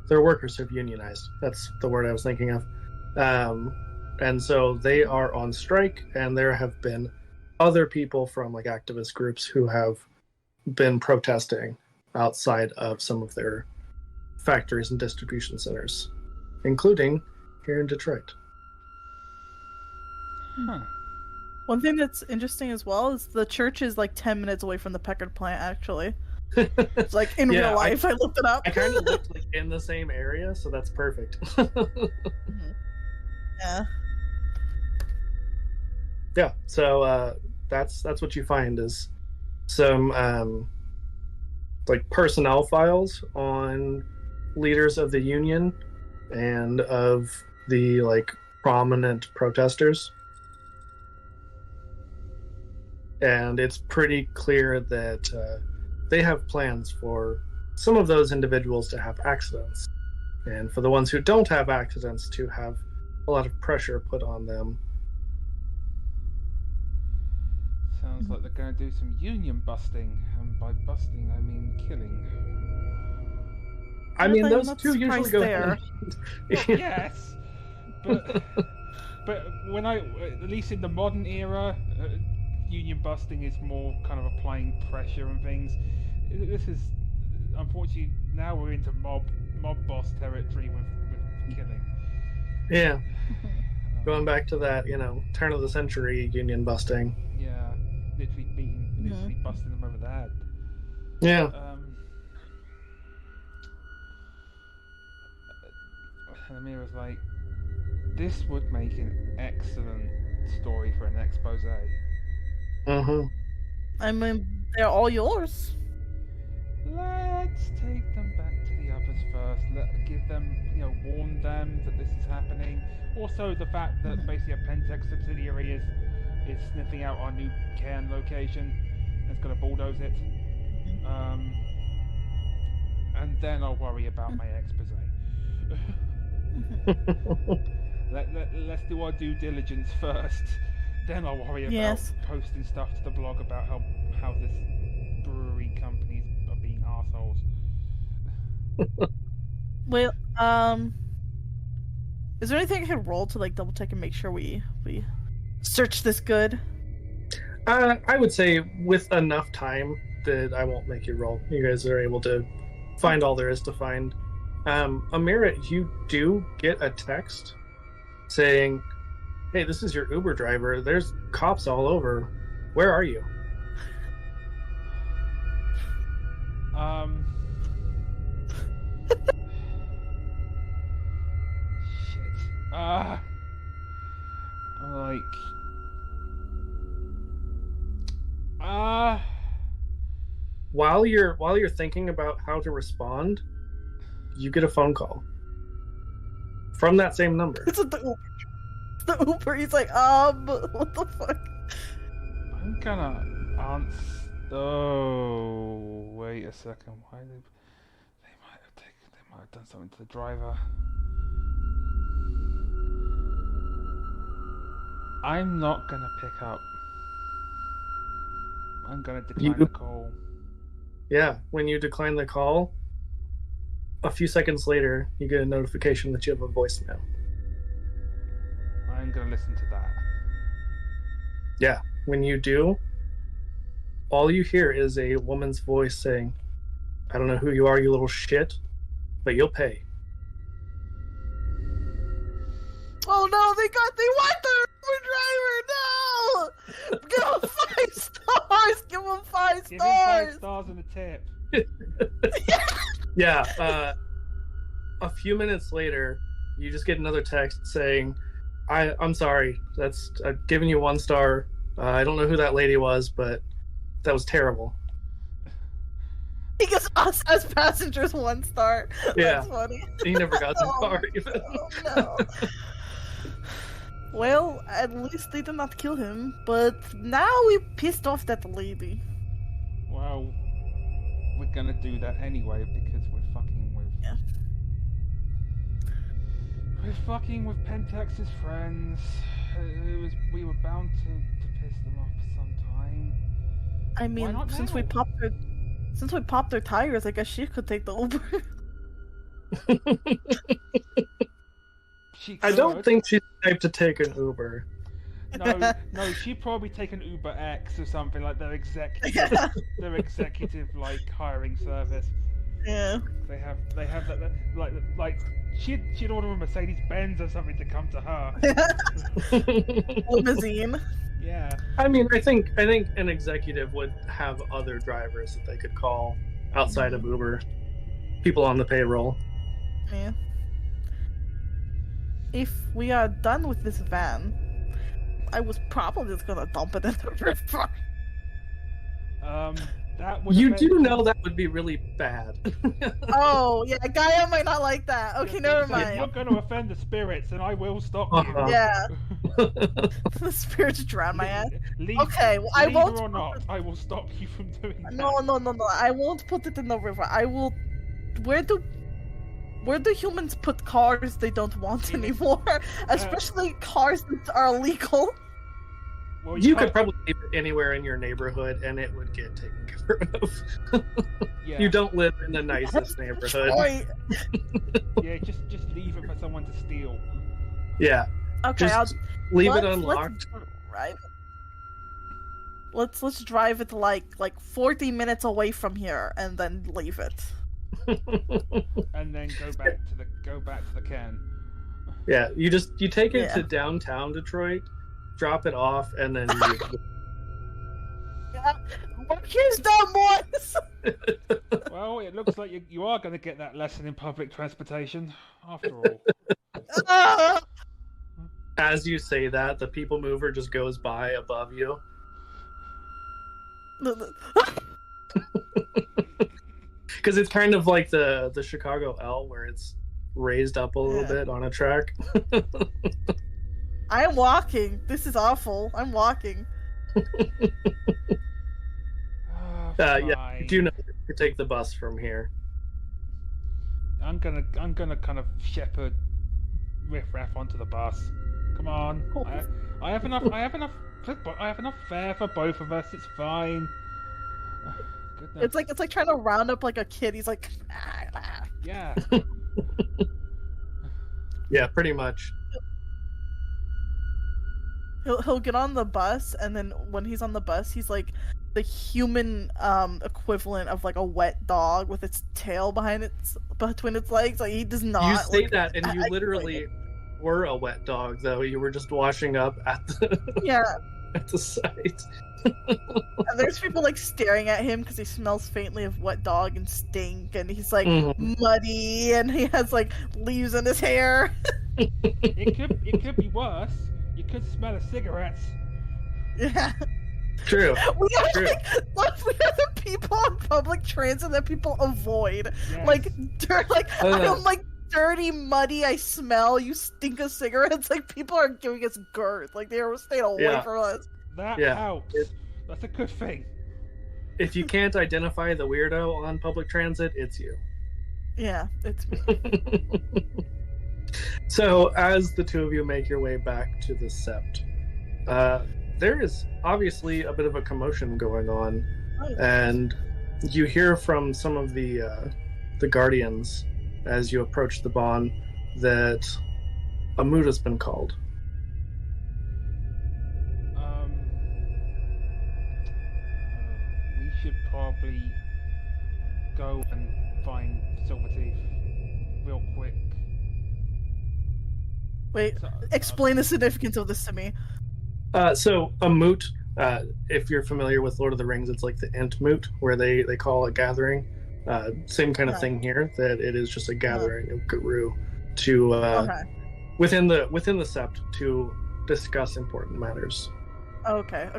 their workers have unionized. That's the word I was thinking of. And so they are on strike, and there have been other people from like activist groups who have been protesting outside of some of their factories and distribution centers, including here in Detroit.
One thing that's interesting as well is the church is like 10 minutes away from the Packard plant, actually. It's like in real life, I looked it up.
I kind of looked like in the same area, so that's perfect.
Yeah.
Yeah, so that's what you find is some like personnel files on leaders of the union and of the like prominent protesters. And it's pretty clear that they have plans for some of those individuals to have accidents, and for the ones who don't have accidents to have a lot of pressure put on them.
Sounds like they're going to do some union busting, and by busting I mean killing.
I mean, those two usually go
there.
Well, yes, but when at least in the modern era, union busting is more kind of applying pressure and things. This is, unfortunately, now we're into mob boss territory with killing.
Yeah. Going back to that, turn of the century union busting.
Yeah, literally busting them over the head.
Yeah.
And Amir was like, this would make an excellent story for an expose.
I mean, they're all yours.
Let's take them back to the others first. Give them, warn them that this is happening. Also, the fact that basically a Pentex subsidiary is sniffing out our new cairn location and it's going to bulldoze it. And then I'll worry about my expose. Let's do our due diligence first. Then I'll worry about posting stuff to the blog about how this brewery companies are being assholes.
Well, is there anything I can roll to like double check and make sure we search this good?
I would say with enough time that I won't make you roll. You guys are able to find all there is to find. Amira, you do get a text saying, "Hey, this is your Uber driver. There's cops all over. Where are you?"
Shit.
While you're thinking about how to respond, you get a phone call from that same number.
It's the Uber. He's like, what the fuck?
I'm gonna answer. Oh, wait a second. Why they might have done something to the driver. I'm not gonna pick up. I'm gonna decline the call.
Yeah, when you decline the call, a few seconds later, you get a notification that you have a voicemail.
I'm gonna listen to that.
Yeah, when you do, all you hear is a woman's voice saying, "I don't know who you are, you little shit, but you'll pay."
Oh no, they want the Uber driver! No! Give him 5 stars! Give him 5
Give him 5
stars!
stars and a tip.
Yeah, a few minutes later, you just get another text saying, I'm sorry, I've given you 1 star. I don't know who that lady was, but that was terrible.
He gives us as passengers 1 star.
Yeah.
That's funny.
He never got that far, even.
Oh, no. Well, at least they did not kill him, but now we pissed off that lady.
Well, we're gonna do that anyway because we're fucking with.
Yeah.
We're fucking with Pentex's friends. We were bound to piss them off sometime.
I mean, since we popped their tires, I guess she could take the Uber.
She
I
could.
don't think she's the type to take an Uber.
No, she'd probably take an Uber X or something like their executive, their executive like hiring service.
Yeah.
They have that like she'd order a Mercedes Benz or something to come to her.
Limousine.
Yeah.
I mean, I think an executive would have other drivers that they could call outside of Uber. People on the payroll.
Yeah. If we are done with this van, I was probably just gonna dump it in the river.
That would.
You do know that would be really bad.
Oh, yeah, Gaia might not like that. Okay, never mind.
You're going to offend the spirits, and I will stop
Uh-huh.
you.
Yeah. The spirits drown my ass.
Leave,
Okay, well, I
leave
won't.
or not, I will stop you from doing that.
No. I won't put it in the river. I will. Where do humans put cars they don't want anymore? Especially cars that are illegal.
Well,
You could probably leave it anywhere in your neighborhood and it would get taken care of.
Yeah.
You don't live in the nicest neighborhood.
Detroit.
Yeah, just leave it for someone to steal.
Yeah.
Okay,
Just leave it unlocked.
Let's drive it like 40 minutes away from here and then leave it.
And then go back to the can.
Yeah, you take it
Yeah.
to downtown Detroit, drop it off, and then
Here's that boys.
Well, it looks like you are going to get that lesson in public transportation, after all.
As you say that, the people mover just goes by above you. Because it's kind of like the Chicago L, where it's raised up a little bit on a track.
I am walking. This is awful. I'm walking.
Yeah, you do know to take the bus from here.
I'm gonna kind of shepherd riffraff onto the bus. Come on, I have enough fare for both of us. It's fine. Goodness.
It's like trying to round up like a kid. He's like,
Yeah.
Yeah, pretty much.
He'll get on the bus, and then when he's on the bus, he's like the human equivalent of like a wet dog with its tail between its legs. Like he does not.
You say
look
that, and you literally were a wet dog, though. You were just washing up at the at the site.
And there's people like staring at him because he smells faintly of wet dog and stink, and he's like muddy, and he has like leaves in his hair.
It could be worse. You could smell of cigarettes.
Yeah.
True.
We are the people on public transit that people avoid.
Yes.
I'm like dirty, muddy. I smell. You stink of cigarettes. Like people are giving us girth. Like they are staying away from us.
That helps. That's a good thing.
If you can't identify the weirdo on public transit, it's you.
Yeah, it's me.
So, as the two of you make your way back to the sept, there is obviously a bit of a commotion going on, and you hear from some of the guardians as you approach the barn that a mood has been called.
We should probably go and find Silverteeth real quick.
Wait, explain the significance of this to me.
So a moot, if you're familiar with Lord of the Rings, it's like the Ent moot, where they call a gathering. Same kind of thing here, that it is just a gathering of Guru to within the sept to discuss important matters.
Okay.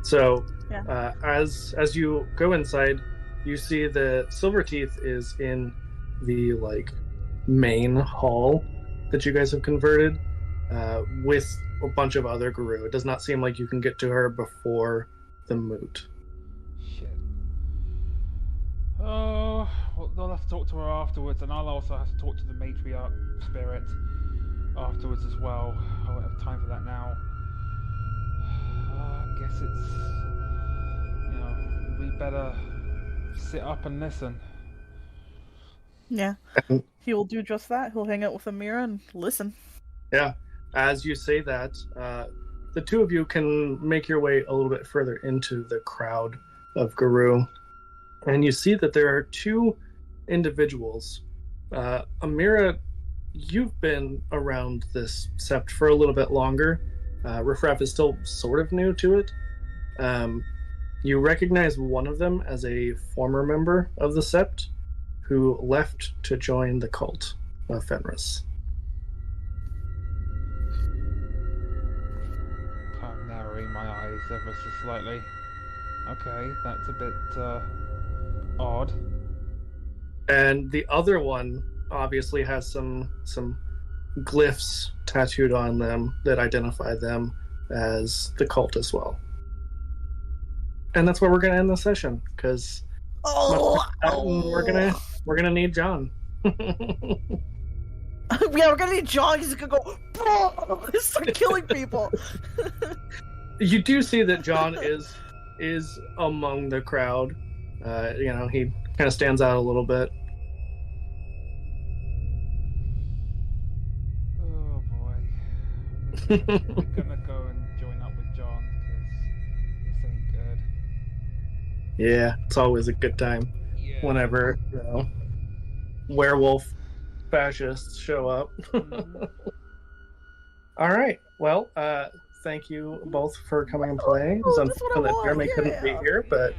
So as you go inside, you see that Silverteeth is in the main hall that you guys have converted with a bunch of other Guru. It does not seem like you can get to her before the moot.
Shit. Oh, well, they'll have to talk to her afterwards, and I'll also have to talk to the matriarch spirit afterwards as well. I won't have time for that now. I guess it's... we better sit up and listen.
Yeah. He will do just that. He'll hang out with Amira and listen.
Yeah. As you say that, the two of you can make your way a little bit further into the crowd of Guru. And you see that there are two individuals. Amira, you've been around this sept for a little bit longer. Riffraff is still sort of new to it. You recognize one of them as a former member of the sept who left to join the cult of Fenris.
I'm narrowing my eyes ever so slightly. Okay, that's a bit odd.
And the other one obviously has some glyphs tattooed on them that identify them as the cult as well. And that's where we're gonna end the session, because we're gonna need John.
Yeah, we're gonna need John. He's gonna go start killing people.
You do see that John is among the crowd. He kind of stands out a little bit.
Oh boy, we're gonna go and join up with John because this ain't good.
Yeah, it's always a good time.
Yeah.
Whenever werewolf fascists show up.
Mm-hmm.
All right. Well, thank you both for coming and playing. It was unfortunate that Jeremy couldn't be here, but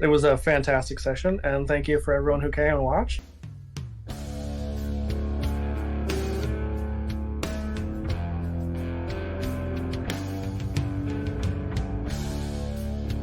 it was a fantastic session, and thank you for everyone who came and watched.